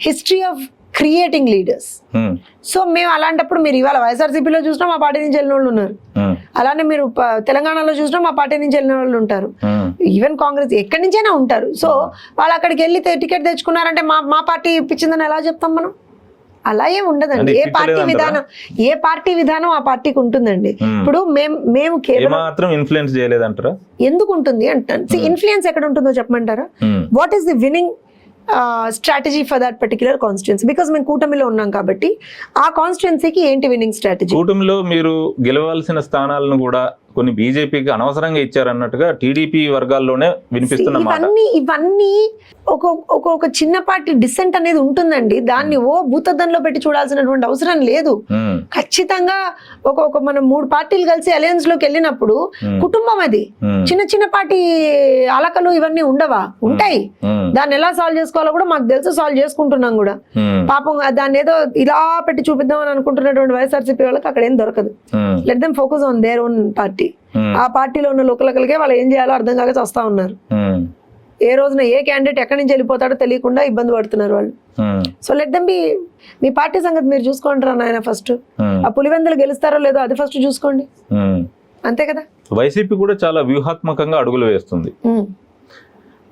B: history of creating leaders.
A: హ్మ్.
B: సో మేము అలాంటప్పుడు మీరు ఇవాళ వైఎస్ఆర్సీపీలో చూసినా మా పార్టీ నుంచి వెళ్ళిన వాళ్ళు ఉన్నారు,
A: హ్మ్.
B: అలానే మీరు తెలంగాణలో చూసినా మా పార్టీ నుంచి వెళ్ళిన వాళ్ళు ఉంటారు,
A: హ్మ్.
B: ఈవెన్ కాంగ్రెస్ ఎక్కడి నుంచైనా ఉంటారు. సో వాళ్ళు అక్కడికి వెళ్ళి టికెట్ తెచ్చుకున్నారంటే మా పార్టీ ఇప్పించిందని ఎలా చెప్తాం మనం? అలా ఏం ఉండదండి.
A: అంటే
B: ఏ పార్టీ
A: ఇప్పించలేదంటారా?
B: విధానం ఆ పార్టీకి ఉంటుందండి.
A: Hmm.
B: ఇప్పుడు మేము కేవలం
A: ఏమాత్రం ఇన్ఫ్లుయెన్స్ చేయలేదంటారా?
B: ఎందుకు ఉంటుంది అంటాను. ఇన్ఫ్లుయెన్స్ ఎక్కడ ఉంటుందో చెప్పమంటారా?
A: హ్మ్.
B: What is the winnowing strategy for that particular constituency? Because మేము కూటమిలో ఉన్నాం కాబట్టి ఆ కాన్స్టిట్యున్సీకి ఏంటి విన్నింగ్ స్ట్రాటజీ?
A: కూటమిలో మీరు గెలవాల్సిన స్థానాలను కూడా కొన్ని బీజేపీకి అనవసరంగా ఇచ్చారన్నట్టుగా టీడీపీ వర్గాల్లోనే వినిపిస్తున్న మాట.
B: ఇవన్నీ ఒక చిన్నపాటి డిసెంట్ అనేది ఉంటుందండి. దాన్ని భూతద్దంలో పెట్టి చూడాల్సినటువంటి అవసరం లేదు.
A: హ్మ్.
B: ఖచ్చితంగా ఒక మనం 3 పార్టీలు కలిసి అలయన్స్ లోకి వెళ్ళినప్పుడు కుటుంబం అది
A: హ్మ్.
B: చిన్న పార్టీ అలకలు ఇవన్నీ ఉండవా? ఉంటాయి.
A: హ్మ్.
B: దాన్ని ఎలా సాల్వ్ చేసుకోవాలో కూడా మాకు తెలుసు, సాల్వ్ చేసుకుంటున్నాం కూడా.
A: హ్మ్.
B: పాపం దాన్ని ఏదో ఇలా పెట్టి చూపిద్దాం అని అనుకుంటున్నటువంటి వైఎస్ఆర్సీపీ వాళ్ళకి అక్కడ ఏం దొరకదు.
A: హ్మ్.
B: Let them focus on their own party.
A: Hmm.
B: ఆ పార్టీలో ఉన్న లోకలకే వాళ్ళు ఏం చేయాలో అర్థం కాక వస్తా ఉన్నారు.
A: హ్మ్.
B: ఏ రోజున ఏ క్యాండిడేట్ ఎక్కడి నుంచి వెళ్ళిపోతాడో తెలియకుండా ఇబ్బంది పడుతున్నారు వాళ్ళు.
A: హ్మ్.
B: So let them be. Me party సంగతి మీరు చూసుకుంటారా నాయన? ఫస్ట్
A: హ్మ్.
B: ఆ పులివెందులు గెలుస్తారో లేదో అది ఫస్ట్ చూసుకోండి.
A: హ్మ్.
B: అంతే కదా.
A: వైసీపీ కూడా చాలా వ్యూహాత్మకంగా అడుగులు వేస్తుంది.
B: ఉమ్.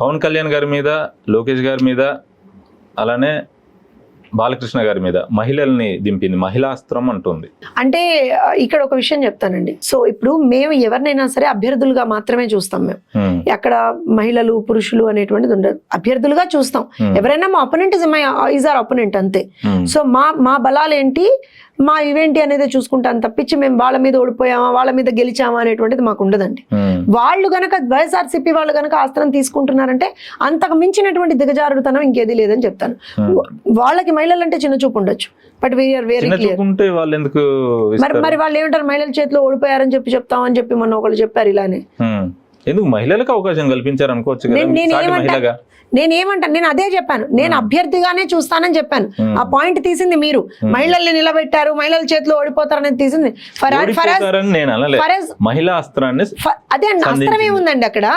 A: పవన్ కళ్యాణ్ గారి మీద, లోకేష్ గారి మీద, అలానే బాలకృష్ణ గారి మీద మహిళల్ని దింపింది, మహిళాస్త్రం అంటుంది.
B: అంటే ఇక్కడ ఒక విషయం చెప్తానండి. సో ఇప్పుడు మేము ఎవరినైనా సరే అభ్యర్థులుగా మాత్రమే చూస్తాం. మేము
A: హ్మ్.
B: అక్కడ మహిళలు పురుషులు అనేటువంటిది ఉండదు, అభ్యర్థులుగా చూస్తాం. ఎవరైనా మా అపోనెంట్ ఈజ్ ఆర్ అపోనెంట్ అంతే.
A: హ్మ్.
B: సో మా బలాలు ఏంటి, మా ఇవేంటి అనేది చూసుకుంటాను తప్పించి మేము వాళ్ళ మీద ఓడిపోయామా వాళ్ళ మీద గెలిచామా అనేటువంటిది మాకు ఉండదండి.
A: హ్మ్.
B: వాళ్ళు గనక వైఎస్ఆర్సీపీ వాళ్ళు గనక ఆస్త్రం తీసుకుంటున్నారంటే అంతకు మించినటువంటి దిగజారుడుతనం ఇంకేది లేదని చెప్తాను. వాళ్ళకి మహిళలు అంటే చిన్న చూపు ఉండొచ్చు, బట్ వీఆర్ వెరీ
A: చిన్న
B: క్లియర్.
A: చూపుంటే వాళ్ళు ఎందుకు ఇస్తారు?
B: మరి వాళ్ళు ఏమంటారు, మహిళల చేతిలో ఓడిపోయారని చెప్తామని చెప్పి మొన్న ఒకళ్ళు చెప్పారు ఇలానే.
A: హ్మ్. ఎందుకు మహిళలకు అవకాశం కల్పించారు అనుకోవచ్చు కదా,
B: నేను
A: సాటి మహిళగా.
B: నేనేమంటాను, నేను అదే చెప్పాను, నేను అభ్యర్థిగానే చూస్తానని చెప్పాను. ఆ పాయింట్ తీసింది మీరు. మహిళల్ని నిలబెట్టారు, మహిళల చేతిలో ఓడిపోతారనేది తీసింది.
A: ఓడిపోతారని నేను అనలే, మహిళా అస్త్రాన్ని.
B: అదే అండి, అస్త్రం ఏముందండి అక్కడ?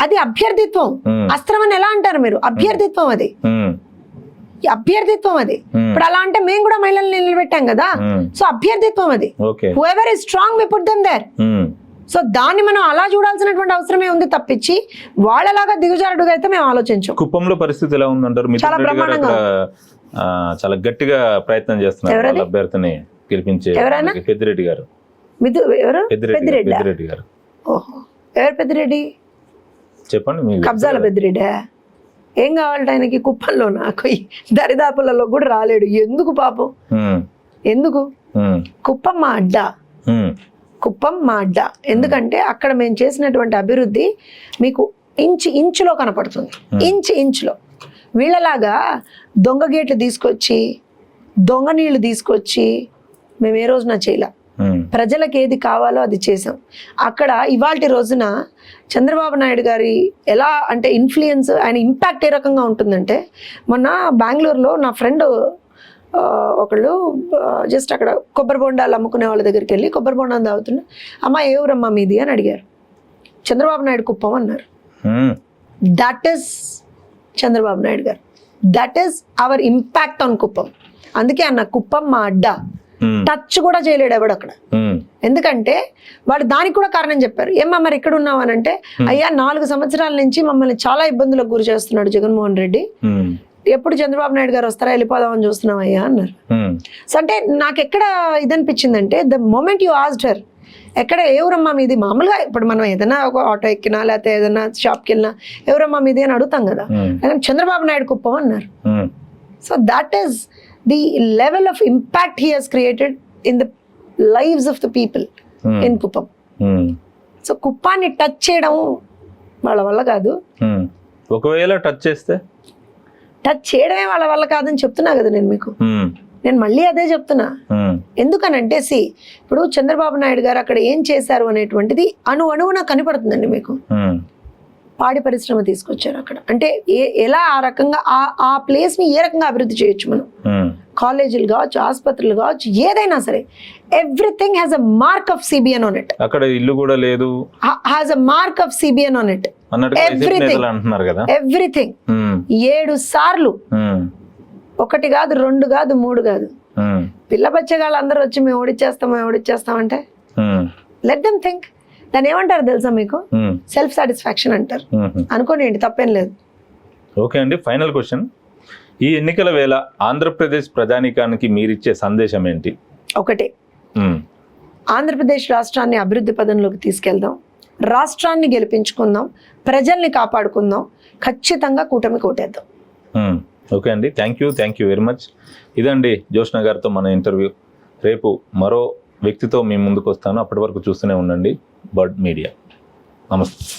B: అది అభ్యర్థిత్వం. అస్త్రం అని ఎలా అంటారు మీరు? అభ్యర్థిత్వం అది,
A: హ్మ్.
B: అభ్యర్థిత్వం అది. ఇప్పుడు అలా అంటే మేము కూడా మహిళల్ని నిలబెట్టాం కదా. సో అభ్యర్థిత్వం అది.
A: Okay.
B: Whoever is strong we put them there. So దాన్ని మనం అలా చూడాల్సినటువంటి అవసరమే ఉంది తప్పించి వాళ్ళలాగా దిగుజారుడుగా అయితే మేము ఆలోచించాం.
A: కుప్పంలో పరిస్థితి ఎలా ఉందంటారు?
B: చాలా బ్రహ్మాండంగా
A: చాలా గట్టిగా ప్రయత్నం చేస్తున్నారు వాళ్ళ అభ్యర్థిని గెలిపించే. పెద్దిరెడ్డి గారు.
B: ఎవరు?
A: పెద్దిరెడ్డి గారు.
B: ఓహో, ఎవరు పెద్దిరెడ్డి?
A: చెప్పండి. మీకు
B: కబ్జాల పెద్దిరెడ్డి ఏం కావాలంటే ఆయనకి? కుప్పంలో నాకు దరిదాపులలో కూడా రాలేడు. ఎందుకు పాపం? ఎందుకు? కుప్పం మా అడ్డా, కుప్పం మా అడ్డా. ఎందుకంటే అక్కడ మేము చేసినటువంటి అభివృద్ధి మీకు ఇంచులో కనపడుతుంది, ఇంచులో. వీళ్ళలాగా దొంగ గేట్లు తీసుకొచ్చి దొంగ నీళ్లు తీసుకొచ్చి మేము ఏ రోజున చేయలే. ప్రజలకు ఏది కావాలో అది చేసాం. అక్కడ ఇవాల్టి రోజున చంద్రబాబు నాయుడు గారి ఎలా అంటే ఇన్ఫ్లుయెన్స్, ఆయన ఇంపాక్ట్ ఏ రకంగా ఉంటుందంటే, మొన్న బెంగళూరులో నా ఫ్రెండ్ ఒకళ్ళు జస్ట్ అక్కడ కొబ్బరి బొండాలు అమ్ముకునే వాళ్ళ దగ్గరికి వెళ్ళి కొబ్బరి బొండాలు తాగుతుండే, అమ్మ ఏ ఊరమ్మా మీది అని అడిగారు. చంద్రబాబు నాయుడు కుప్పం అన్నారు. దట్ ఈస్ చంద్రబాబు నాయుడు గారు, that is our impact on Kuppam. అందుకే అన్న కుప్పం మా అడ్డా. టచ్ కూడా చేయలేడు ఎవడు అక్కడ. ఎందుకంటే వాడు దానికి కూడా కారణం చెప్పారు. ఏమ్మా మరి ఇక్కడ ఉన్నావు అని అంటే, అయ్యా 4 సంవత్సరాల నుంచి మమ్మల్ని చాలా ఇబ్బందులకు గురి చేస్తున్నాడు జగన్మోహన్ రెడ్డి, ఎప్పుడు చంద్రబాబు నాయుడు గారు వస్తారా వెళ్ళిపోదామని చూస్తున్నాం అయ్యా అన్నారు. సో అంటే నాకు ఎక్కడ ఇదనిపించిందంటే, the moment you asked her ఎక్కడ ఎవరమ్మా మీది, మామూలుగా ఇప్పుడు మనం ఏదైనా ఒక ఆటో ఎక్కినా లేకపోతే ఏదైనా షాప్కి వెళ్ళినా ఎవరమ్మా మీది అని అడుగుతాం కదా, చంద్రబాబు నాయుడు కుప్పం అన్నారు. So that is the level of impact he has created in the lives of the people in Kuppam. So కుప్పాన్ని టచ్ చేయడం వాళ్ళ వల్ల కాదు.
A: ఒకవేళ టచ్ చేస్తే,
B: టచ్ చేయడమే వాళ్ళ వల్ల కాదని చెప్తున్నా కదా నేను మీకు. నేను మళ్ళీ అదే చెప్తున్నా.
A: ఉమ్,
B: ఎందుకనంటే ఇప్పుడు చంద్రబాబు నాయుడు గారు అక్కడ ఏం చేశారు అనేటువంటిది అణువున కనపడుతుందండి మీకు.
A: ఉమ్,
B: పాడి పరిశ్రమ తీసుకొచ్చారు అక్కడ. అంటే ఎలా ఆ రకంగా ఆ ప్లేస్ని ఏ రకంగా అభివృద్ధి చేయొచ్చు మనం.
A: ఉమ్,
B: కాలేజీలు కావచ్చు, ఆసుపత్రులు కావచ్చు, ఏదైనా సరే everything has a mark of CBN on it.
A: అక్కడ ఇల్లు కూడా లేదు
B: has a mark of CBN on it.
A: అన్నట్టు
B: Everything.
A: అంటున్నారు కదా.
B: ఎవ్రీథింగ్.
A: ఉమ్,
B: 7 సార్లు,
A: ఉమ్,
B: 1 కాదు 2 కాదు 3 కాదు.
A: ఉమ్,
B: పిల్ల బచ్చగాళ్ళు అందరూ వచ్చి మేము ఓడిచ్చేస్తాం అంటే
A: ఉమ్,
B: లెట్ దెమ్ థింక్. దాన్ని ఏమంటారు తెలుసా మీకు?
A: ఉమ్,
B: సెల్ఫ్ సాటిస్ఫాక్షన్ అంటారు.
A: ఉమ్.
B: అనుకోనియండి, తప్పేం లేదు.
A: ఓకే అండి, ఫైనల్ క్వశ్చన్. ఈ ఎన్నికల వేళ ఆంధ్రప్రదేశ్ ప్రజానీకానికి మీరిచ్చే సందేశం ఏంటి?
B: ఒకటే,
A: ఉమ్,
B: ఆంధ్రప్రదేశ్ రాష్ట్రాన్ని అభివృద్ధి పదంలోకి తీసుకెళ్దాం, రాష్ట్రాన్ని గెలిపించుకుందాం, ప్రజల్ని కాపాడుకుందాం, ఖచ్చితంగా కూటమి కోటేద్దాం.
A: ఉమ్. ఓకే అండి, థ్యాంక్ యూ వెరీ మచ్. ఇదండి జ్యోత్స్న గారితో మన ఇంటర్వ్యూ. రేపు మరో వ్యక్తితో మీ ముందుకు వస్తాను. అప్పటి వరకు చూస్తూనే ఉండండి బర్డ్ మీడియా. నమస్తే.